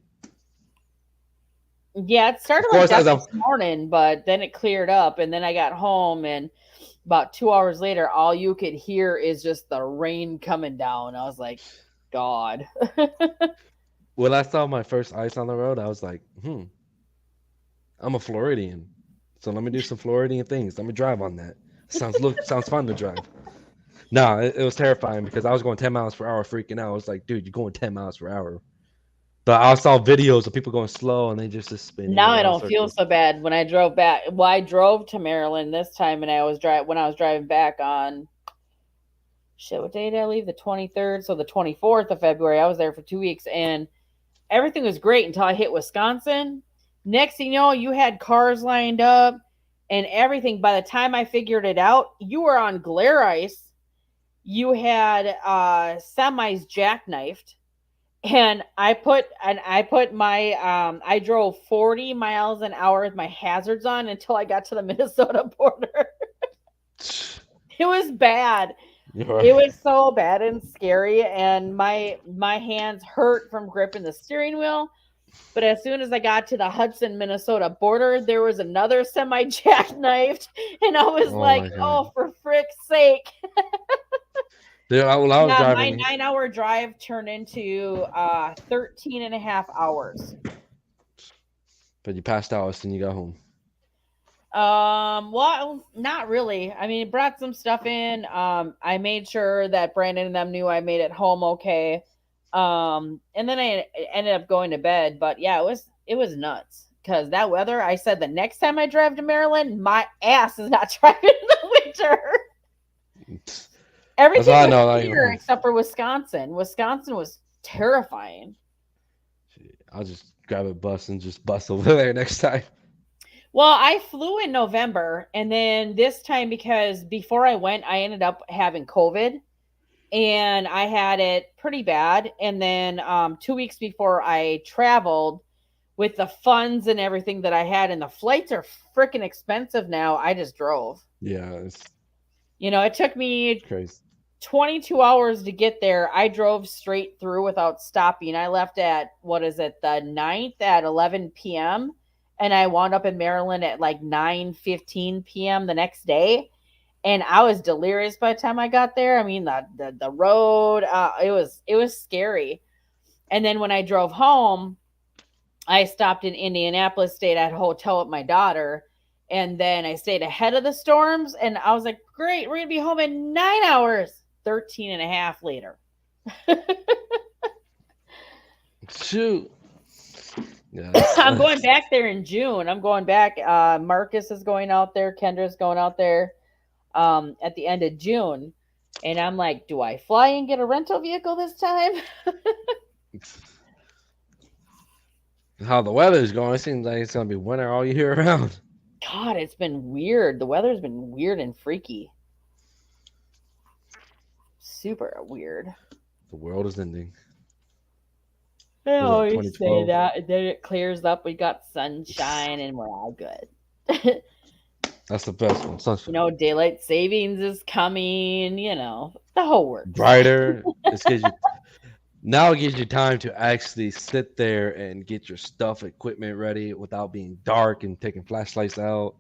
Yeah, it started Of like course, that as a- this morning, but then it cleared up, and then I got home, and about 2 hours later, all you could hear is just the rain coming down. I was like, God. when I saw my first ice on the road, I was like, I'm a Floridian, so let me do some Floridian things. Let me drive on that. Sounds fun to drive. No, it was terrifying because I was going 10 miles per hour, freaking out. I was like, dude, you're going 10 miles per hour. But I saw videos of people going slow and they just spinning Now I around don't feel circles. so bad when I drove back. Well, I drove to Maryland this time, and when I was driving back on what day did I leave? The 23rd, so the 24th of February. I was there for 2 weeks, and everything was great until I hit Wisconsin. Next thing you know, you had cars lined up and everything. By the time I figured it out, you were on glare ice. You had semis jackknifed. And I drove 40 miles an hour with my hazards on until I got to the Minnesota border. It was bad. It was so bad and scary, and my hands hurt from gripping the steering wheel. But as soon as I got to the Hudson, Minnesota border, there was another semi jackknifed, and I was like, "Oh, for frick's sake!" Dude, I was My driving. 9-hour drive turned into 13 and a half hours. But you passed out as soon as you got home. Well, not really. I mean, it brought some stuff in. I made sure that Brandon and them knew I made it home okay. And then I ended up going to bed. But yeah, it was nuts because that weather. I said the next time I drive to Maryland, my ass is not driving in the winter. Everything was clear except for Wisconsin. Wisconsin was terrifying. I'll just grab a bus and just bus over there next time. Well, I flew in November, and then this time, because before I went, I ended up having COVID, and I had it pretty bad. And then 2 weeks before I traveled, with the funds and everything that I had, and the flights are freaking expensive now, I just drove. Yeah. It took me crazy. 22 hours to get there. I drove straight through without stopping. I left at, the 9th at 11 p.m., and I wound up in Maryland at like 9:15 p.m. the next day. And I was delirious by the time I got there. I mean, the road, it was scary. And then when I drove home, I stopped in Indianapolis, stayed at a hotel with my daughter, and then I stayed ahead of the storms. And I was like, great, we're going to be home in 9 hours, 13 and a half later. Shoot. Yeah, I'm going back there in June. I'm going back. Marcus is going out there. Kendra's going out there at the end of June. And I'm like, do I fly and get a rental vehicle this time? How the weather's going, it seems like it's going to be winter all year around. God, it's been weird. The weather's been weird and freaky. Super weird. The world is ending. I always say that, and then it clears up. We got sunshine, and we're all good. That's the best one. Sunshine. Daylight savings is coming. The whole works. Brighter. Now it gives you time to actually sit there and get your equipment ready without being dark and taking flashlights out.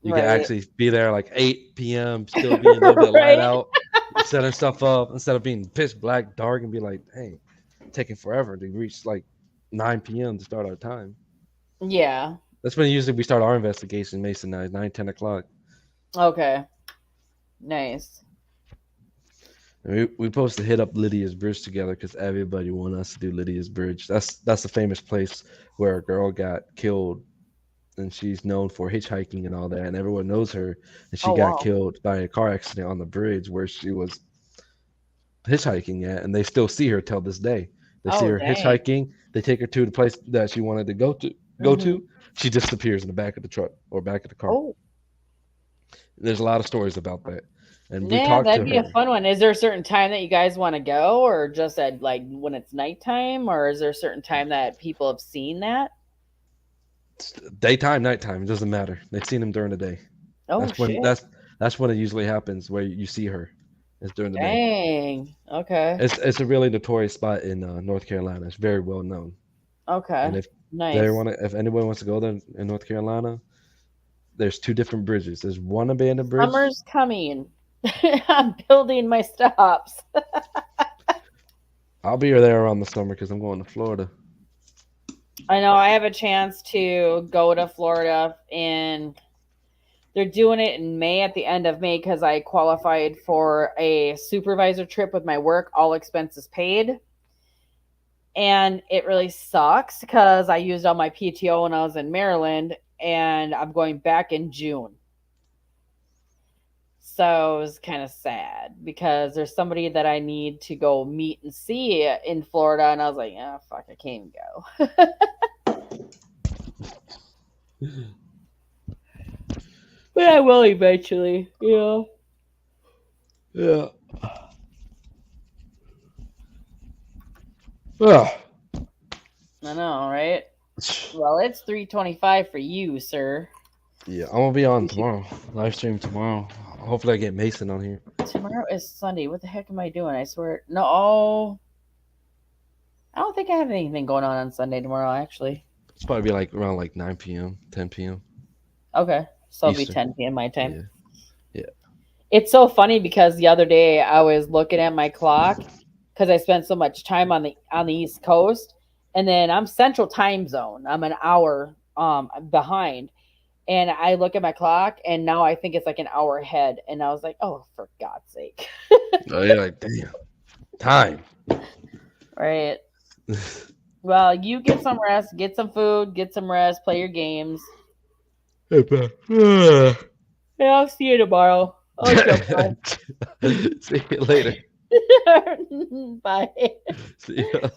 You can actually be there like 8 p.m. still being a little bit light out, setting stuff up instead of being pitch black, dark, and be like, hey. Taking forever to reach like 9 p.m. to start our time. Yeah. That's when usually we start our investigation, Mason, 9, 10 o'clock. Okay. Nice. And we're supposed to hit up Lydia's Bridge together because everybody wants us to do Lydia's Bridge. That's the famous place where a girl got killed, and she's known for hitchhiking and all that, and everyone knows her. And she got killed by a car accident on the bridge where she was hitchhiking at, and they still see her till this day. They see her hitchhiking. They take her to the place that she wanted to go to. She disappears in the back of the truck or back of the car. Oh. There's a lot of stories about that. And that'd be a fun one. Is there a certain time that you guys want to go, or just at like when it's nighttime, or is there a certain time that people have seen that? It's daytime, nighttime, it doesn't matter. They've seen them during the day. Oh, that's when it usually happens where you see her. It's during the day. Dang. Okay. It's a really notorious spot in North Carolina. It's very well known. Okay. And Nice. if anyone wants to go there in North Carolina, there's two different bridges. There's one abandoned bridge. Summer's coming. I'm building my stops. I'll be there around the summer because I'm going to Florida. I know I have a chance to go to Florida, and they're doing it in May, at the end of May, because I qualified for a supervisor trip with my work, all expenses paid. And it really sucks because I used all my PTO when I was in Maryland, and I'm going back in June. So it was kind of sad because there's somebody that I need to go meet and see in Florida. And I was like, oh, fuck, I can't go. But I will eventually, Yeah. Yeah. Ah. I know, right? Well, it's 3:25 for you, sir. Yeah, I'm gonna be on tomorrow. Live stream tomorrow. Hopefully I get Mason on here. Tomorrow is Sunday. What the heck am I doing? I swear. No. I don't think I have anything going on Sunday tomorrow, actually. It's probably be like around like 9 p.m., 10 p.m. Okay. So it'll be Eastern. 10 p.m. my time. Yeah. It's so funny because the other day I was looking at my clock because I spent so much time on the East Coast, and then I'm Central Time Zone. I'm an hour behind. And I look at my clock, and now I think it's like an hour ahead. And I was like, oh, for God's sake. Oh, yeah, like, damn. Time. Right. Well, you get some rest, get some food, get some rest, play your games. Hey, man. Yeah, I'll see you tomorrow. Okay, See you later. bye. See ya.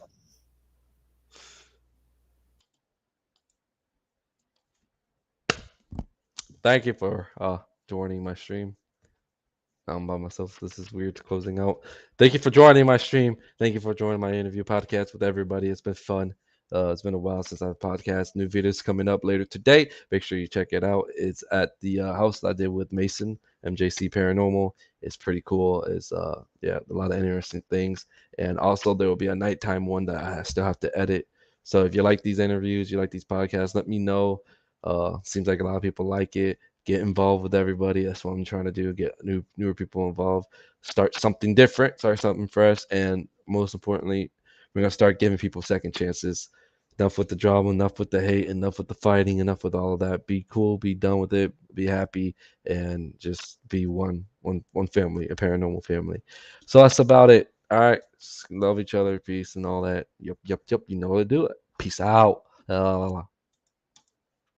Thank you for joining my stream. I'm by myself. This is weird closing out. Thank you for joining my stream. Thank you for joining my interview podcast with everybody. It's been fun. It's been a while since I've podcast. New videos coming up later today. Make sure you check it out. It's at the house that I did with Mason, MJC Paranormal. It's pretty cool. It's yeah, a lot of interesting things. And also there will be a nighttime one that I still have to edit. So if you like these interviews, you like these podcasts, let me know. Seems like a lot of people like it. Get involved with everybody. That's what I'm trying to do. Get newer people involved. Start something different. Start something fresh. And most importantly, we're gonna start giving people second chances. Enough with the drama. Enough with the hate. Enough with the fighting. Enough with all of that. Be cool. Be done with it. Be happy. And just be one family, a paranormal family. So that's about it. All right. Love each other. Peace and all that. Yep. You know how to do it. Peace out.